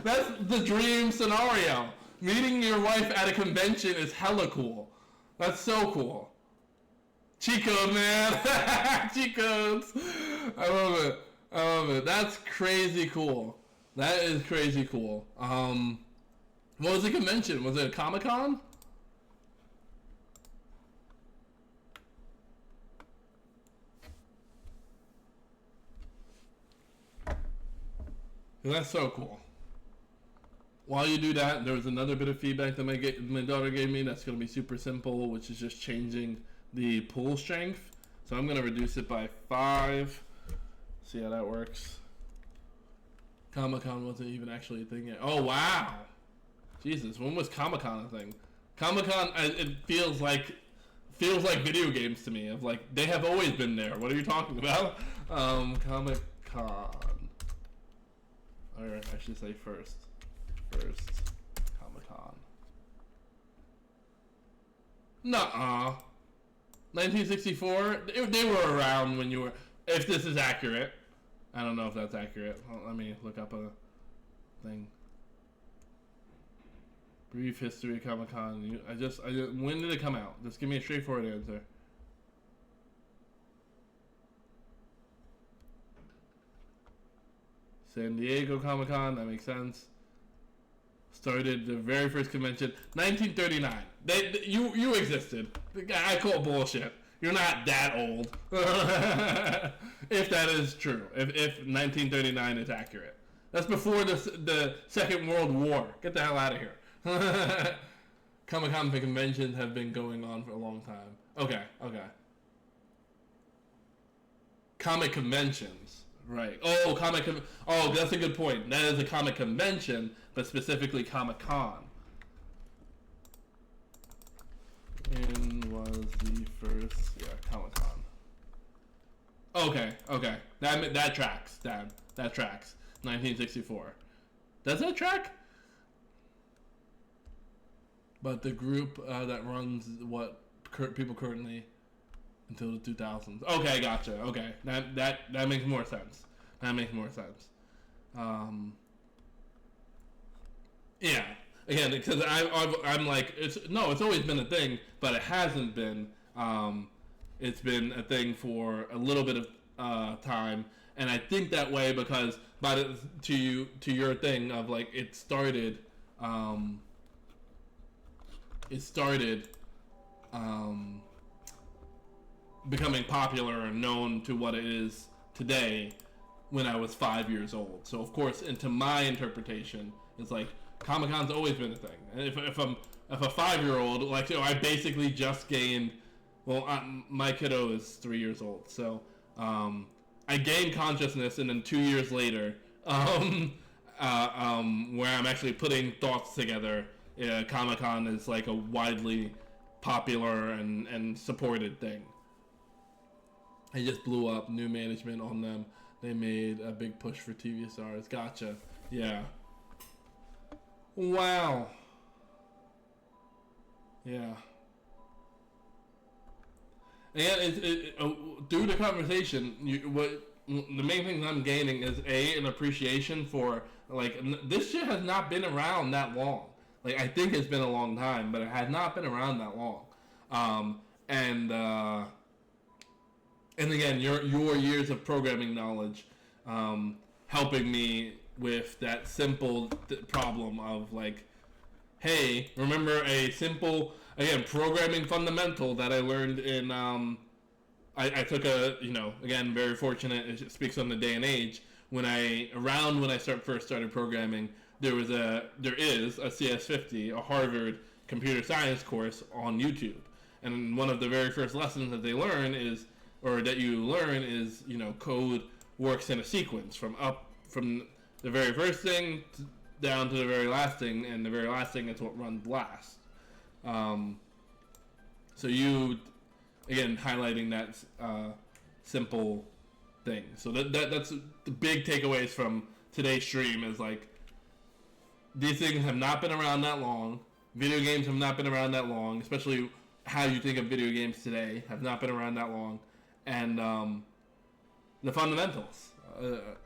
That's the dream scenario. Meeting your wife at a convention is hella cool. That's so cool. Cheat code, man. Cheat codes. I love it. That's crazy cool. That is crazy cool. What was the convention? Was it a Comic-Con? That's so cool. While you do that, there was another bit of feedback that my daughter gave me that's going to be super simple, which is just changing the pull strength. So I'm going to reduce it by 5. See how that works. Comic-Con wasn't even actually a thing yet. Oh, wow. Jesus, when was Comic-Con a thing? Comic-Con, it feels like video games to me. Of like, they have always been there. What are you talking about? Comic-Con. Or I should say first Comic-Con. Nuh-uh. 1964? They were around when you were... If this is accurate. I don't know if that's accurate. Well, let me look up a thing. Brief history of Comic-Con. When did it come out? Just give me a straightforward answer. San Diego Comic-Con, that makes sense. Started the very first convention, 1939. You existed. I call bullshit. You're not that old. If that is true. If 1939 is accurate. That's before the Second World War. Get the hell out of here. Comic-Con conventions have been going on for a long time. Okay. Comic conventions. Right. Oh, that's a good point. That is a comic convention, but specifically Comic-Con. When was the first... Yeah, Comic-Con. Okay. That tracks, Dad. That tracks. 1964. Does that track? but the group that runs what people currently until the 2000s. Okay, gotcha. Okay, that makes more sense. That makes more sense. Yeah. Again, because I'm like it's always been a thing, but it hasn't been. It's been a thing for a little bit of time, and I think that way because to your thing of like it started. It started becoming popular and known to what it is today when I was 5 years old. So of course, into my interpretation, it's like Comic-Con's always been a thing. And if a 5-year-old, like, you know, I basically just gained. Well, my kiddo is 3 years old, so I gained consciousness, and then 2 years later, where I'm actually putting thoughts together, Comic-Con is like a widely popular and supported thing. They just blew up, new management on them. They made a big push for TV stars. Gotcha. Yeah. Wow. Yeah. And through the conversation, the main thing I'm gaining is an appreciation for, like, this shit has not been around that long. Like, I think it's been a long time, but it has not been around that long. And again, your years of programming knowledge helping me with that simple problem of like, hey, remember a simple, again, programming fundamental that I learned in, I took a, again, very fortunate, it speaks on the day and age, when I first started programming, there is a CS50, a Harvard computer science course on YouTube. And one of the very first lessons that they learn is, code works in a sequence from the very first thing down to the very last thing, and the very last thing is what runs last. So you, again, highlighting that simple thing. So that's the big takeaways from today's stream is like, these things have not been around that long. Video games have not been around that long, especially how you think of video games today have not been around that long. And the fundamentals,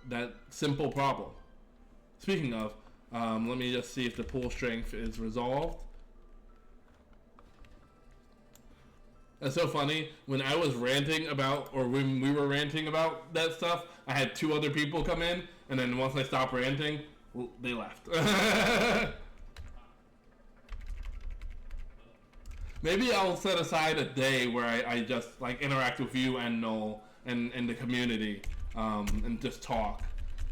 that simple problem. Speaking of, let me just see if the pull strength is resolved. That's so funny. When I was ranting about, or when we were ranting about that stuff, I had 2 other people come in, and then once I stopped ranting, they left. Maybe I'll set aside a day where I just like interact with you and Noel and the community, and just talk,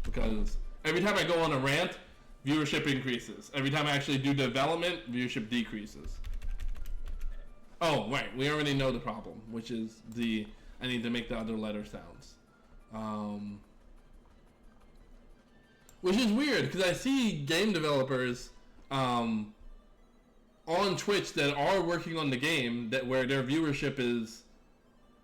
because every time I go on a rant, viewership increases. Every time I actually do development, viewership decreases. Oh, right, we already know the problem, which is I need to make the other letter sounds. Which is weird, because I see game developers on Twitch that are working on the game where their viewership is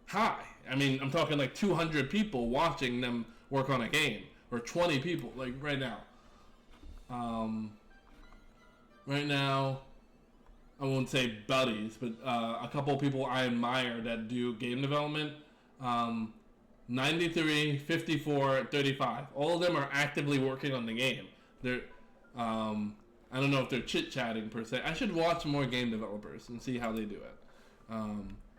high. I mean, I'm talking like 200 people watching them work on a game, or 20 people, like right now. Right now, I won't say buddies, but a couple of people I admire that do game development. 93, 54, 35. All of them are actively working on the game. They're, I don't know if they're chit-chatting per se. I should watch more game developers and see how they do it.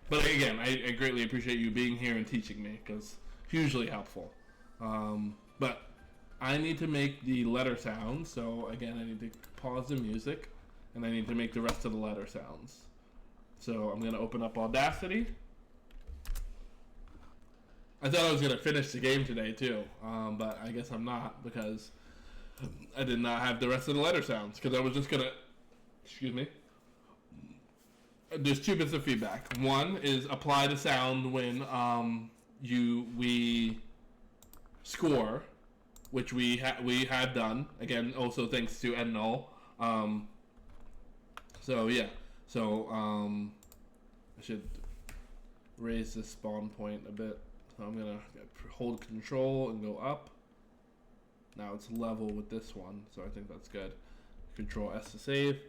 But again, I greatly appreciate you being here and teaching me, because hugely helpful. But I need to make the letter sounds, so again, I need to pause the music, and I need to make the rest of the letter sounds. So I'm going to open up Audacity. I thought I was going to finish the game today too, but I guess I'm not, because I did not have the rest of the letter sounds, because I was just going to, excuse me. There's 2 bits of feedback. One is apply the sound when we score, which we have done. Again, also thanks to Ed Null. So yeah, so I should raise the spawn point a bit. So I'm gonna hold control and go up. Now it's level with this one, so I think that's good. Control S to save.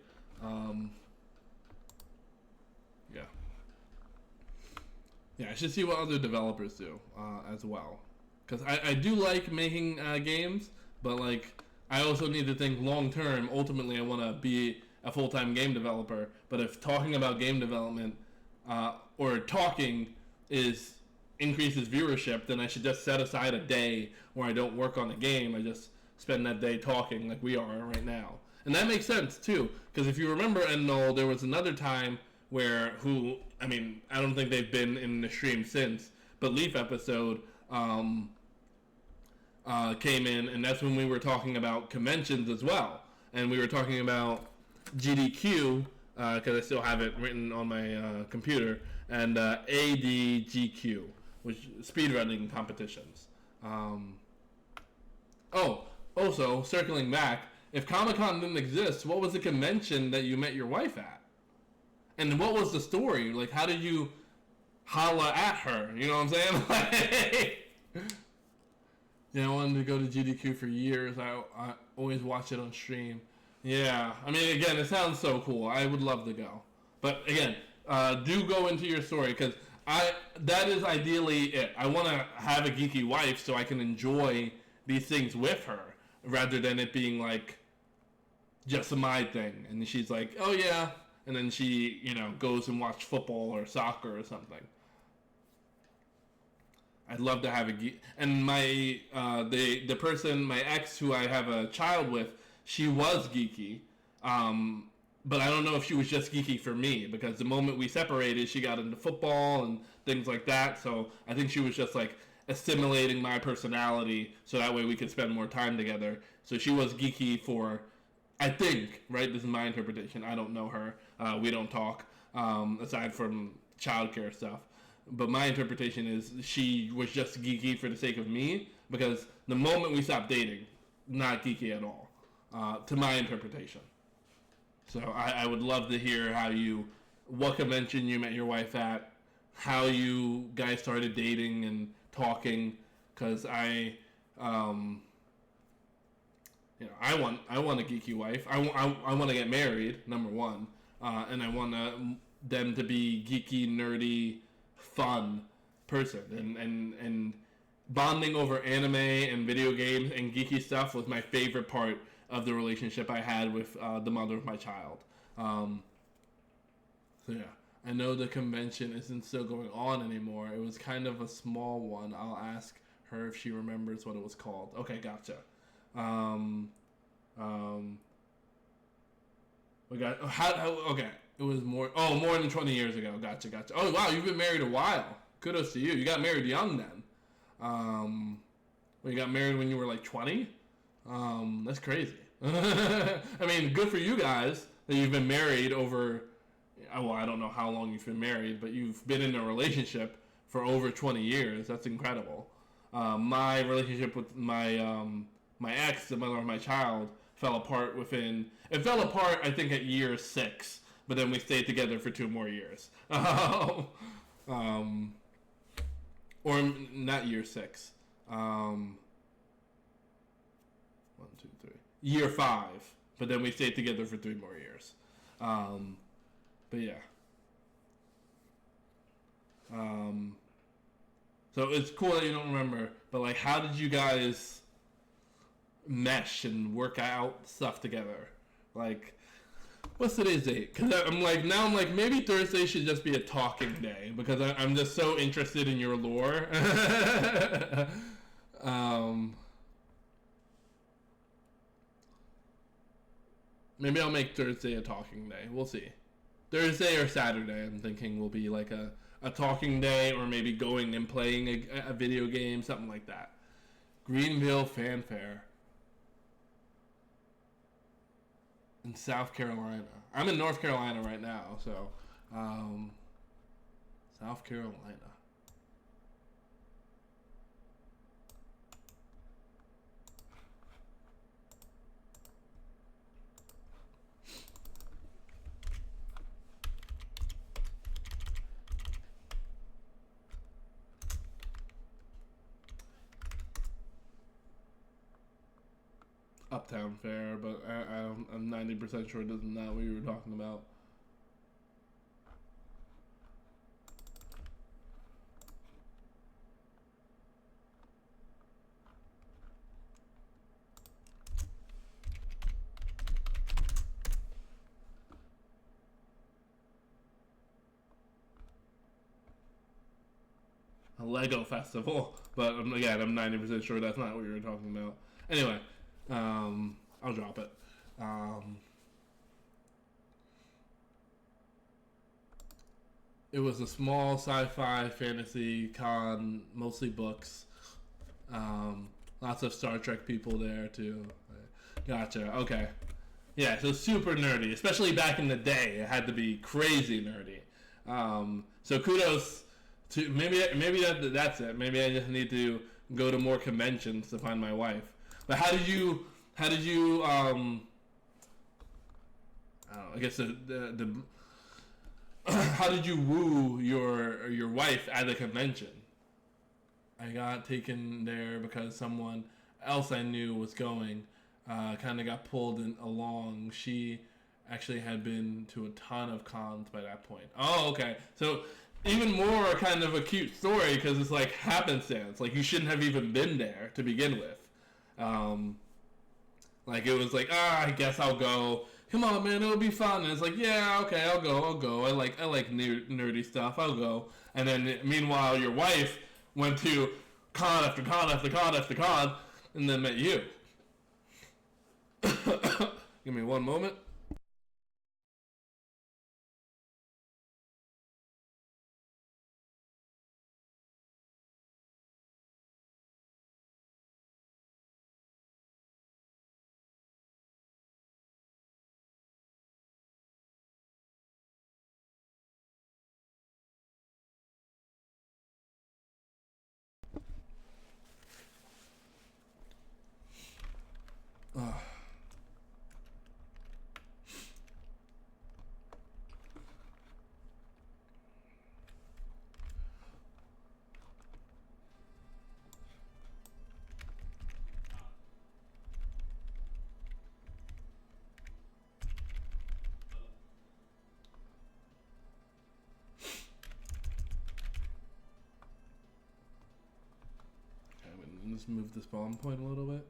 Yeah, I should see what other developers do as well, because I do like making games, but like I also need to think long term. Ultimately, I want to be a full time game developer. But if talking about game development or talking is increases viewership, then I should just set aside a day where I don't work on the game. I just spend that day talking like we are right now, and that makes sense too. Because if you remember, Endnull, there was another time where I mean, I don't think they've been in the stream since, but Leaf episode came in, and that's when we were talking about conventions as well, and we were talking about GDQ because I still have it written on my computer, and ADGQ, which speedrunning competitions. Oh, also circling back, if Comic Con didn't exist, what was the convention that you met your wife at? And what was the story? Like, how did you holla at her? You know what I'm saying? Like, yeah, I wanted to go to GDQ for years. I always watch it on stream. Yeah, I mean, again, it sounds so cool. I would love to go. But again, do go into your story, because that is ideally it. I want to have a geeky wife so I can enjoy these things with her, rather than it being like just my thing. And she's like, oh yeah, and then she, goes and watch football or soccer or something. I'd love to have a geek. And my the person, my ex, who I have a child with, she was geeky, but I don't know if she was just geeky for me, because the moment we separated, she got into football and things like that. So I think she was just like assimilating my personality, so that way we could spend more time together. So she was geeky for, I think, right? This is my interpretation. I don't know her. We don't talk aside from childcare stuff. But my interpretation is she was just geeky for the sake of me, because the moment we stopped dating, not geeky at all, to my interpretation. So I would love to hear what convention you met your wife at, how you guys started dating and talking, because I want a geeky wife. I want to get married, number one, and I want them to be geeky, nerdy, fun person, and bonding over anime and video games and geeky stuff was my favorite part of the relationship I had with the mother of my child. So yeah, I know the convention isn't still going on anymore. It was kind of a small one. I'll ask her if she remembers what it was called. Okay, gotcha. We got okay. It was more than 20 years ago. Gotcha. Oh wow, you've been married a while. Kudos to you. You got married young then. You got married when you were like 20. That's crazy. I mean, good for you guys that you've been married over. Well, I don't know how long you've been married, but you've been in a relationship for over 20 years. That's incredible. My relationship with my ex, the mother of my child, fell apart It fell apart, I think, at year 6, but then we stayed together for 2 more years. Or not year 6. 1, 2, 3. Year 5, but then we stayed together for 3 more years. But yeah. So it's cool that you don't remember, but like, how did you guys mesh and work out stuff together? Like, what's today's date? Because I'm like, maybe Thursday should just be a talking day, because I'm just so interested in your lore. Maybe I'll make Thursday a talking day. We'll see. Thursday or Saturday, I'm thinking, will be like a talking day, or maybe going and playing a video game, something like that. Greenville Fanfare in South Carolina. I'm in North Carolina right now, so South Carolina. Uptown Fair, but I'm 90% sure it is not what you were talking about. a Lego festival. But again, I'm 90% sure that's not what you were talking about. Anyway, I'll drop it. It was a small sci-fi fantasy con, mostly books. Lots of Star Trek people there too. Gotcha. Okay. Yeah, so super nerdy, especially back in the day. It had to be crazy nerdy. So kudos to maybe that's it. Maybe I just need to go to more conventions to find my wife. But how did you I don't know, I guess the how did you woo your wife at the convention? I got taken there because someone else I knew was going. Kind of got pulled along. She actually had been to a ton of cons by that point. Oh, okay. So even more kind of a cute story because it's like happenstance. Like you shouldn't have even been there to begin with. Like it was like, I guess I'll go. Come on, man, it'll be fun. And it's like, yeah, okay, I'll go. I like nerdy stuff. I'll go. And then meanwhile, your wife went to con after con after con after con, and then met you. Give me one moment. Let's move the spawn point a little bit.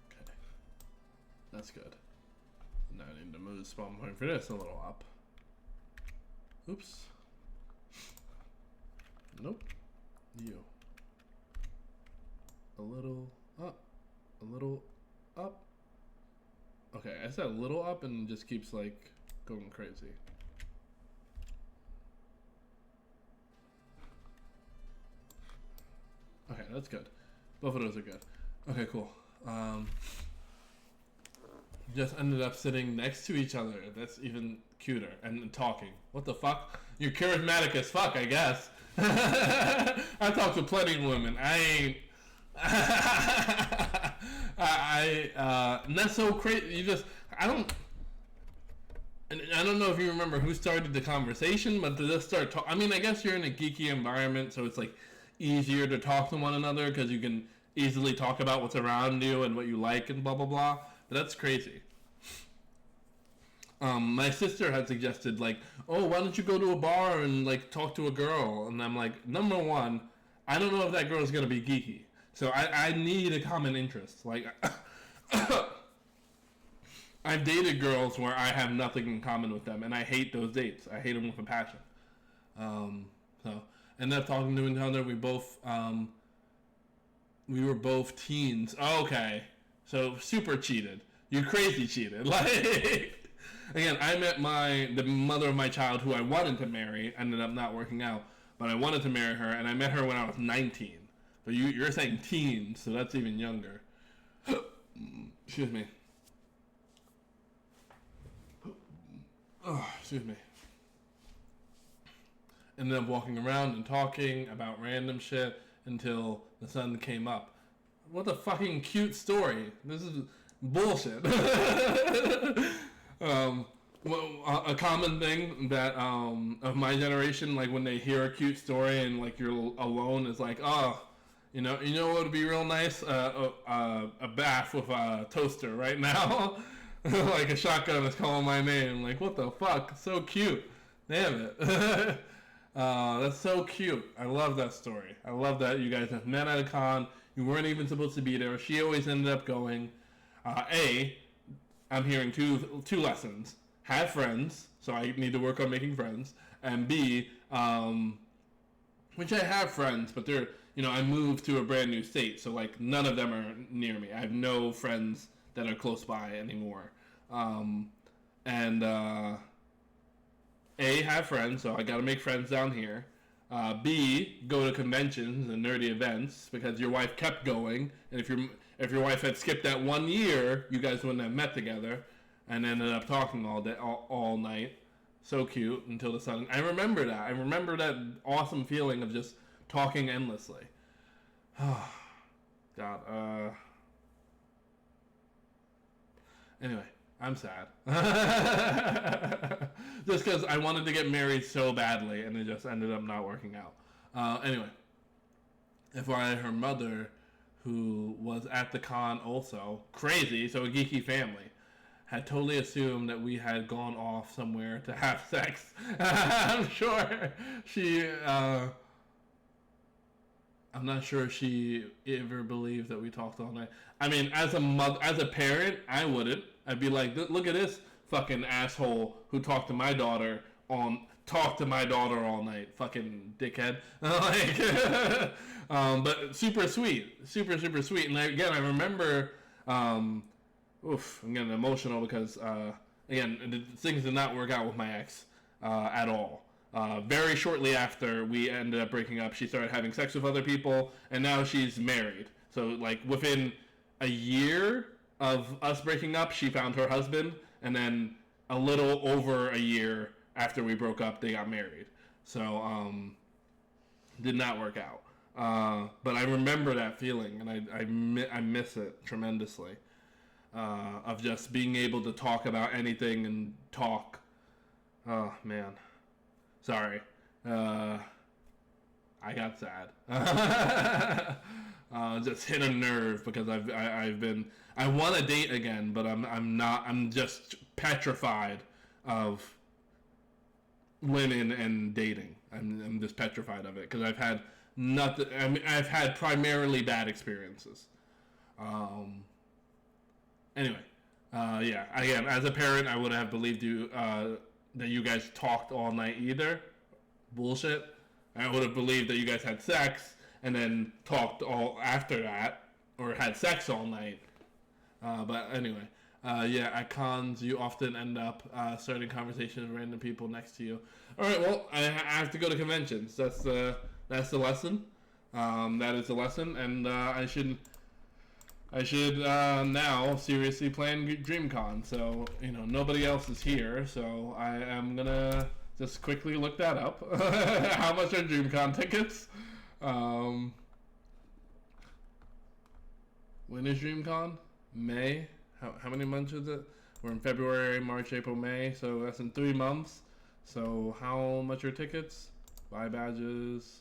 Okay. That's good. Now I need to move the spawn point for this a little up. Oops. Nope. You. A little up. A little up. Okay, I said a little up and it just keeps like going crazy. Okay, that's good. Both of those are good. Okay, cool. Just ended up sitting next to each other. That's even cuter. And talking. What the fuck? You're charismatic as fuck, I guess. I talk to plenty of women. I ain't. That's so crazy. I don't know if you remember who started the conversation, but to just start talk. I mean, I guess you're in a geeky environment, so it's like easier to talk to one another because you can easily talk about what's around you and what you like and blah blah blah. But that's crazy. My sister had suggested like, oh, why don't you go to a bar and like talk to a girl? And I'm like, number one, I don't know if that girl is gonna be geeky. So I need a common interest. Like, I've dated girls where I have nothing in common with them, and I hate those dates. I hate them with a passion. So ended up talking to each other. We were both teens. Oh, okay, so super cheated. You crazy cheated. Like, again, I met the mother of my child, who I wanted to marry. Ended up not working out, but I wanted to marry her, and I met her when I was 19. But you're saying teens, so that's even younger. Excuse me. Oh, excuse me. Ended up walking around and talking about random shit until the sun came up. What a fucking cute story. This is bullshit. A common thing that of my generation, like when they hear a cute story and like you're alone, is like, oh, you know what would be real nice? A bath with a toaster right now. Like a shotgun is calling my name. Like, what the fuck? So cute. Damn it. That's so cute. I love that story. I love that you guys met at a con. You weren't even supposed to be there. She always ended up going. I'm hearing two lessons. Have friends, so I need to work on making friends, and B, which I have friends, but they're, I moved to a brand new state, so like none of them are near me. I have no friends that are close by anymore. And A, have friends, so I got to make friends down here. B, go to conventions and nerdy events because your wife kept going, and if your wife had skipped that 1 year, you guys wouldn't have met together, and ended up talking all night. So cute until the sun. I remember that. I remember that awesome feeling of just talking endlessly. God. Anyway, I'm sad. Just because I wanted to get married so badly, and it just ended up not working out. Anyway, FYI, her mother, who was at the con also, crazy, so a geeky family, had totally assumed that we had gone off somewhere to have sex. I'm sure she, I'm not sure she ever believed that we talked all night. I mean, as a parent, I wouldn't. I'd be like, look at this fucking asshole who talked to my daughter all night, fucking dickhead. Like, but super sweet, super sweet. And again, I remember, I'm getting emotional because again, things did not work out with my ex at all. Very shortly after we ended up breaking up, she started having sex with other people, and now she's married. So like within a year of us breaking up, she found her husband, and then a little over a year after we broke up, they got married. So did not work out. But I remember that feeling, and I miss it tremendously. Of just being able to talk about anything and talk. Oh man, sorry. I got sad. Just hit a nerve because I want to date again, but I'm not. I'm just petrified of women and dating. I'm just petrified of it because I've had nothing. I mean, I've had primarily bad experiences. Anyway, yeah. Again, as a parent, I would have believed you that you guys talked all night either. Bullshit. I would have believed that you guys had sex and then talked all after that, or had sex all night. But anyway, yeah. At cons, you often end up starting conversations with random people next to you. All right. Well, I have to go to conventions. That's the lesson. That is the lesson, and I should now seriously plan DreamCon. So, nobody else is here, so I am gonna just quickly look that up. How much are DreamCon tickets? When is DreamCon? May? How many months is it? We're in February, March, April, May, so that's in 3 months. So how much are tickets? Buy badges.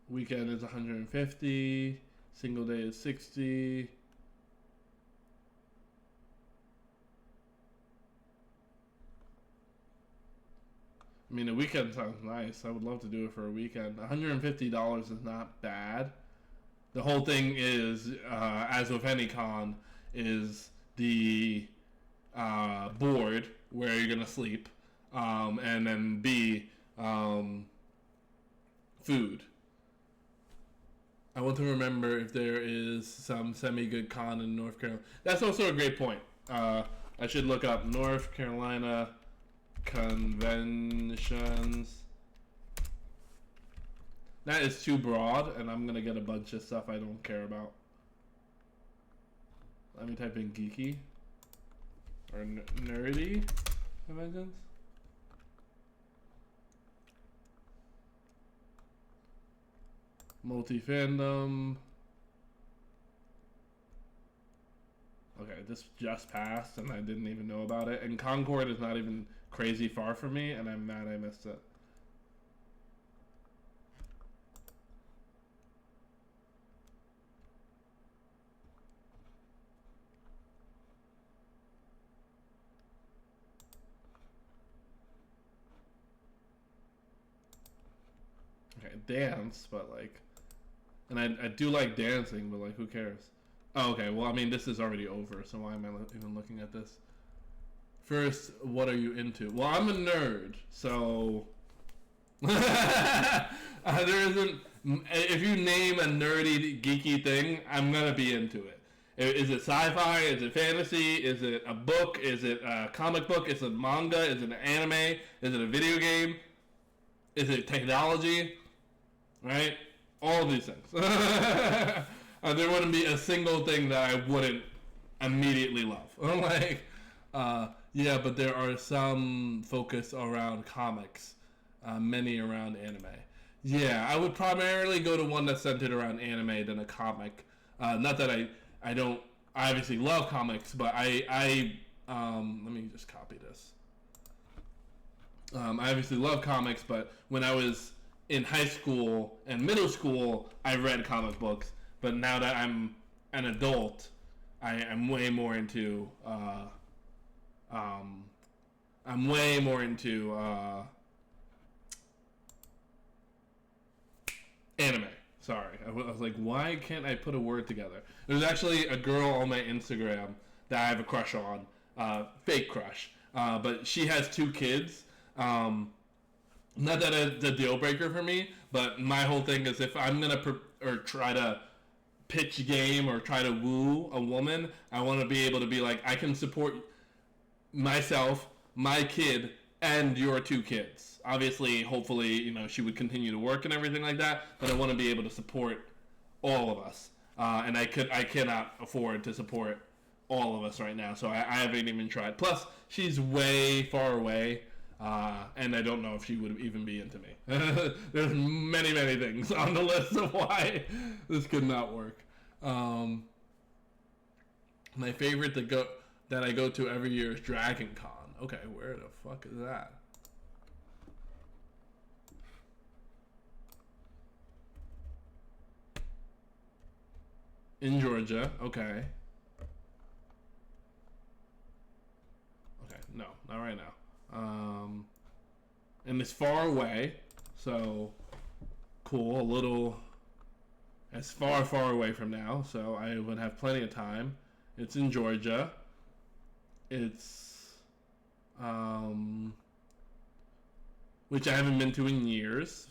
Weekend is 150. Single day is 60. I mean, a weekend sounds nice. I would love to do it for a weekend. $150 is not bad. The whole thing is, as with any con, is the board where you're gonna sleep, and then B, food. I want to remember if there is some semi-good con in North Carolina. That's also a great point. I should look up North Carolina conventions. That is too broad, and I'm going to get a bunch of stuff I don't care about. Let me type in geeky or nerdy conventions. Multi-fandom. Okay, this just passed and I didn't even know about it. And Concord is not even crazy far from me, and I'm mad I missed it. Okay, dance, but like And I do like dancing, but like, who cares? Oh, okay. Well, I mean, this is already over, so why am I even looking at this? First, what are you into? Well, I'm a nerd, so there isn't. If you name a nerdy, geeky thing, I'm gonna be into it. Is it sci-fi? Is it fantasy? Is it a book? Is it a comic book? Is it manga? Is it an anime? Is it a video game? Is it technology? Right? All of these things. There wouldn't be a single thing that I wouldn't immediately love. Like, yeah, but there are some focus around comics, many around anime. Yeah, I would primarily go to one that's centered around anime than a comic. Not that I don't I obviously love comics, but I let me just copy this. I obviously love comics, but when I was in high school and middle school, I read comic books. But now that I'm an adult, I'm way more into I'm way more into anime. Sorry, I was like, why can't I put a word together? There's actually a girl on my Instagram that I have a crush on, fake crush, but she has 2 kids. Not that it's a deal breaker for me, but my whole thing is if I'm gonna or try to pitch game or try to woo a woman, I want to be able to be like, I can support myself, my kid, and your 2 kids. Obviously, hopefully, you know, she would continue to work and everything like that, but I want to be able to support all of us. And I cannot afford to support all of us right now, so I haven't even tried. Plus, she's way far away, and I don't know if she would even be into me. There's many, many things on the list of why this could not work. My favorite that I go to every year is Dragon Con. Okay, where the fuck is that? In Georgia, okay. Okay, no, not right now. And it's far away, so cool. A little, it's far away from now, so I would have plenty of time. It's in Georgia. It's, which I haven't been to in years.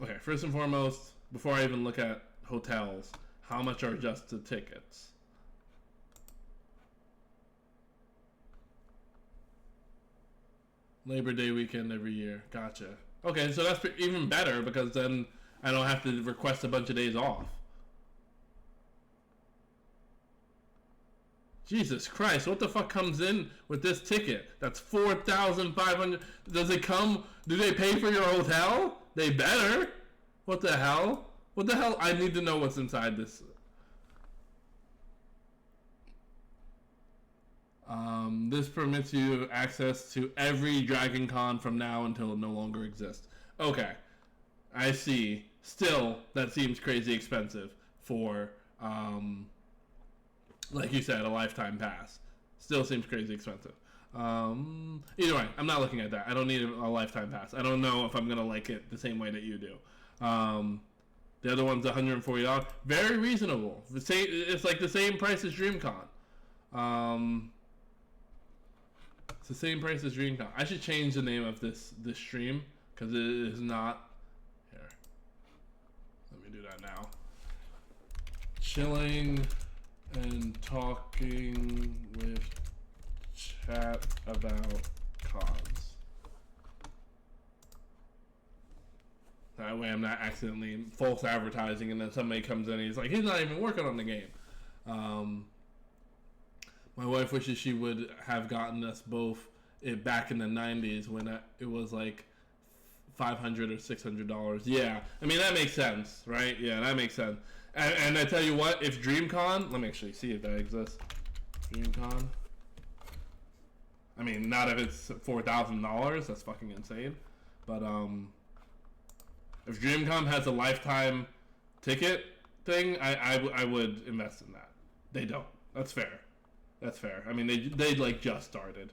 Okay, first and foremost, before I even look at hotels, how much are just the tickets? Labor Day weekend every year. Gotcha. Okay, so that's even better because then I don't have to request a bunch of days off. Jesus Christ, what the fuck comes in with this ticket? That's 4,500. Does it come? Do they pay for your hotel? They better. What the hell? What the hell? I need to know what's inside this. This permits you access to every Dragon Con from now until it no longer exists. Okay, I see. Still, that seems crazy expensive for, like you said, a lifetime pass. Still seems crazy expensive. Either way, I'm not looking at that. I don't need a lifetime pass. I don't know if I'm gonna like it the same way that you do. The other one's $140. Very reasonable. It's like the same price as DreamCon. It's the same price as DreamCon. I should change the name of this stream because it is not. Here, let me do that now. Chilling and talking with chat about cons. That way I'm not accidentally false advertising and then somebody comes in and he's like, he's not even working on the game. My wife wishes she would have gotten us both it back in the 90s when it was like $500 or $600. Yeah, I mean, that makes sense, right? Yeah, that makes sense. And I tell you what, if DreamCon, let me actually see if that exists. DreamCon. I mean, not if it's $4,000. That's fucking insane. But if DreamCon has a lifetime ticket thing, I would invest in that. They don't. That's fair. That's fair. I mean, they like just started.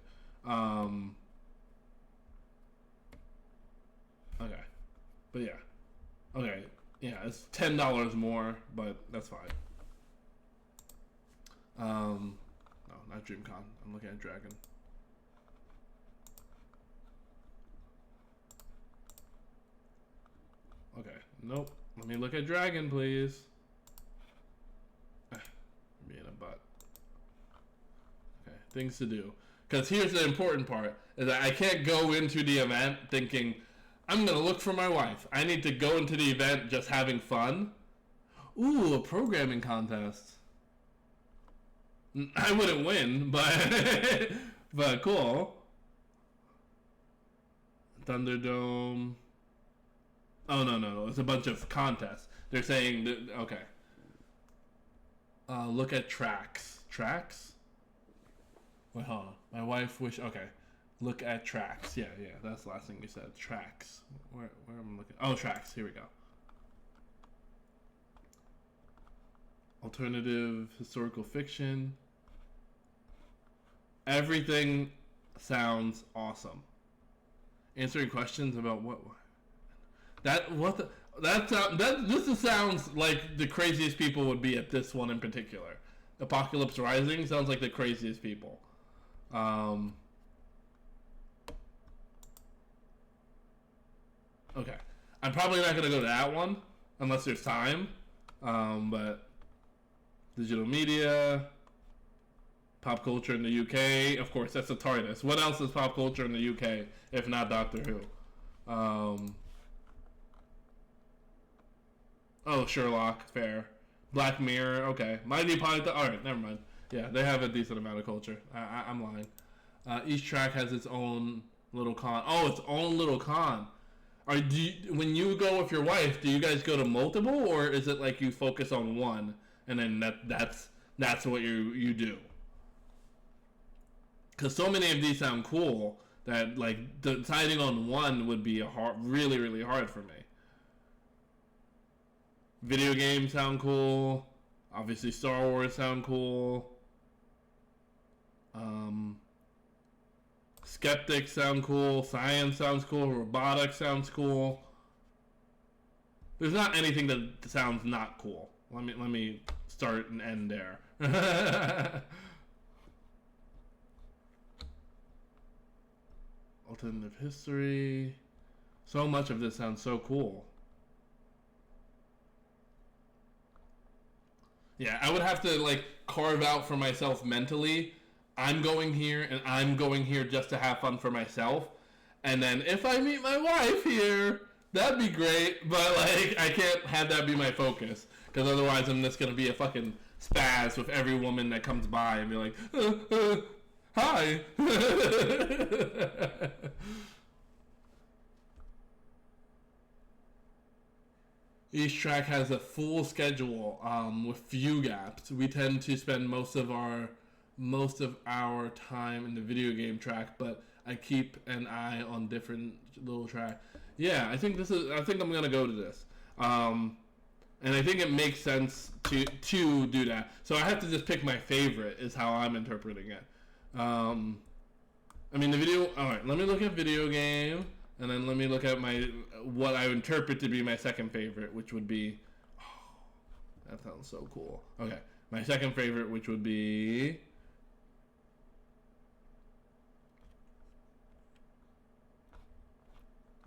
Okay, But yeah. Okay. Yeah, it's $10 more, but that's fine. No, not DreamCon. I'm looking at Dragon. Okay. Nope. Let me look at Dragon, please. Being a butt. Okay. Things to do. Because here's the important part: is that I can't go into the event thinking I'm gonna look for my wife. I need to go into the event just having fun. Ooh, a programming contest. I wouldn't win, but but cool. Thunderdome. Oh no! It's a bunch of contests. They're saying that, okay. Look at tracks. Tracks? Wait, hold on. My wife wish. Okay. Look at tracks. Yeah. That's the last thing you said. Tracks. Where am I looking? Oh, tracks. Here we go. Alternative historical fiction. Everything sounds awesome. Answering questions about what this sounds like the craziest people would be at this one in particular. Apocalypse Rising sounds like the craziest people. Okay, I'm probably not gonna go to that one unless there's time. But digital media, pop culture in the UK, of course, that's the TARDIS. What else is pop culture in the UK if not Doctor Who? Oh, Sherlock, fair. Black Mirror, okay. Mighty Python, alright, never mind. Yeah, they have a decent amount of culture. I'm lying. Each track has its own little con. Oh, its own little con. When you go with your wife, do you guys go to multiple, or is it like you focus on one and then that's what you do? Because so many of these sound cool that like deciding on one would be really really hard for me. Video games sound cool. Obviously, Star Wars sound cool. Skeptics sound cool. Science sounds cool. Robotics sounds cool. There's not anything that sounds not cool. Let me start and end there. Alternative history. So much of this sounds so cool. Yeah, I would have to like carve out for myself mentally. I'm going here and I'm going here just to have fun for myself. And then if I meet my wife here, that'd be great. But like I can't have that be my focus because otherwise I'm just gonna be a fucking spaz with every woman that comes by and be like, hi. Each track has a full schedule with few gaps. We tend to spend most of our time in the video game track, but I keep an eye on different little track. Yeah, I think I'm gonna go to this, and I think it makes sense to do that. So I have to just pick my favorite. Is how I'm interpreting it. I mean the video. All right, let me look at video game. And then let me look at what I interpret to be my second favorite, which would be... Oh, that sounds so cool. Okay, my second favorite, which would be...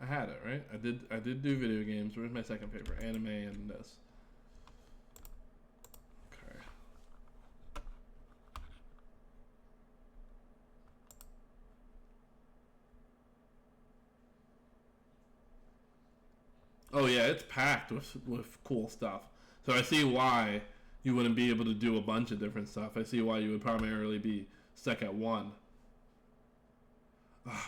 I had it, right? I did do video games. Where's my second favorite? Anime and this. Okay. Oh yeah, it's packed with cool stuff. So I see why you wouldn't be able to do a bunch of different stuff. I see why you would primarily be stuck at one.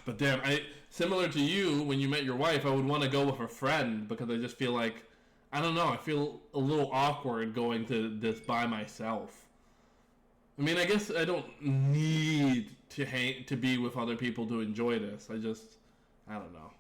But damn, similar to you, when you met your wife, I would want to go with a friend because I just feel like, I don't know, I feel a little awkward going to this by myself. I mean, I guess I don't need to be with other people to enjoy this. I don't know.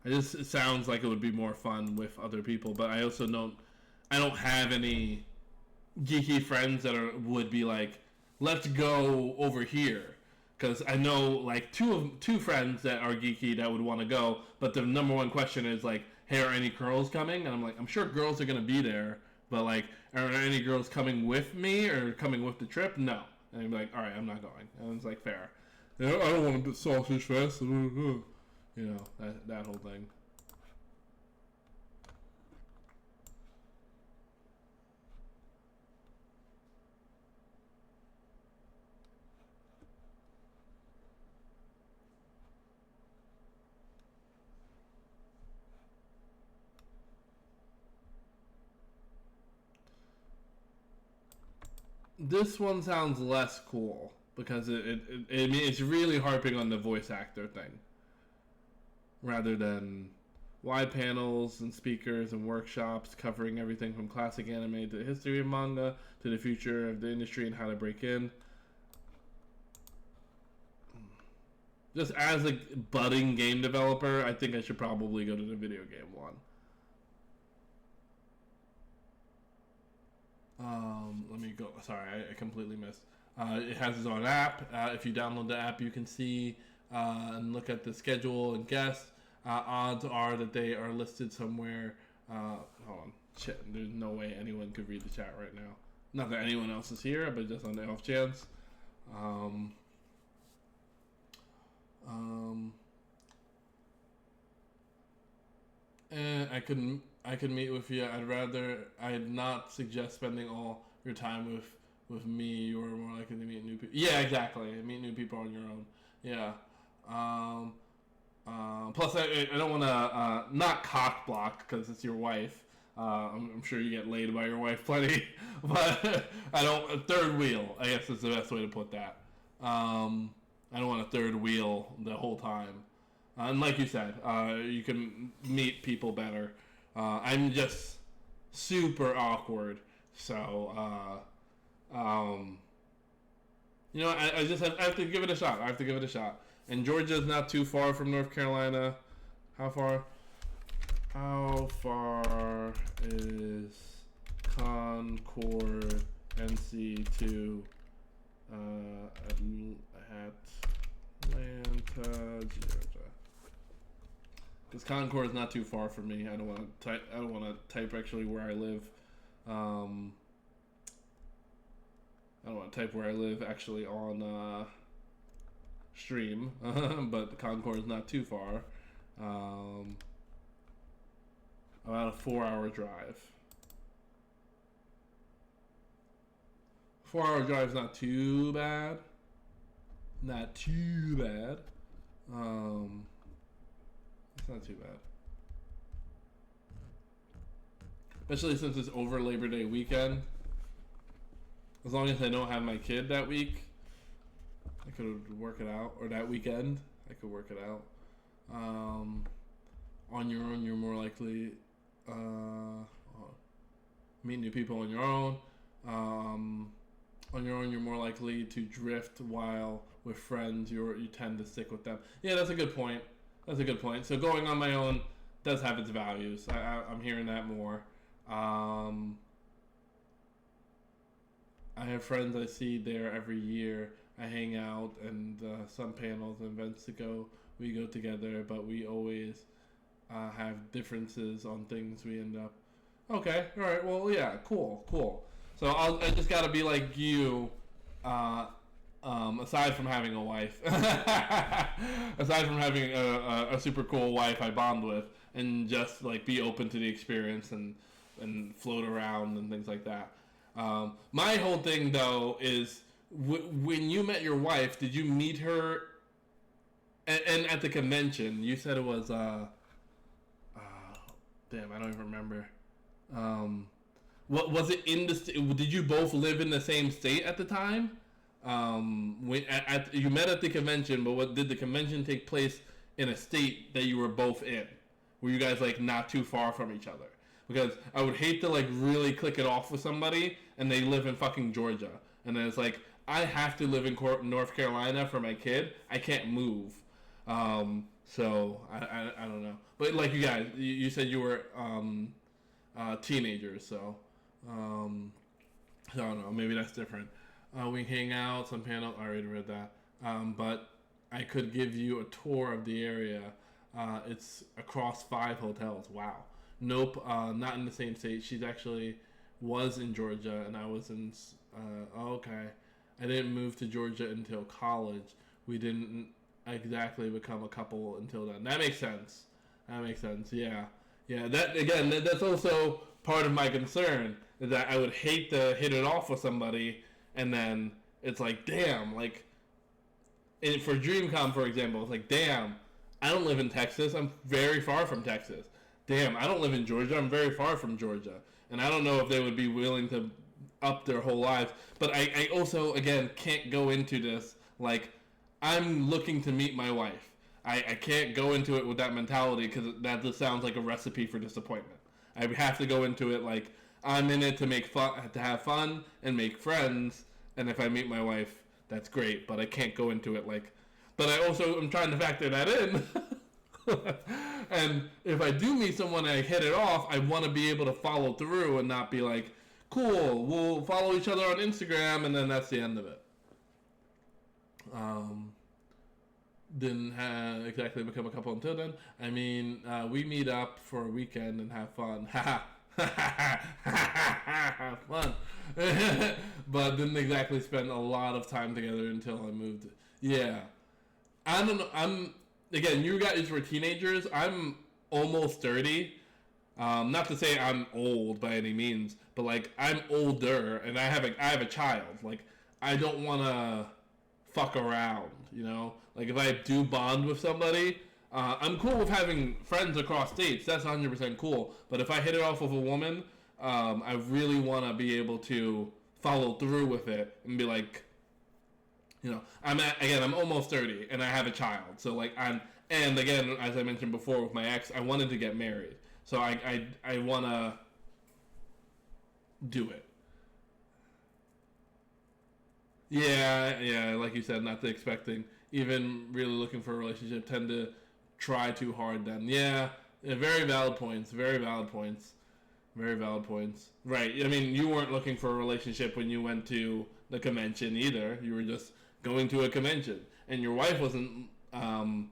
It sounds like it would be more fun with other people, but I don't have any geeky friends that would be like, let's go over here. Because I know like two friends that are geeky that would want to go, but the number one question is like, hey, are any girls coming? And I'm like, I'm sure girls are gonna be there, but like, are there any girls coming with me or coming with the trip? No. And I'm like, all right, I'm not going. And it's like fair. You know, I don't want to do sausage fest. You know, that whole thing. This one sounds less cool because it's really harping on the voice actor thing rather than wide panels and speakers and workshops covering everything from classic anime to the history of manga to the future of the industry and how to break in. Just as a budding game developer, I think I should probably go to the video game one. Let me go. Sorry, I completely missed. It has its own app. If you download the app, you can see and look at the schedule and guests. Odds are that they are listed somewhere. Hold on. Shit, there's no way anyone could read the chat right now. Not that anyone else is here, but just on the off chance. And I could meet with you. I'd not suggest spending all your time with me. You're more likely to meet new people. Yeah, exactly. Meet new people on your own. Yeah. Plus, I don't want to not cock block because it's your wife. I'm sure you get laid by your wife plenty, but I don't. Third wheel, I guess is the best way to put that. I don't want a third wheel the whole time. And like you said, you can meet people better. I'm just super awkward, so you know, I have to give it a shot. I have to give it a shot. And Georgia's not too far from North Carolina. How far? How far is Concord, NC to Atlanta, Georgia? Because Concord is not too far from me. I don't want to type. I don't want to type actually where I live. I don't want to type where I live actually on stream, but Concord is not too far. About a 4-hour drive. 4-hour drive is not too bad. Not too bad. It's not too bad. Especially since it's over Labor Day weekend. As long as I don't have my kid that week, I could work it out. Or that weekend, I could work it out. On your own, you're more likely meet new people on your own. On your own, you're more likely to drift, while with friends, you tend to stick with them. Yeah, that's a good point. That's a good point. So going on my own does have its values. I'm hearing that more. I have friends I see there every year. I hang out and some panels and events to go. We go together, but we always have differences on things. We end up. Okay, all right. Well, yeah, cool. So I just gotta be like you. Aside from having a wife, aside from having a super cool wife I bond with, and just like be open to the experience and float around and things like that. My whole thing though is when you met your wife, did you meet her? And at the convention, you said it was damn, I don't even remember. What was it in the? Did you both live in the same state at the time? You met at the convention, but what did the convention take place in a state that you were both in? Were you guys like not too far from each other? Because I would hate to like really click it off with somebody and they live in fucking Georgia, and then it's like I have to live in North Carolina for my kid. I can't move. So I don't know. But like you guys, you said you were teenagers, so So I don't know. Maybe that's different. We hang out. Some panel. I already read that. But I could give you a tour of the area. It's across 5 hotels. Wow. Nope. Not in the same state. She's actually was in Georgia, and I was in. Okay. I didn't move to Georgia until college. We didn't exactly become a couple until then. That makes sense. That makes sense. Yeah. Yeah. That again. That's also part of my concern is that I would hate to hit it off with somebody, and then it's like, damn, like, for DreamCom, for example, it's like, damn, I don't live in Texas. I'm very far from Texas. Damn, I don't live in Georgia. I'm very far from Georgia. And I don't know if they would be willing to up their whole lives. But I also, again, can't go into this like, I'm looking to meet my wife. I can't go into it with that mentality because that just sounds like a recipe for disappointment. I have to go into it like, I'm in it to make fun, to have fun and make friends. And if I meet my wife, that's great. But I can't go into it like. But I also am trying to factor that in. And if I do meet someone and I hit it off, I want to be able to follow through and not be like, cool, we'll follow each other on Instagram, and then that's the end of it. Didn't have exactly become a couple until then. I mean, we meet up for a weekend and have fun. Have fun. But didn't exactly spend a lot of time together until I moved. Yeah. I don't know. Again, you guys were teenagers. I'm almost 30. Not to say I'm old by any means, but like I'm older and I have a child. Like I don't want to fuck around, you know? Like if I do bond with somebody, I'm cool with having friends across states. That's 100% cool. But if I hit it off with a woman, I really want to be able to follow through with it and be like, you know, I'm almost 30 and I have a child. So like and again, as I mentioned before with my ex, I wanted to get married. So I want to do it. Yeah, like you said, not expecting, even really looking for a relationship, tend to try too hard then. Yeah, very valid points, very valid points. Very valid points. Right, I mean, you weren't looking for a relationship when you went to the convention either. You were just going to a convention. And your wife wasn't um,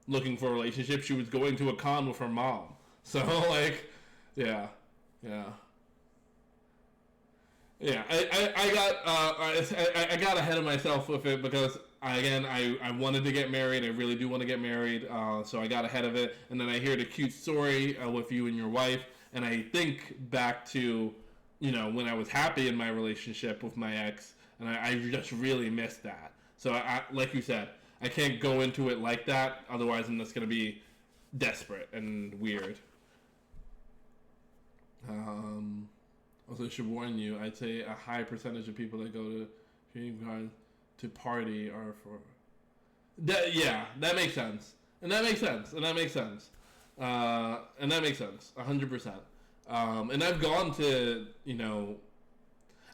looking for a relationship. She was going to a con with her mom. So, like, yeah, yeah. Yeah, I got ahead of myself with it because I wanted to get married. I really do want to get married. So I got ahead of it, and then I hear the cute story with you and your wife, and I think back to, you know, when I was happy in my relationship with my ex, and I just really missed that. So like you said, I can't go into it like that. Otherwise, I'm just gonna be desperate and weird. Um, Also, I should warn you. I'd say a high percentage of people that go to DreamCon to party are for that. Yeah, that makes sense, and that makes sense, and that makes sense, and that makes sense, 100%. And I've gone to, you know,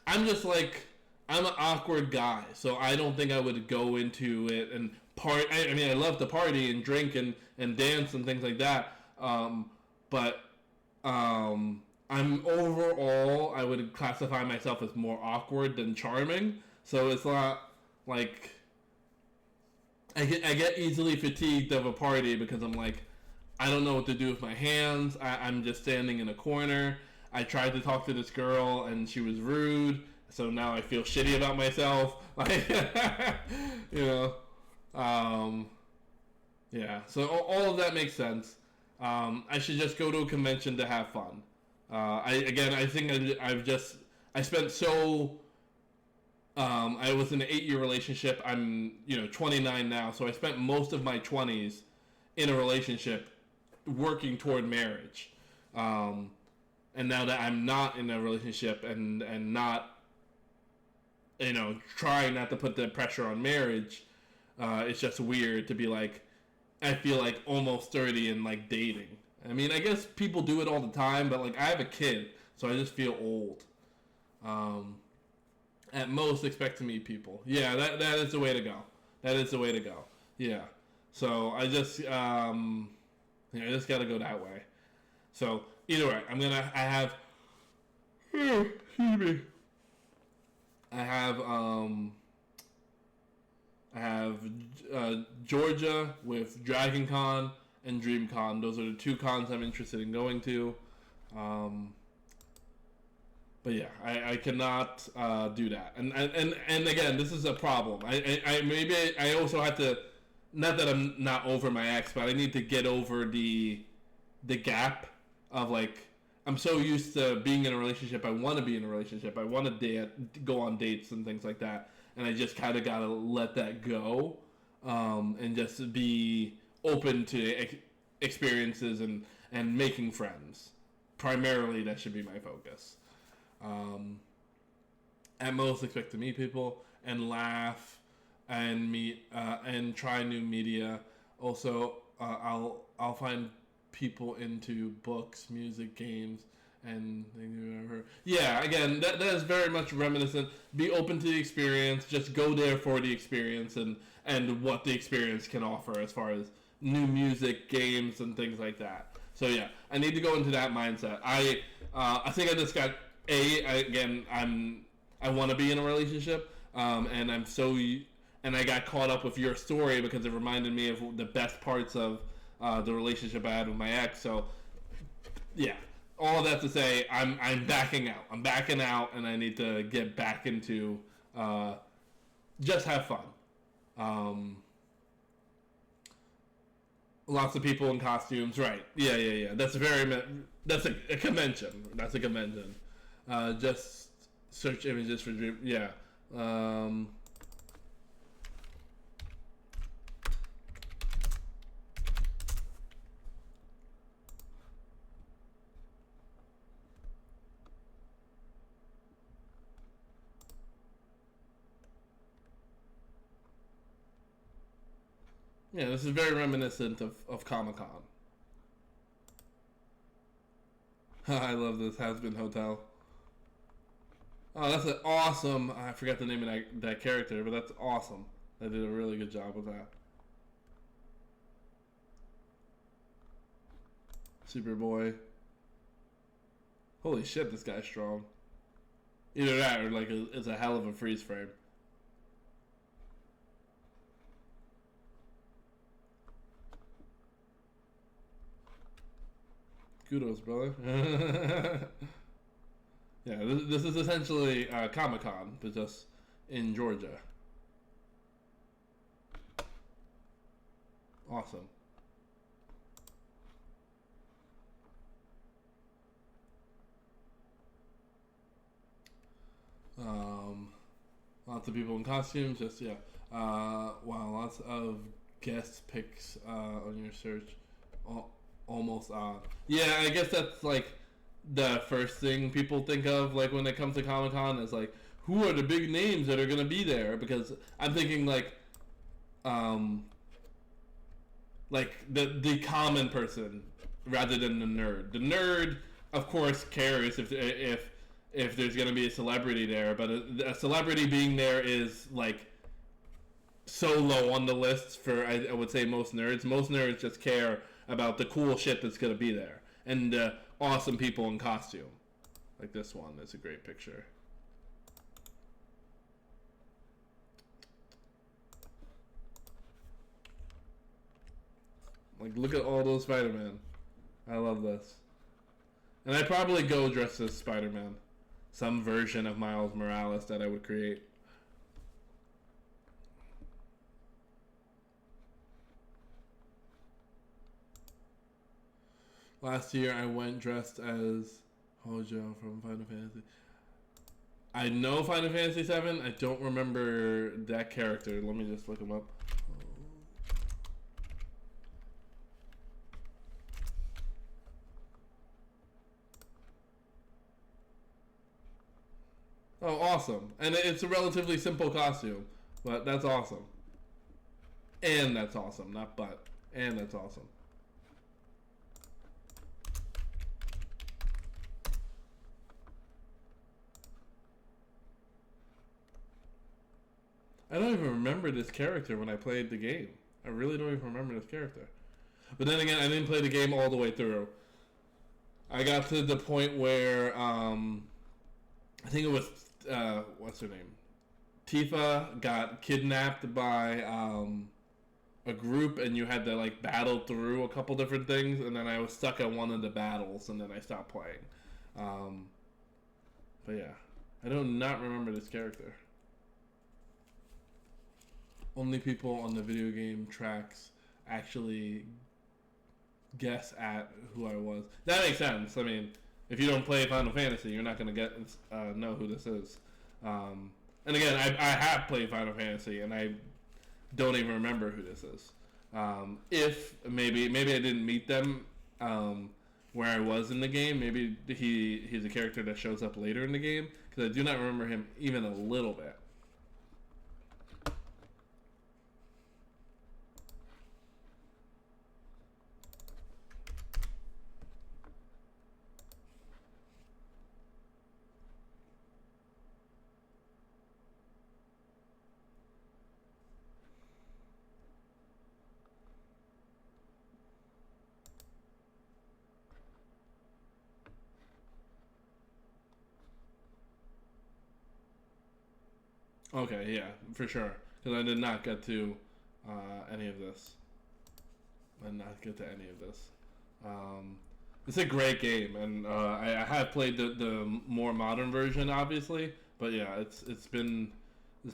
I'm just like, I'm an awkward guy, so I don't think I would go into it and part. I mean, I love to party and drink and dance and things like that. But I'm overall, I would classify myself as more awkward than charming. So it's not like I get easily fatigued of a party because I'm like, I don't know what to do with my hands. I'm just standing in a corner. I tried to talk to this girl and she was rude. So now I feel shitty about myself. Like, you know, yeah. So all of that makes sense. I should just go to a convention to have fun. I think I spent so. I was in an 8-year relationship. I'm 29 now, so I spent most of my 20s in a relationship, working toward marriage. And now that I'm not in a relationship and not, trying not to put the pressure on marriage, it's just weird to be like, I feel like almost 30 and like dating. I mean, I guess people do it all the time, but like I have a kid, so I just feel old. At most, expect to meet people. Yeah, that is the way to go. That is the way to go. Yeah. So I just I just gotta go that way. So either way, I have Excuse me. I have Georgia with Dragon Con and Dream Con. Those are the two cons I'm interested in going to. But yeah, I cannot do that. And again, this is a problem. I also have to, not that I'm not over my ex, but I need to get over the gap of like, I'm so used to being in a relationship. I want to be in a relationship. I want to date, go on dates and things like that. And I just kind of got to let that go, and just be open to experiences and making friends. Primarily, that should be my focus. At most, expect to meet people and laugh and meet and try new media. Also, I'll find people into books, music, games, and things you've ever heard. Yeah, again, that is very much reminiscent. Be open to the experience. Just go there for the experience and what the experience can offer as far as new music, games, and things like that. So yeah, I need to go into that mindset. I think I just got I want to be in a relationship, and and I got caught up with your story because it reminded me of the best parts of the relationship I had with my ex. So yeah, all that to say, I'm backing out. I'm backing out, and I need to get back into just have fun. Lots of people in costumes, right? Yeah. That's a convention. That's a convention. Just search images for Dream. Yeah. Yeah, this is very reminiscent of Comic-Con. I love this Has-Been Hotel. Oh, that's an awesome... I forgot the name of that character, but that's awesome. They did a really good job with that. Superboy. Holy shit, this guy's strong. Either that or like it's a hell of a freeze frame. Kudos, brother. Yeah, this is essentially Comic-Con, but just in Georgia. Awesome. Lots of people in costumes, just, yeah. Wow, lots of guest picks on your search. Almost odd. Yeah, I guess that's like the first thing people think of, like when it comes to Comic Con, is like, who are the big names that are gonna be there? Because I'm thinking like the common person rather than the nerd. The nerd, of course, cares if there's gonna be a celebrity there, but a celebrity being there is like so low on the list for I would say most nerds. Most nerds just care about the cool shit that's gonna be there and awesome people in costume. Like this one, that's a great picture. Like, look at all those Spider-Man. I love this. And I'd probably go dressed as Spider-Man. Some version of Miles Morales that I would create. Last year I went dressed as Hojo from Final Fantasy. I know Final Fantasy 7. I don't remember that character. Let me just look him up. Oh, awesome. And it's a relatively simple costume, but that's awesome. And that's awesome, not but. And that's awesome. I don't even remember this character when I played the game. I really don't even remember this character. But then again, I didn't play the game all the way through. I got to the point where I think it was what's her name? Tifa got kidnapped by a group, and you had to like battle through a couple different things, and then I was stuck at one of the battles, and then I stopped playing. But yeah, I do not remember this character. Only people on the video game tracks actually guess at who I was. That makes sense. I mean, if you don't play Final Fantasy, you're not gonna know who this is. And again, I have played Final Fantasy, and I don't even remember who this is. If maybe I didn't meet them where I was in the game. Maybe he's a character that shows up later in the game, because I do not remember him even a little bit. Okay, yeah, for sure. Because I did not get to any of this. I did not get to any of this. It's a great game, and I have played the more modern version, obviously. But yeah, it's been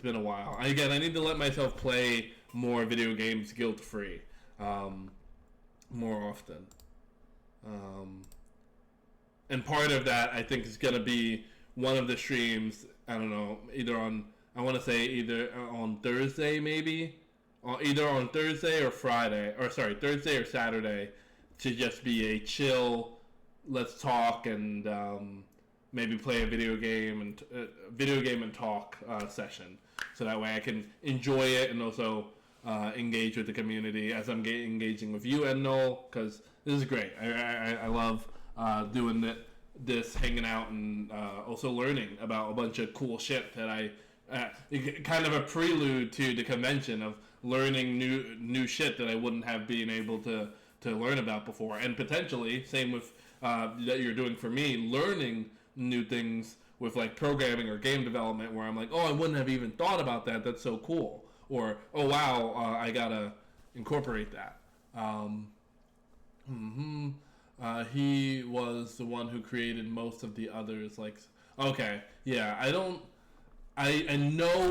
a while. Again, I need to let myself play more video games guilt free, more often. And part of that, I think, is gonna be one of the streams. I don't know, either on, I want to say either on Thursday, maybe, or either on Thursday or Friday, or sorry, Thursday or Saturday, to just be a chill, let's talk and maybe play a video game and talk session. So that way I can enjoy it and also engage with the community as I'm engaging with you and Noel, because this is great. I love doing this, hanging out, and also learning about a bunch of cool shit that I kind of a prelude to the convention of learning new shit that I wouldn't have been able to learn about before, and potentially same with that you're doing for me, learning new things with like programming or game development, where I'm like, oh, I wouldn't have even thought about that. That's so cool. Or, oh wow, I gotta incorporate that. He was the one who created most of the others. Like, okay, yeah, I know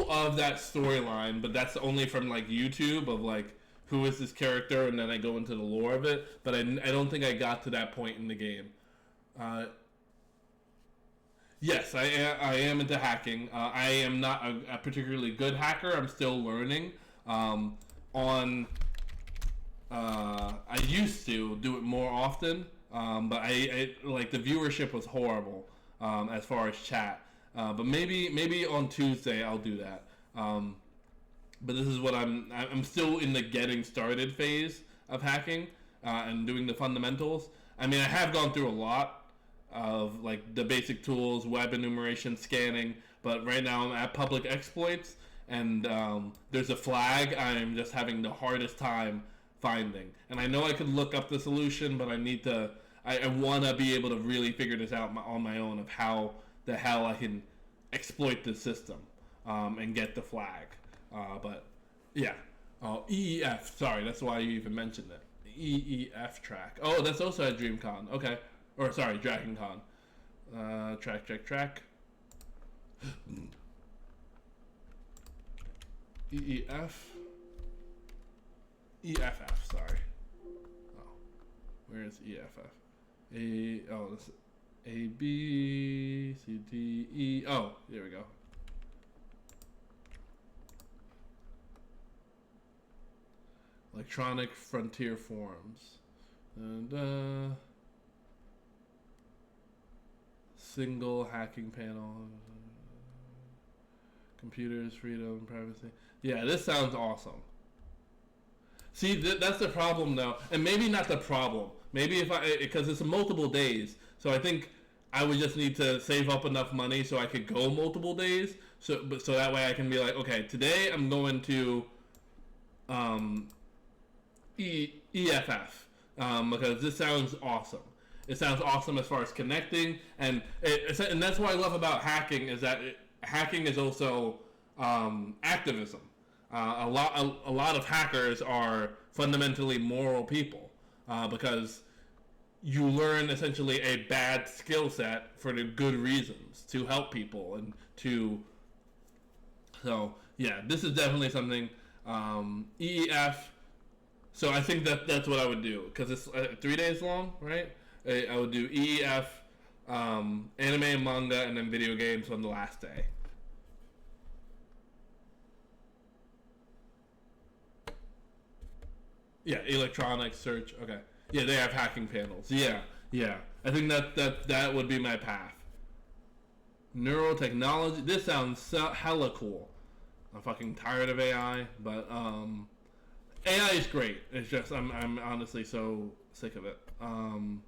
of that storyline, but that's only from like YouTube of like who is this character, and then I go into the lore of it. But I don't think I got to that point in the game. Yes, I am into hacking. I am not a particularly good hacker. I'm still learning. I used to do it more often, but I like the viewership was horrible as far as chat. But maybe on Tuesday I'll do that. But this is what I'm still in the getting started phase of hacking and doing the fundamentals. I mean, I have gone through a lot of like the basic tools, web enumeration, scanning, but right now I'm at public exploits, and there's a flag I'm just having the hardest time finding. And I know I could look up the solution, but I want to be able to really figure this out on my own of how the hell I can exploit the system and get the flag. But yeah, EEF. Sorry, that's why you even mentioned it. EEF track. Oh, that's also at DreamCon. Okay, or sorry, DragonCon. Track. EEF. EFF. Sorry. Oh, where is EFF? This A, B, C, D, E. Oh, there we go. Electronic Frontier Forums. And, single hacking panel. Computers, freedom, privacy. Yeah, this sounds awesome. See, that's the problem, though. And maybe not the problem. Maybe because it's multiple days. So I think I would just need to save up enough money so I could go multiple days. So that way I can be like, okay, today I'm going to EFF because this sounds awesome. It sounds awesome as far as connecting, and and that's what I love about hacking is that hacking is also activism. A lot of hackers are fundamentally moral people because you learn essentially a bad skill set for the good reasons to help people and to. So yeah, this is definitely something. EEF. So I think that's what I would do because it's 3 days long, right? I would do EEF, anime and manga, and then video games on the last day. Yeah, electronics search. Okay. Yeah, they have hacking panels. Yeah, yeah. I think that would be my path. Neurotechnology. This sounds hella cool. I'm fucking tired of AI, but AI is great. It's just I'm honestly so sick of it. I'm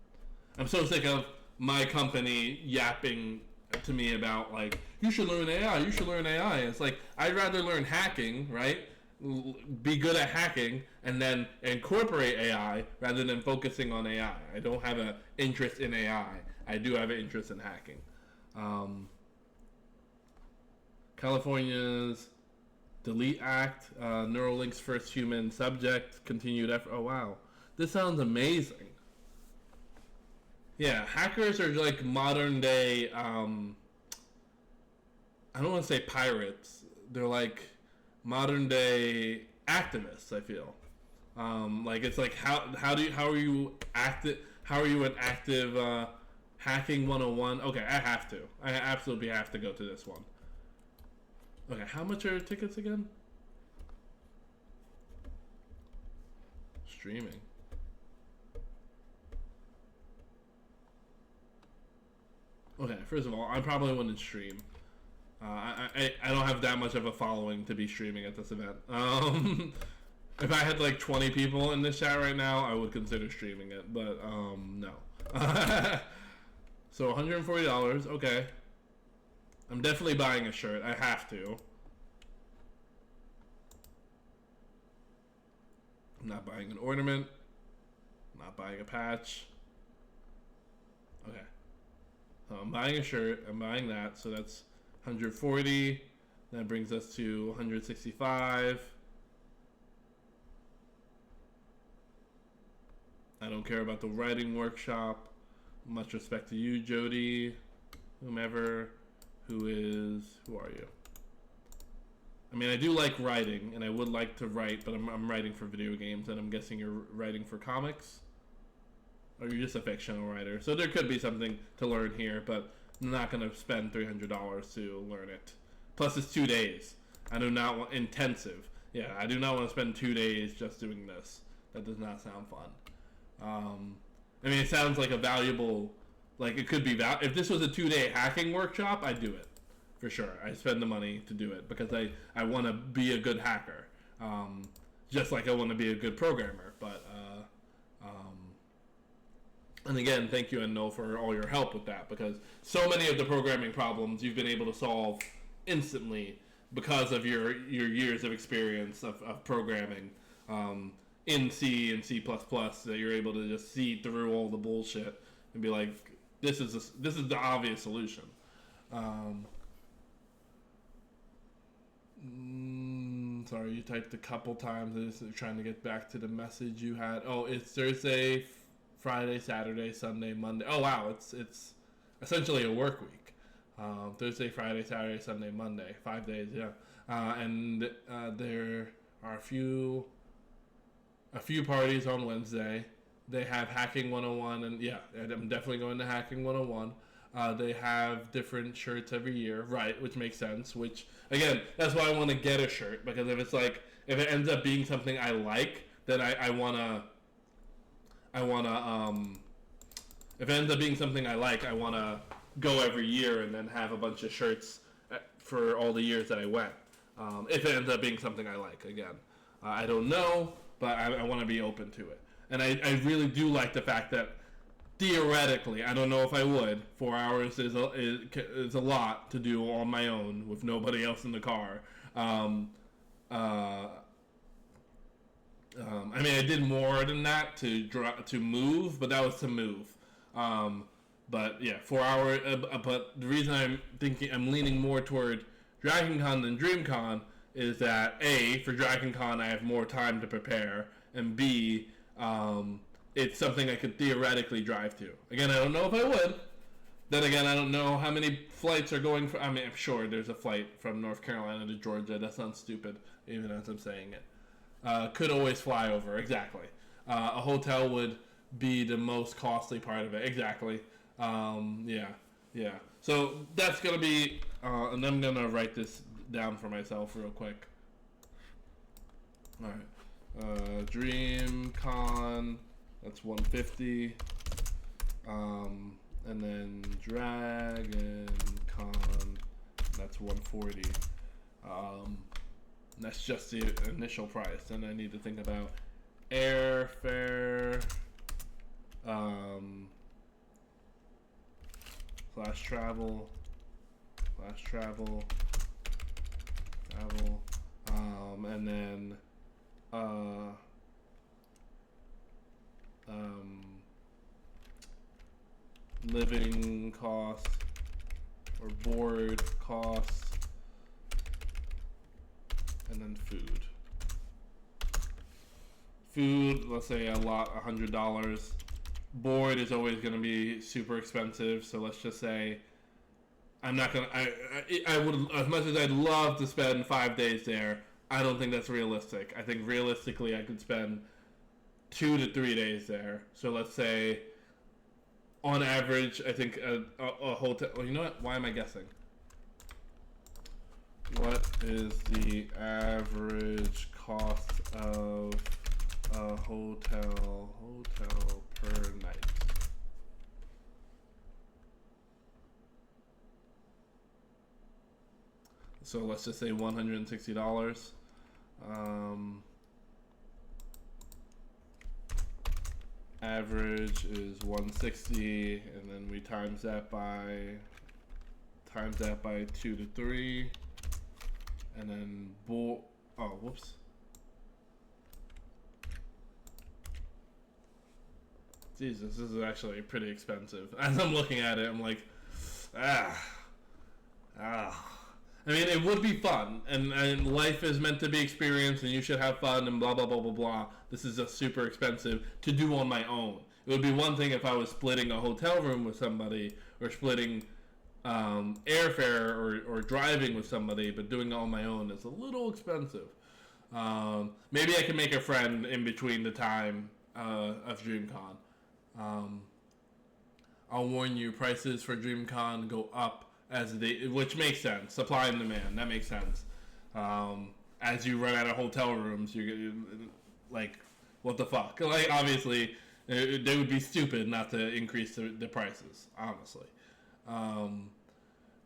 so sick of my company yapping to me about like you should learn AI. You should learn AI. It's like I'd rather learn hacking, right? Be good at hacking and then incorporate AI rather than focusing on AI. I don't have an interest in AI. I do have an interest in hacking. California's Delete Act, Neuralink's first human subject, continued effort. Oh wow, this sounds amazing. Yeah, hackers are like modern day. I don't want to say pirates. They're like modern day activists. I feel like it's like how are you active? How are you an active hacking 101? Okay, I have to. I absolutely have to go to this one. Okay, how much are tickets again? Streaming. Okay, first of all, I probably wouldn't stream. I don't have that much of a following to be streaming at this event. If I had like 20 people in this chat right now, I would consider streaming it, but no. So $140, okay. I'm definitely buying a shirt. I have to. I'm not buying an ornament. I'm not buying a patch. Okay. So I'm buying a shirt. I'm buying that. So that's 140. That brings us to 165. I don't care about the writing workshop. Much respect to you, Jody. Whomever. Who are you? I mean, I do like writing, and I would like to write, but I'm writing for video games, and I'm guessing you're writing for comics? Or you're just a fictional writer. So there could be something to learn here, but I'm not going to spend $300 to learn it. Plus, it's 2 days. I do not want intensive. Yeah, I do not want to spend 2 days just doing this. That does not sound fun. I mean, it sounds like a valuable... Like, it could be... If this was a 2-day hacking workshop, I'd do it. For sure. I'd spend the money to do it. Because I want to be a good hacker. Just like I want to be a good programmer. But, and again, thank you, Enno, for all your help with that. Because so many of the programming problems you've been able to solve instantly because of your years of experience of programming in C and C++, that you're able to just see through all the bullshit and be like, this is the obvious solution. Sorry, you typed a couple times. I'm just trying to get back to the message you had. Oh, it's Thursday, Friday, Saturday, Sunday, Monday. Oh wow, it's essentially a work week. Thursday, Friday, Saturday, Sunday, Monday, 5 days. Yeah, and there are a few parties on Wednesday. They have Hacking 101, and yeah, I'm definitely going to Hacking 101. They have different shirts every year, right, which makes sense, which, again, that's why I want to get a shirt, because if it ends up being something I like, then I want to, if it ends up being something I like, I want to go every year and then have a bunch of shirts for all the years that I went, if it ends up being something I like, again. I don't know, but I want to be open to it. And I really do like the fact that theoretically, I don't know if I would. 4 hours is a lot to do on my own with nobody else in the car. I mean, I did more than that to move, but that was to move. But yeah, 4 hour. But the reason I'm leaning more toward Dragon Con than DreamCon is that A, for Dragon Con I have more time to prepare, and B, it's something I could theoretically drive to. Again, I don't know if I would. Then again, I don't know how many flights are going for. I mean, I'm sure there's a flight from North Carolina to Georgia. That sounds stupid, even as I'm saying it. Could always fly over, exactly. A hotel would be the most costly part of it, exactly. Yeah. So that's gonna be, and I'm gonna write this down for myself real quick. All right, DreamCon, that's 150. And then Dragon Con, that's 140. That's just the initial price. Then I need to think about airfare, slash travel, and then living costs or board costs, and then food. Let's say $100. Board is always going to be super expensive, so let's just say I'm not gonna. I would, as much as I'd love to spend 5 days there, I don't think that's realistic. I think realistically I could spend 2 to 3 days there. So let's say, on average, I think a hotel. Well, you know what? Why am I guessing? What is the average cost of a hotel per night? So let's just say $160. Average is 160, and then we times that by 2 to 3, and then whoops. Jesus, this is actually pretty expensive. As I'm looking at it, I'm like, ah. I mean, it would be fun, and life is meant to be experienced, and you should have fun, and blah, blah, blah, blah, blah. This is just super expensive to do on my own. It would be one thing if I was splitting a hotel room with somebody, or splitting airfare, or driving with somebody, but doing it on my own is a little expensive. Maybe I can make a friend in between the time of DreamCon. I'll warn you, prices for DreamCon go up which makes sense. Supply and demand, that makes sense. As you run out of hotel rooms, you're like, what the fuck? Like, obviously, they would be stupid not to increase the prices, honestly.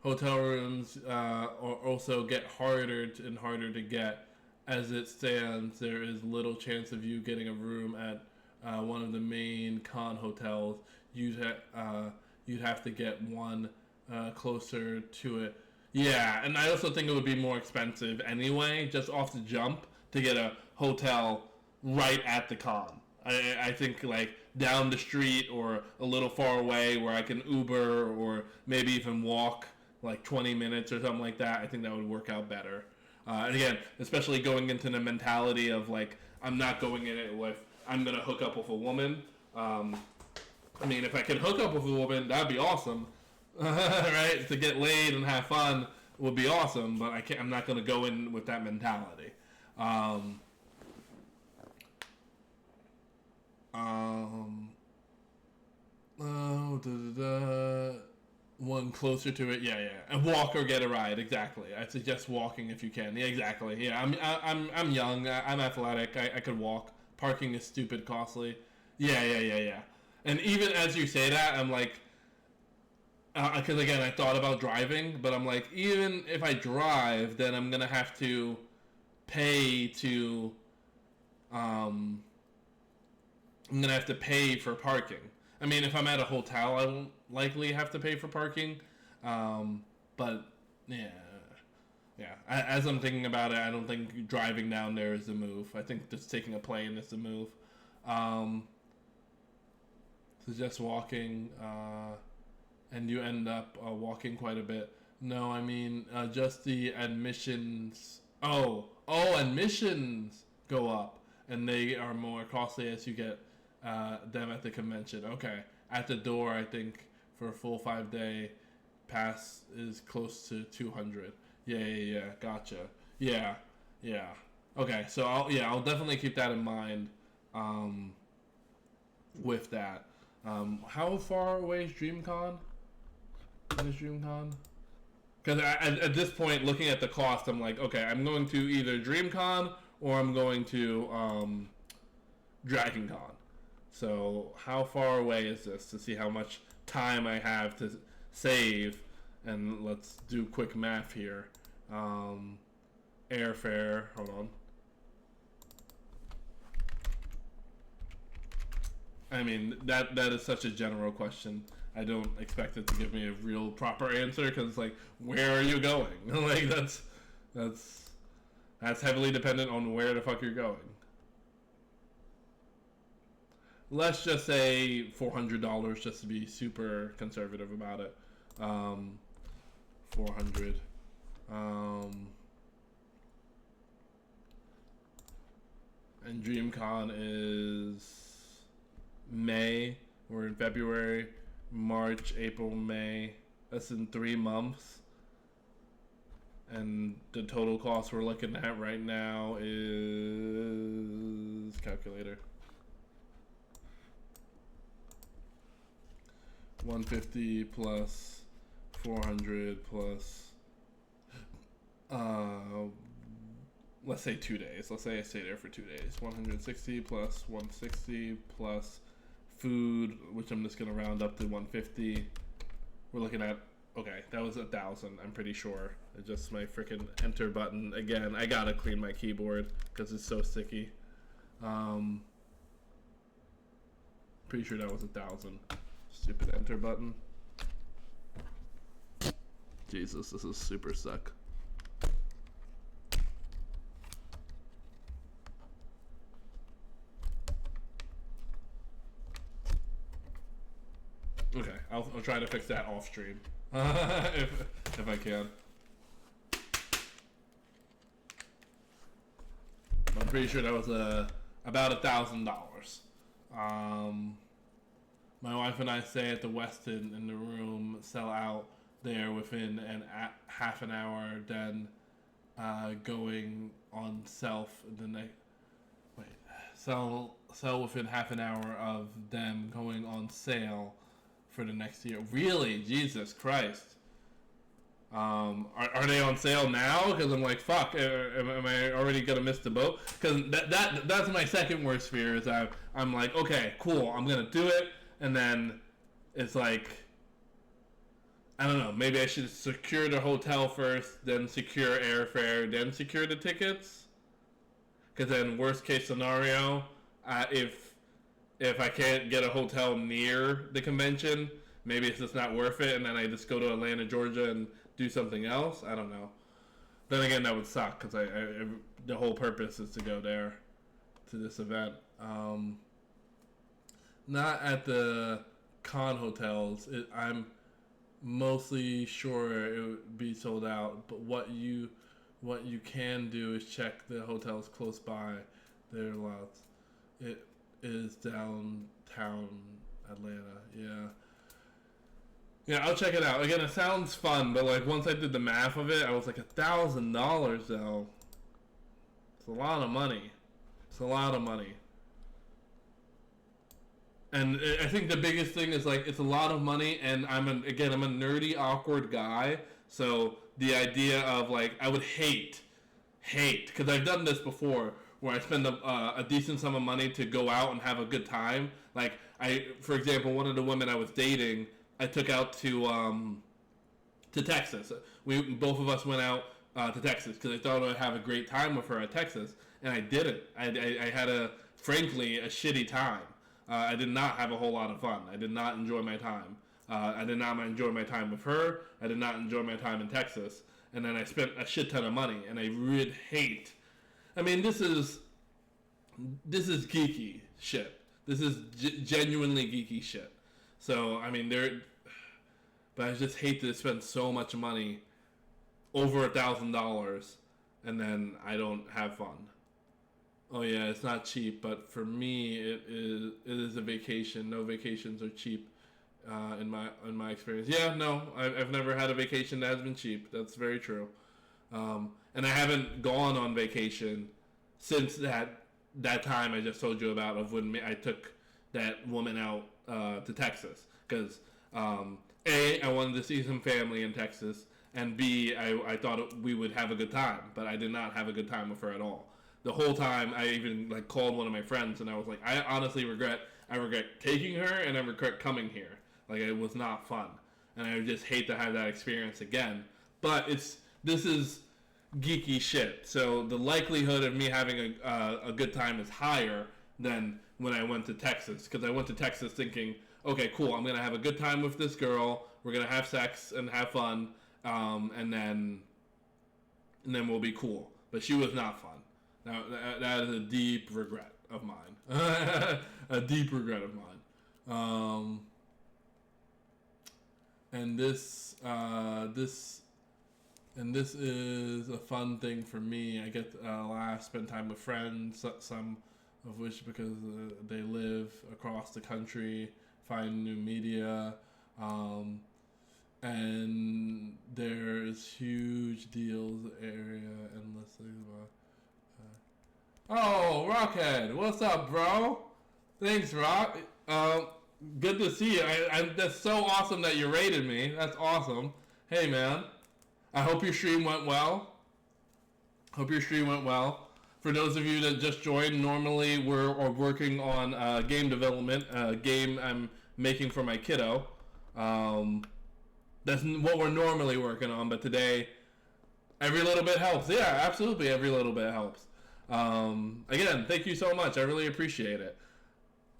Hotel rooms also get harder and harder to get. As it stands, there is little chance of you getting a room at one of the main con hotels. You'd have to get one closer to it. Yeah, and I also think it would be more expensive anyway, just off the jump, to get a hotel right at the con. I think like down the street or a little far away where I can Uber or maybe even walk like 20 minutes or something like that. I think that would work out better. And again, especially going into the mentality of like, I'm not going in it with, I'm going to hook up with a woman. I mean, if I can hook up with a woman, that'd be awesome. Right? To get laid and have fun would be awesome, but I'm not going to go in with that mentality. One closer to it, yeah, and walk or get a ride. Exactly. I suggest walking if you can. Yeah, exactly. Yeah, I'm young. I'm athletic. I could walk. Parking is stupid costly. Yeah. And even as you say that, I'm like, because again, I thought about driving, but I'm like, even if I drive, then I'm gonna have to pay to, I'm gonna have to pay for parking. I mean, if I'm at a hotel, I won't likely have to pay for parking, but yeah. As I'm thinking about it, I don't think driving down there is the move. I think just taking a plane is the move. suggest walking, and you end up walking quite a bit. No, I mean just the admissions. Admissions go up, and they are more costly as you get them at the convention. Okay, at the door, I think for a full 5 day pass is close to 200. Yeah. Gotcha. Yeah. Okay, so I'll definitely keep that in mind. Um, with that, how far away is DreamCon? When is DreamCon? Because at this point, looking at the cost, I'm like, okay, I'm going to either DreamCon or I'm going to DragonCon. So how far away is this to see how much time I have to save? And let's do quick math here. Airfare, hold on. I mean, that is such a general question. I don't expect it to give me a real proper answer because it's like, where are you going? Like that's heavily dependent on where the fuck you're going. Let's just say $400 just to be super conservative about it. 400. And DreamCon is May. We're in February, March, April, May. That's in 3 months. And the total cost we're looking at right now is calculator. 150 plus 400 plus let's say 2 days. Let's say I stay there for 2 days. 160 plus 160 plus food, which I'm just gonna round up to 150. We're looking at, okay, that was 1,000. I'm pretty sure. It's just my freaking enter button again. I gotta clean my keyboard because it's so sticky. Pretty sure that was 1,000. Stupid enter button. Jesus, this is super suck. Okay, I'll try to fix that off stream if I can. I'm pretty sure that was about $1,000. My wife and I stay at the Westin, and the room sell out there within half an hour. Then going on self the next. Wait, sell within half an hour of them going on sale for the next year. Really? Jesus Christ. Are they on sale now? Because I'm like, fuck, am I already gonna miss the boat? Because that's my second worst fear is I'm like, okay, cool, I'm gonna do it, and then it's like, I don't know, maybe I should secure the hotel first, then secure airfare, then secure the tickets. Because then worst case scenario, if I can't get a hotel near the convention, maybe it's just not worth it, and then I just go to Atlanta, Georgia, and do something else. I don't know. Then again, that would suck because the whole purpose is to go there to this event. Not at the con hotels. I'm mostly sure it would be sold out. But what you can do is check the hotels close by. There are lots. It is downtown Atlanta. Yeah. Yeah, I'll check it out. Again, it sounds fun, but like once I did the math of it, I was like $1,000 though. It's a lot of money. It's a lot of money. And I think the biggest thing is like it's a lot of money, and I'm a nerdy, awkward guy. So the idea of like I would hate, because I've done this before, where I spend a decent sum of money to go out and have a good time. Like for example, one of the women I was dating, I took out to Texas. Both of us went out to Texas because I thought I'd have a great time with her at Texas, and I didn't. I had frankly a shitty time. I did not have a whole lot of fun. I did not enjoy my time. I did not enjoy my time with her. I did not enjoy my time in Texas. And then I spent a shit ton of money, and I would hate. I mean, this is geeky shit. This is genuinely geeky shit. So I mean, but I just hate to spend so much money, over $1,000, and then I don't have fun. Oh yeah, it's not cheap, but for me, it is a vacation. No vacations are cheap, in my experience. Yeah, no, I've never had a vacation that has been cheap. That's very true. And I haven't gone on vacation since that time I just told you about, of when I took that woman out to Texas, because A, I wanted to see some family in Texas, and B, I thought we would have a good time, but I did not have a good time with her at all. The whole time, I even like called one of my friends, and I was like, I honestly regret taking her, and I regret coming here. Like, it was not fun, and I just hate to have that experience again. But this is geeky shit, so the likelihood of me having a good time is higher than when I went to Texas, because I went to Texas thinking, okay, cool, I'm gonna have a good time with this girl, we're gonna have sex and have fun, and then we'll be cool. But she was not fun. Now, that is a deep regret of mine. A deep regret of mine. And this is a fun thing for me. I get spend time with friends, some of which because they live across the country, find new media, and there's huge deals area endlessly. Oh, Rockhead, what's up, bro? Thanks, Rock. Good to see you. That's so awesome that you rated me. That's awesome. Hey, man. I hope your stream went well. For those of you that just joined, normally we're working on game development, a game I'm making for my kiddo. That's what we're normally working on, but today, every little bit helps. Yeah, absolutely, every little bit helps. Again, thank you so much. I really appreciate it.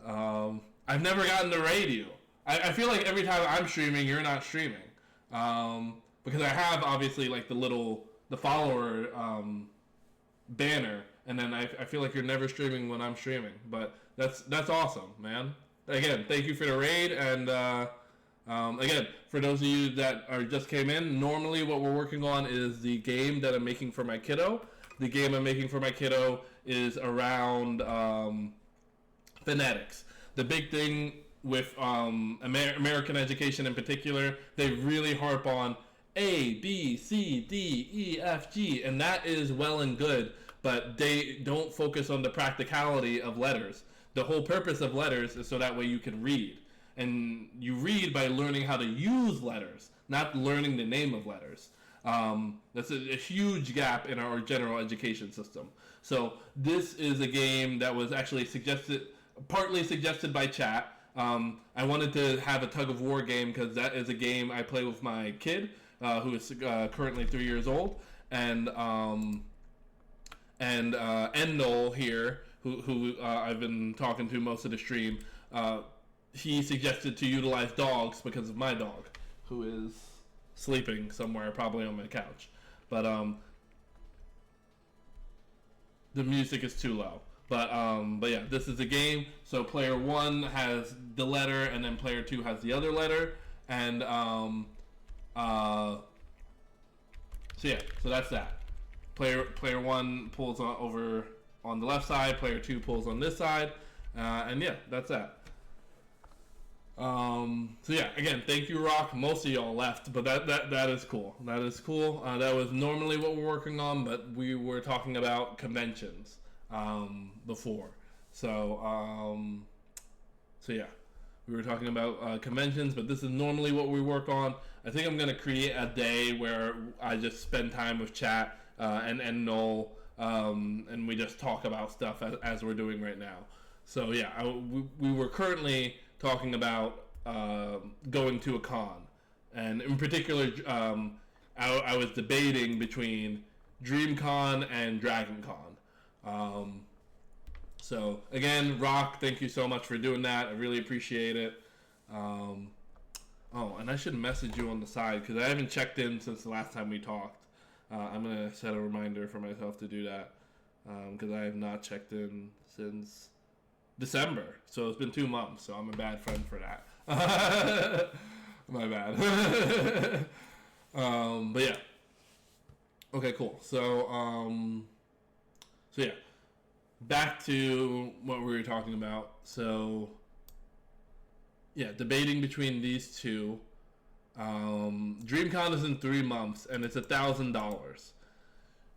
I've never gotten to raid you. I feel like every time I'm streaming, you're not streaming. Because I have, obviously, like the follower banner, and then I feel like you're never streaming when I'm streaming. But that's awesome, man. Again, thank you for the raid, and again, for those of you that just came in, normally what we're working on is the game that I'm making for my kiddo. The game I'm making for my kiddo is around phonetics. The big thing with American education in particular, they really harp on A, B, C, D, E, F, G, and that is well and good, but they don't focus on the practicality of letters. The whole purpose of letters is so that way you can read. And you read by learning how to use letters, not learning the name of letters. That's a huge gap in our general education system. So this is a game that was actually partly suggested by chat. I wanted to have a tug of war game because that is a game I play with my kid, who is currently 3 years old, and Endol here, who I've been talking to most of the stream. He suggested to utilize dogs because of my dog, who is sleeping somewhere, probably on my couch. But the music is too low. But yeah, this is a game. So player 1 has the letter, and then player 2 has the other letter, and so yeah, so that's that. Player 1 pulls over on the left side. Player 2 pulls on this side, and yeah, that's that. So yeah, again, thank you, Rock. Most of y'all left, but that is cool. That is cool. That was normally what we're working on, but we were talking about conventions before. So yeah, we were talking about conventions, but this is normally what we work on. I think I'm gonna create a day where I just spend time with chat and Noel, and we just talk about stuff as we're doing right now. So yeah, we were currently talking about going to a con, and in particular, I was debating between DreamCon and DragonCon. So again, Rock, thank you so much for doing that. I really appreciate it. Oh, and I should message you on the side because I haven't checked in since the last time we talked. I'm gonna set a reminder for myself to do that because I have not checked in since December. So it's been 2 months. So I'm a bad friend for that. My bad. But yeah. Okay, cool. So yeah. Back to what we were talking about. So yeah, debating between these two. DreamCon is in 3 months, and it's $1,000.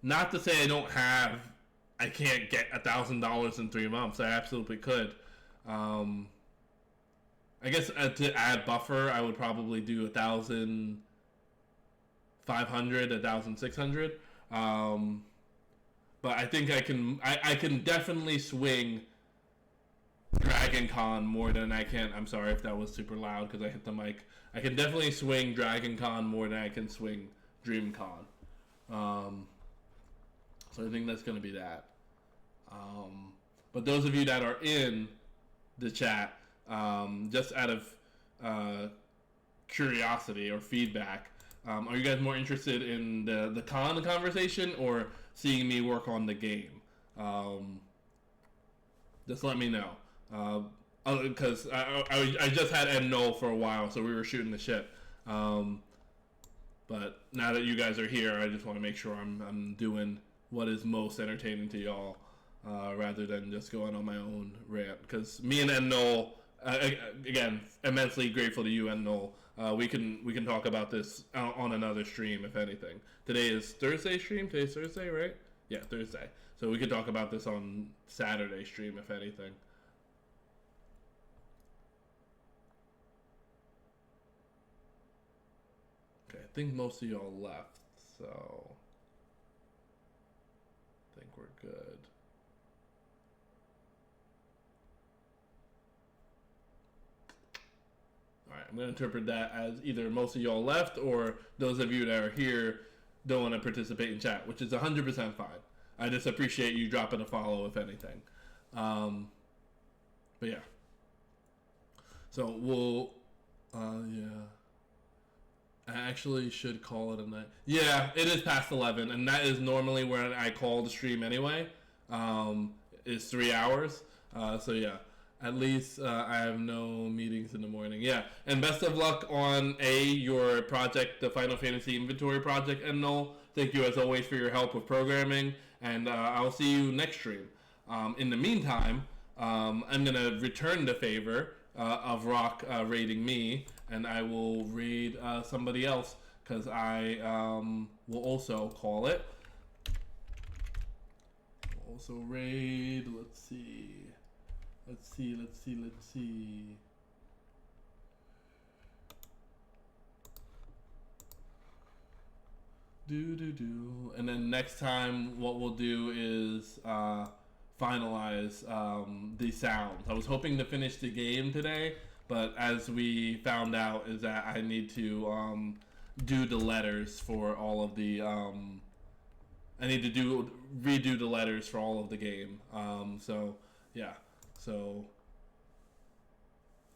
Not to say I can't get $1,000 in 3 months. I absolutely could. I guess to add buffer, I would probably do 1,500, 1,600. But I think I can definitely swing Dragon Con more than I can. I'm sorry if that was super loud because I hit the mic. I can definitely swing Dragon Con more than I can swing DreamCon. So I think that's going to be that. But those of you that are in the chat, just out of curiosity or feedback, are you guys more interested in the con conversation or seeing me work on the game? Just let me know. Because I just had N0 for a while, so we were shooting the shit. But now that you guys are here, I just want to make sure I'm doing what is most entertaining to y'all, rather than just going on my own rant. Because me and N0, again, immensely grateful to you, N0. We can talk about this on another stream, if anything. Today is Thursday stream. Today's Thursday, right? Yeah, Thursday. So we could talk about this on Saturday stream, if anything. Okay, I think most of y'all left, so I think we're good. Alright, I'm going to interpret that as either most of y'all left or those of you that are here don't want to participate in chat, which is 100% fine. I just appreciate you dropping a follow, if anything. But yeah. So we'll, yeah. I actually should call it a night. Yeah, it is past 11, and that is normally when I call the stream anyway. It's 3 hours. So yeah, at least I have no meetings in the morning. Yeah, and best of luck on your project, the Final Fantasy Inventory project, and Noel. Thank you as always for your help with programming, and I'll see you next stream. In the meantime, I'm gonna return the favor of Rock raiding me, and I will raid somebody else because I will also call it. Also raid. Let's see. And then next time, what we'll do is finalize the sounds. I was hoping to finish the game today, but as we found out, is that I need to do the letters for all of the. I need to redo the letters for all of the game. So yeah, so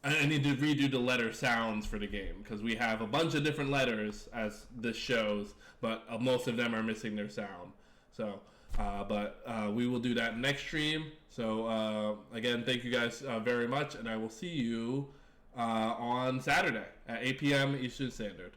I need to redo the letter sounds for the game because we have a bunch of different letters as this shows, but most of them are missing their sound. So. But we will do that next stream. So again, thank you guys very much, and I will see you on Saturday at 8 p.m. Eastern Standard.